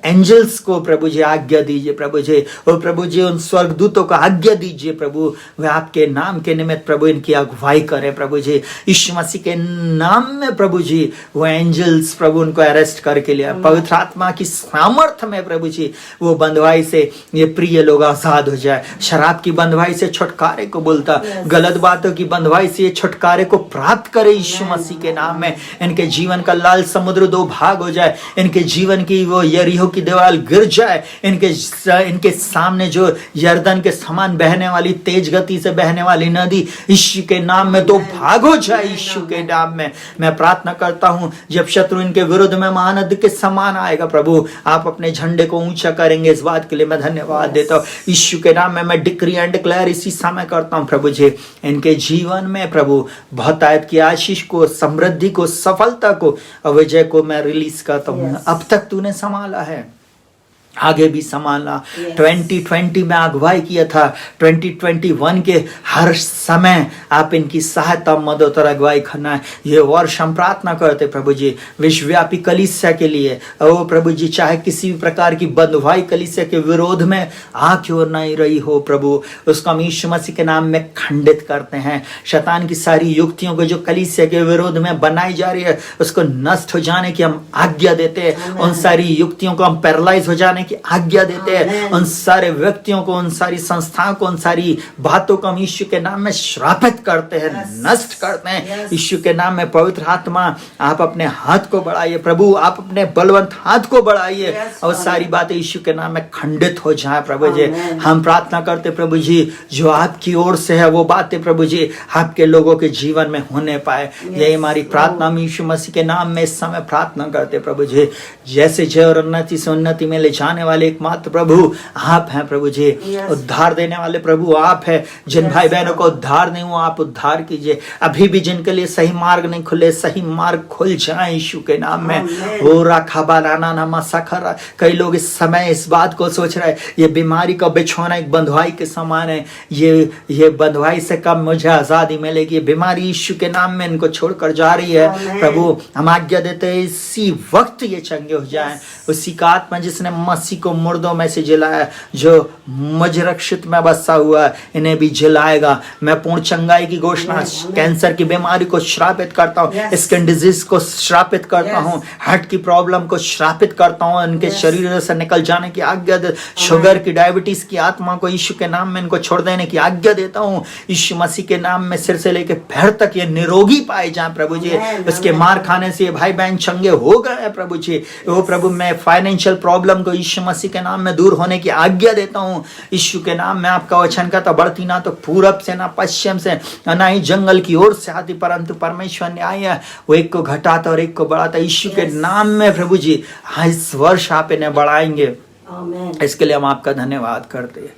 एंजल्स को प्रभु जी आज्ञा दीजिए प्रभु जी, ओ प्रभु जी उन स्वर्गदूतों को आज्ञा दीजिए प्रभु, वे आपके नाम के निमित्त प्रभु इनकी अगुवाई करें प्रभु जी। यीशु मसीह के नाम में प्रभु जी वो एंजल्स प्रभु उनको अरेस्ट करके लिया। पवित्र आत्मा की सामर्थ्य में प्रभु जी वो बंधुआई से ये प्रिय लोग आजाद हो जाए। शराब की बंधुआई से छुटकारे को बोलता, गलत गलत बातों की बंधुआई से ये छुटकारे को प्राप्त करे यीशु मसीह के नाम में। इनके जीवन का लाल समुद्र दो भाग हो जाए, इनके जीवन की वो यरीहो की दीवार गिर जाए, इनके सामने जो यरदन के समान बहने वाली तेज गति से बहने वाली नदी यीशु के नाम में दो भाग हो जाए यीशु के नाम में। मैं प्रार्थना करता हूं जब शत्रु इनके विरुद्ध में महानदी के समान आएगा प्रभु, आप अपने झंडे को ऊंचा करेंगे। इस बात के लिए मैं धन्यवाद देता हूं यीशु के नाम में। मैं डिक्री एंड डिक्लेयर इसी समय करता हूं प्रभु जी, इनके जीवन में प्रभु बहुतायत की आशीष को, समृद्धि को, सफलता को, विजय को मैं रिलीज करता हूं। अब तक तूने संभाला है, आगे भी संभालना। 2020 में अगुवाई किया था, 2021 के हर समय आप इनकी सहायता, मदद और अगुवाई करना है। ये वर्ष हम प्रार्थना करते प्रभु जी विश्वव्यापी कलीसिया के लिए। ओ प्रभु जी, चाहे किसी भी प्रकार की बंधुआई कलीसिया के विरोध में आ क्यों नहीं रही हो प्रभु, उसको हम यीशु मसीह के नाम में खंडित करते हैं। शैतान की सारी युक्तियों को जो कलीसिया के विरोध में बनाई जा रही है, उसको नष्ट हो जाने की हम आज्ञा देते हैं। उन सारी युक्तियों को हम पैरालाइज हो जाने की आज्ञा देते हैं। उन सारे व्यक्तियों को, उन सारी संस्थाओं को, उन सारी बातों को हम यीशु के नाम में श्रापित करते हैं, नष्ट करते हैं यीशु के नाम में। पवित्र आत्मा आप अपने हाथ को बढ़ाइए प्रभु, आप अपने बलवंत हाथ को बढ़ाइए और सारी बातें यीशु के नाम में खंडित हो जाए प्रभु जी। हम प्रार्थना करते प्रभु जी, जो आपकी ओर से है वो बातें प्रभु जी आपके लोगों के जीवन में होने पाए। यही हमारी प्रार्थना हम यीशु मसीह के नाम में इस समय प्रार्थना करते प्रभु जी। जैसे जय और उन्नति से उन्नति में ले जाने वाले एकमात्र प्रभु आप हैं प्रभु जी। उद्धार देने वाले प्रभु आप हैं। जिन भाई बहनों को उद्धार नहीं हुआ आप उद्धार कीजिए। अभी भी जिनके लिए सही मार्ग नहीं खुले, सही मार्ग खुल जाए यीशु के नाम में। ओ राखाबा लाना नामा सखरा। कई लोग इस समय इस बात को सोच रहे हैं ये बीमारी का बिछौना एक बंधुआई के समान है, ये बंधुआई से कब मुझे आजादी मिलेगी। बीमारी यीशु के नाम में इनको छोड़कर जा रही है प्रभु। हम आज्ञा देते हैं इसी वक्त ये चंगे हो जाएं। उसी का आत्मा जिसने मसीह को मुर्दों में से जिलाया, जो मुझ रक्षित में बसा हुआ है, इन्हें भी जिलाएगा। मैं पूर्ण चंगाई की घोषणा, कैंसर की बीमारी को श्रापित करता हूँ, स्किन डिजीज को श्रापित करता हूँ, हार्ट की प्रॉब्लम को श्रापित करता हूँ, इनके शरीर से निकल जाने की आज्ञा दे। शुगर की, डायबिटीज की आत्मा को यीशु के नाम में इनको छोड़ देने की आज्ञा देता हूँ यीशु मसीह के नाम में। सिर से लेकर पैर तक ये निरोगी पाए जाए प्रभु जी। उसके मार खाने से भाई बहन चंगे हो गए प्रभु जी। वो प्रभु मैं फाइनेंशियल प्रॉब्लम को यीशु मसीह के नाम में दूर होने की आज्ञा देता हूँ यीशु के नाम में। आपका वचन का तो बढ़ती ना तो पूरब से, ना पश्चिम से, ना ही जंगल की ओर से आती, परंतु परमेश्वर न्याय है, वो एक को घटाता और एक को बढ़ाता यीशु के नाम में प्रभु जी। इस वर्ष आप इन्हें बढ़ाएंगे, इसके लिए हम आपका धन्यवाद करते हैं।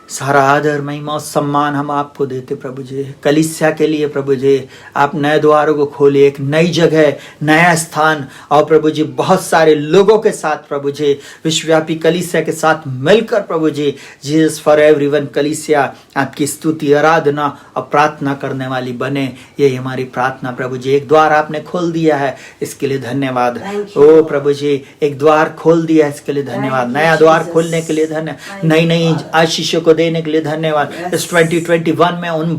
सारा आदर, महिमा और सम्मान हम आपको देते प्रभु जी। कलीसिया के लिए प्रभु जी आप नए द्वारों को खोले, एक नई जगह, नया स्थान, और प्रभु जी बहुत सारे लोगों के साथ प्रभु जी, विश्वव्यापी कलीसिया के साथ मिलकर प्रभु जी, जीसस फॉर एवरीवन कलीसिया आपकी स्तुति, आराधना और प्रार्थना करने वाली बने। यही हमारी प्रार्थना प्रभु जी। एक द्वार आपने खोल दिया है, इसके लिए धन्यवाद। ओ प्रभु जी, एक द्वार खोल दिया है, इसके लिए धन्यवाद। नया द्वार खोलने के लिए धन्यवाद, नई नई आशीषों को देने के लिए धन्यवाद। इस 2021 में उन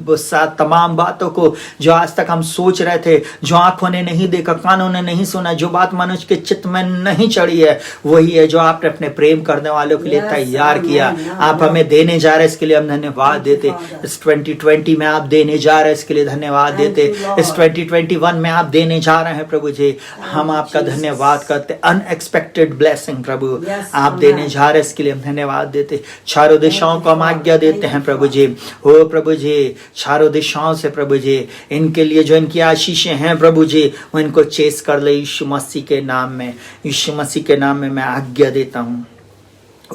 तमाम बातों को जो आज तक हम सोच रहे थे, जो आंखों ने नहीं देखा, कानों ने नहीं सुना, जो बात मनुष्य के चित्त में नहीं चढ़ी है, वही है जो आपने अपने प्रेम करने वालों के लिए तैयार किया। आप हमें देने जा रहे हैं, इसके लिए हम धन्यवाद देते। इस 2020 में आप देने जा रहे हैं, इसके लिए धन्यवाद देते। इस 2021 में आप देने जा रहे हैं प्रभु जी, हम आपका धन्यवाद करते। अनएक्सपेक्टेड ब्लेसिंग प्रभु आप देने जा रहे हैं, इसके लिए हम धन्यवाद देते। चारों दिशाओं को हम आज्ञा देते हैं प्रभु जी। हो प्रभु जी, चारों दिशाओं से प्रभु जी इनके लिए जो इनकी आशीषें हैं प्रभु जी, वो इनको चेस कर ले यीशु मसीह के नाम में। यीशु मसीह के नाम में मैं आज्ञा देता हूँ,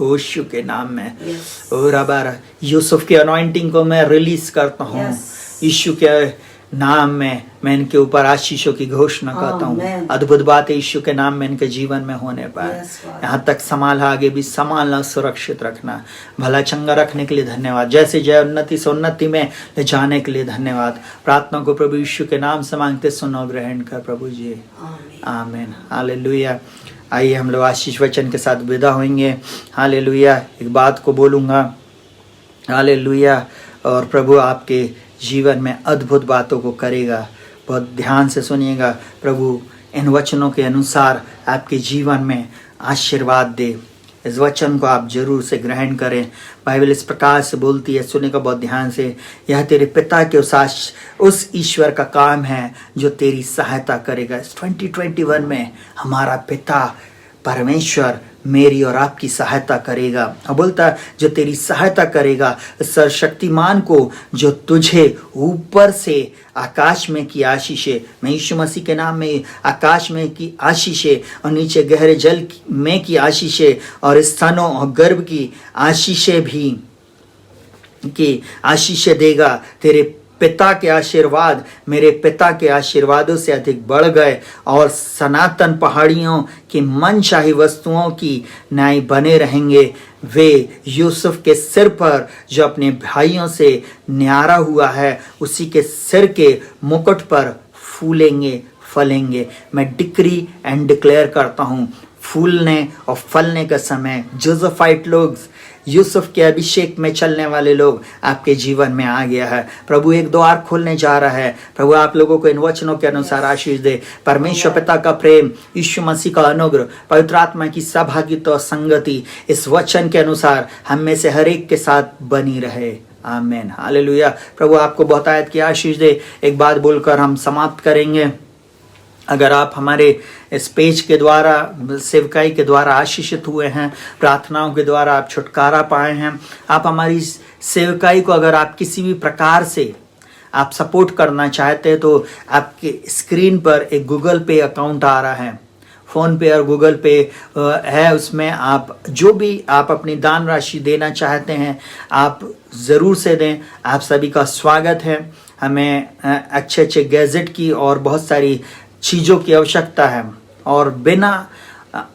यीशु के नाम में। और अब यूसुफ की अनॉइंटिंग को मैं रिलीज करता हूँ यीशु के नाम में। मैं इनके ऊपर आशीषों की घोषणा करता हूँ। अद्भुत बात इयीशु के नाम में इनके जीवन में होने पाए। यहाँ तक संभाला, आगे भी संभालना, सुरक्षित रखना, भला चंगा रखने के लिए धन्यवाद। जैसे जय उन्नति से उन्नति में ले जाने के लिए धन्यवाद। प्रार्थना को प्रभु यीशु के नाम से मांगते, सुनो, ग्रहण कर प्रभु जी। आमीन, हालेलुया। आइए हम लोग आशीष वचन के साथ विदा होंगे। हालेलुया। एक बात को बोलूँगा, हालेलुया, और प्रभु आपके जीवन में अद्भुत बातों को करेगा। बहुत ध्यान से सुनिएगा। प्रभु इन वचनों के अनुसार आपके जीवन में आशीर्वाद दे, इस वचन को आप जरूर से ग्रहण करें। बाइबल इस प्रकार से बोलती है, सुने का बहुत ध्यान से, यह तेरे पिता के उस ईश्वर का काम है जो तेरी सहायता करेगा। इस 2021 में हमारा पिता परमेश्वर मेरी और आपकी सहायता करेगा। और बोलता जो तेरी सहायता करेगा, सर्वशक्तिमान को जो तुझे ऊपर से आकाश में की आशीषें, मैं यीशु मसीह के नाम में आकाश में की आशीषें और नीचे गहरे जल में की आशीषें और स्तनों और गर्भ की आशीषें भी की आशीषें देगा। तेरे पिता के आशीर्वाद मेरे पिता के आशीर्वादों से अधिक बढ़ गए और सनातन पहाड़ियों की मनचाही वस्तुओं की न्याय बने रहेंगे। वे यूसुफ के सिर पर जो अपने भाइयों से न्यारा हुआ है, उसी के सिर के मुकुट पर फूलेंगे फलेंगे। मैं डिक्री एंड डिक्लेयर करता हूँ, फूलने और फलने का समय, जोसेफाइट लोग, यूसुफ के अभिषेक में चलने वाले लोग आपके जीवन में आ गया है। प्रभु एक द्वार खोलने जा रहा है। प्रभु आप लोगों को इन वचनों के अनुसार आशीष दे। परमेश्वर पिता का प्रेम, यीशु मसीह का अनुग्रह, पवित्र आत्मा की सहभागिता और संगति इस वचन के अनुसार हम में से हर एक के साथ बनी रहे। आमीन, हालेलुया। प्रभु आपको बहुत आयत की आशीष दे। एक बात बोलकर हम समाप्त करेंगे। अगर आप हमारे इस पेज के द्वारा, सेवकाई के द्वारा आशीषित हुए हैं, प्रार्थनाओं के द्वारा आप छुटकारा पाए हैं, आप हमारी सेवकाई को अगर आप किसी भी प्रकार से आप सपोर्ट करना चाहते हैं, तो आपके स्क्रीन पर एक गूगल पे अकाउंट आ रहा है, फ़ोन पे और गूगल पे है। उसमें आप जो भी आप अपनी दान राशि देना चाहते हैं, आप ज़रूर से दें। आप सभी का स्वागत है। हमें अच्छे अच्छे गैजेट की और बहुत सारी चीज़ों की आवश्यकता है और बिना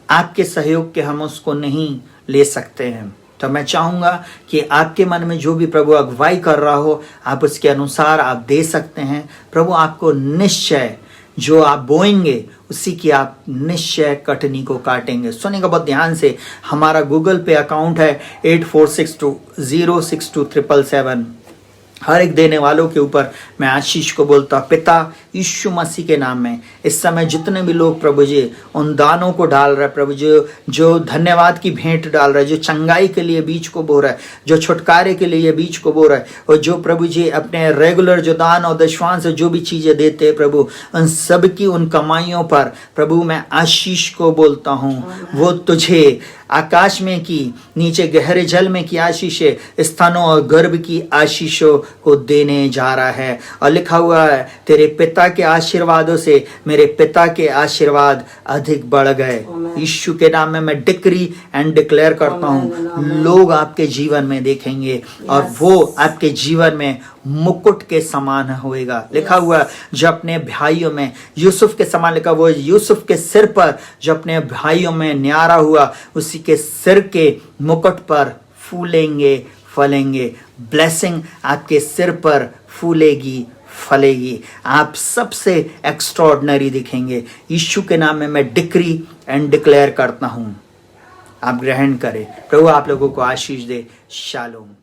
आपके सहयोग के हम उसको नहीं ले सकते हैं। तो मैं चाहूँगा कि आपके मन में जो भी प्रभु अगुवाई कर रहा हो, आप उसके अनुसार आप दे सकते हैं। प्रभु आपको निश्चय जो आप बोएंगे उसी की आप निश्चय कटनी को काटेंगे। सुनिएगा बहुत ध्यान से। हमारा गूगल पे अकाउंट है 8462062777। हर एक देने वालों के ऊपर मैं आशीष को बोलता हूँ पिता यीशु मसीह के नाम में। इस समय जितने भी लोग प्रभु जी उन दानों को डाल रहे, प्रभु जी जो धन्यवाद की भेंट डाल रहे, जो चंगाई के लिए बीज को बो रहा है, जो छुटकारे के लिए बीज को बो रहा है, और जो प्रभु जी अपने रेगुलर जो दान और दशवांश जो भी चीज़ें देते हैं प्रभु, उन सब की उन कमाइयों पर प्रभु मैं आशीष को बोलता हूँ। वो तुझे आकाश में की, नीचे गहरे जल में की आशीषें, स्तनों और गर्भ की आशीषों को देने जा रहा है। और लिखा हुआ है तेरे पिता के आशीर्वादों से मेरे पिता के आशीर्वाद अधिक बढ़ गए। यीशु के नाम में मैं डिक्री एंड डिक्लेयर करता हूँ, लोग आपके जीवन में देखेंगे और वो आपके जीवन में मुकुट के समान होएगा। लिखा हुआ जो अपने भाइयों में यूसुफ के समान, लिखा वो यूसुफ के सिर पर जो अपने भाइयों में न्यारा हुआ, उसी के सिर के मुकुट पर फूलेंगे फलेंगे। ब्लेसिंग आपके सिर पर फूलेगी फलेगी। आप सबसे एक्स्ट्रॉर्डिनरी दिखेंगे। यीशु के नाम में मैं डिक्री एंड डिक्लेयर करता हूँ, आप ग्रहण करें। प्रभु आप लोगों को आशीष दे। शालोम।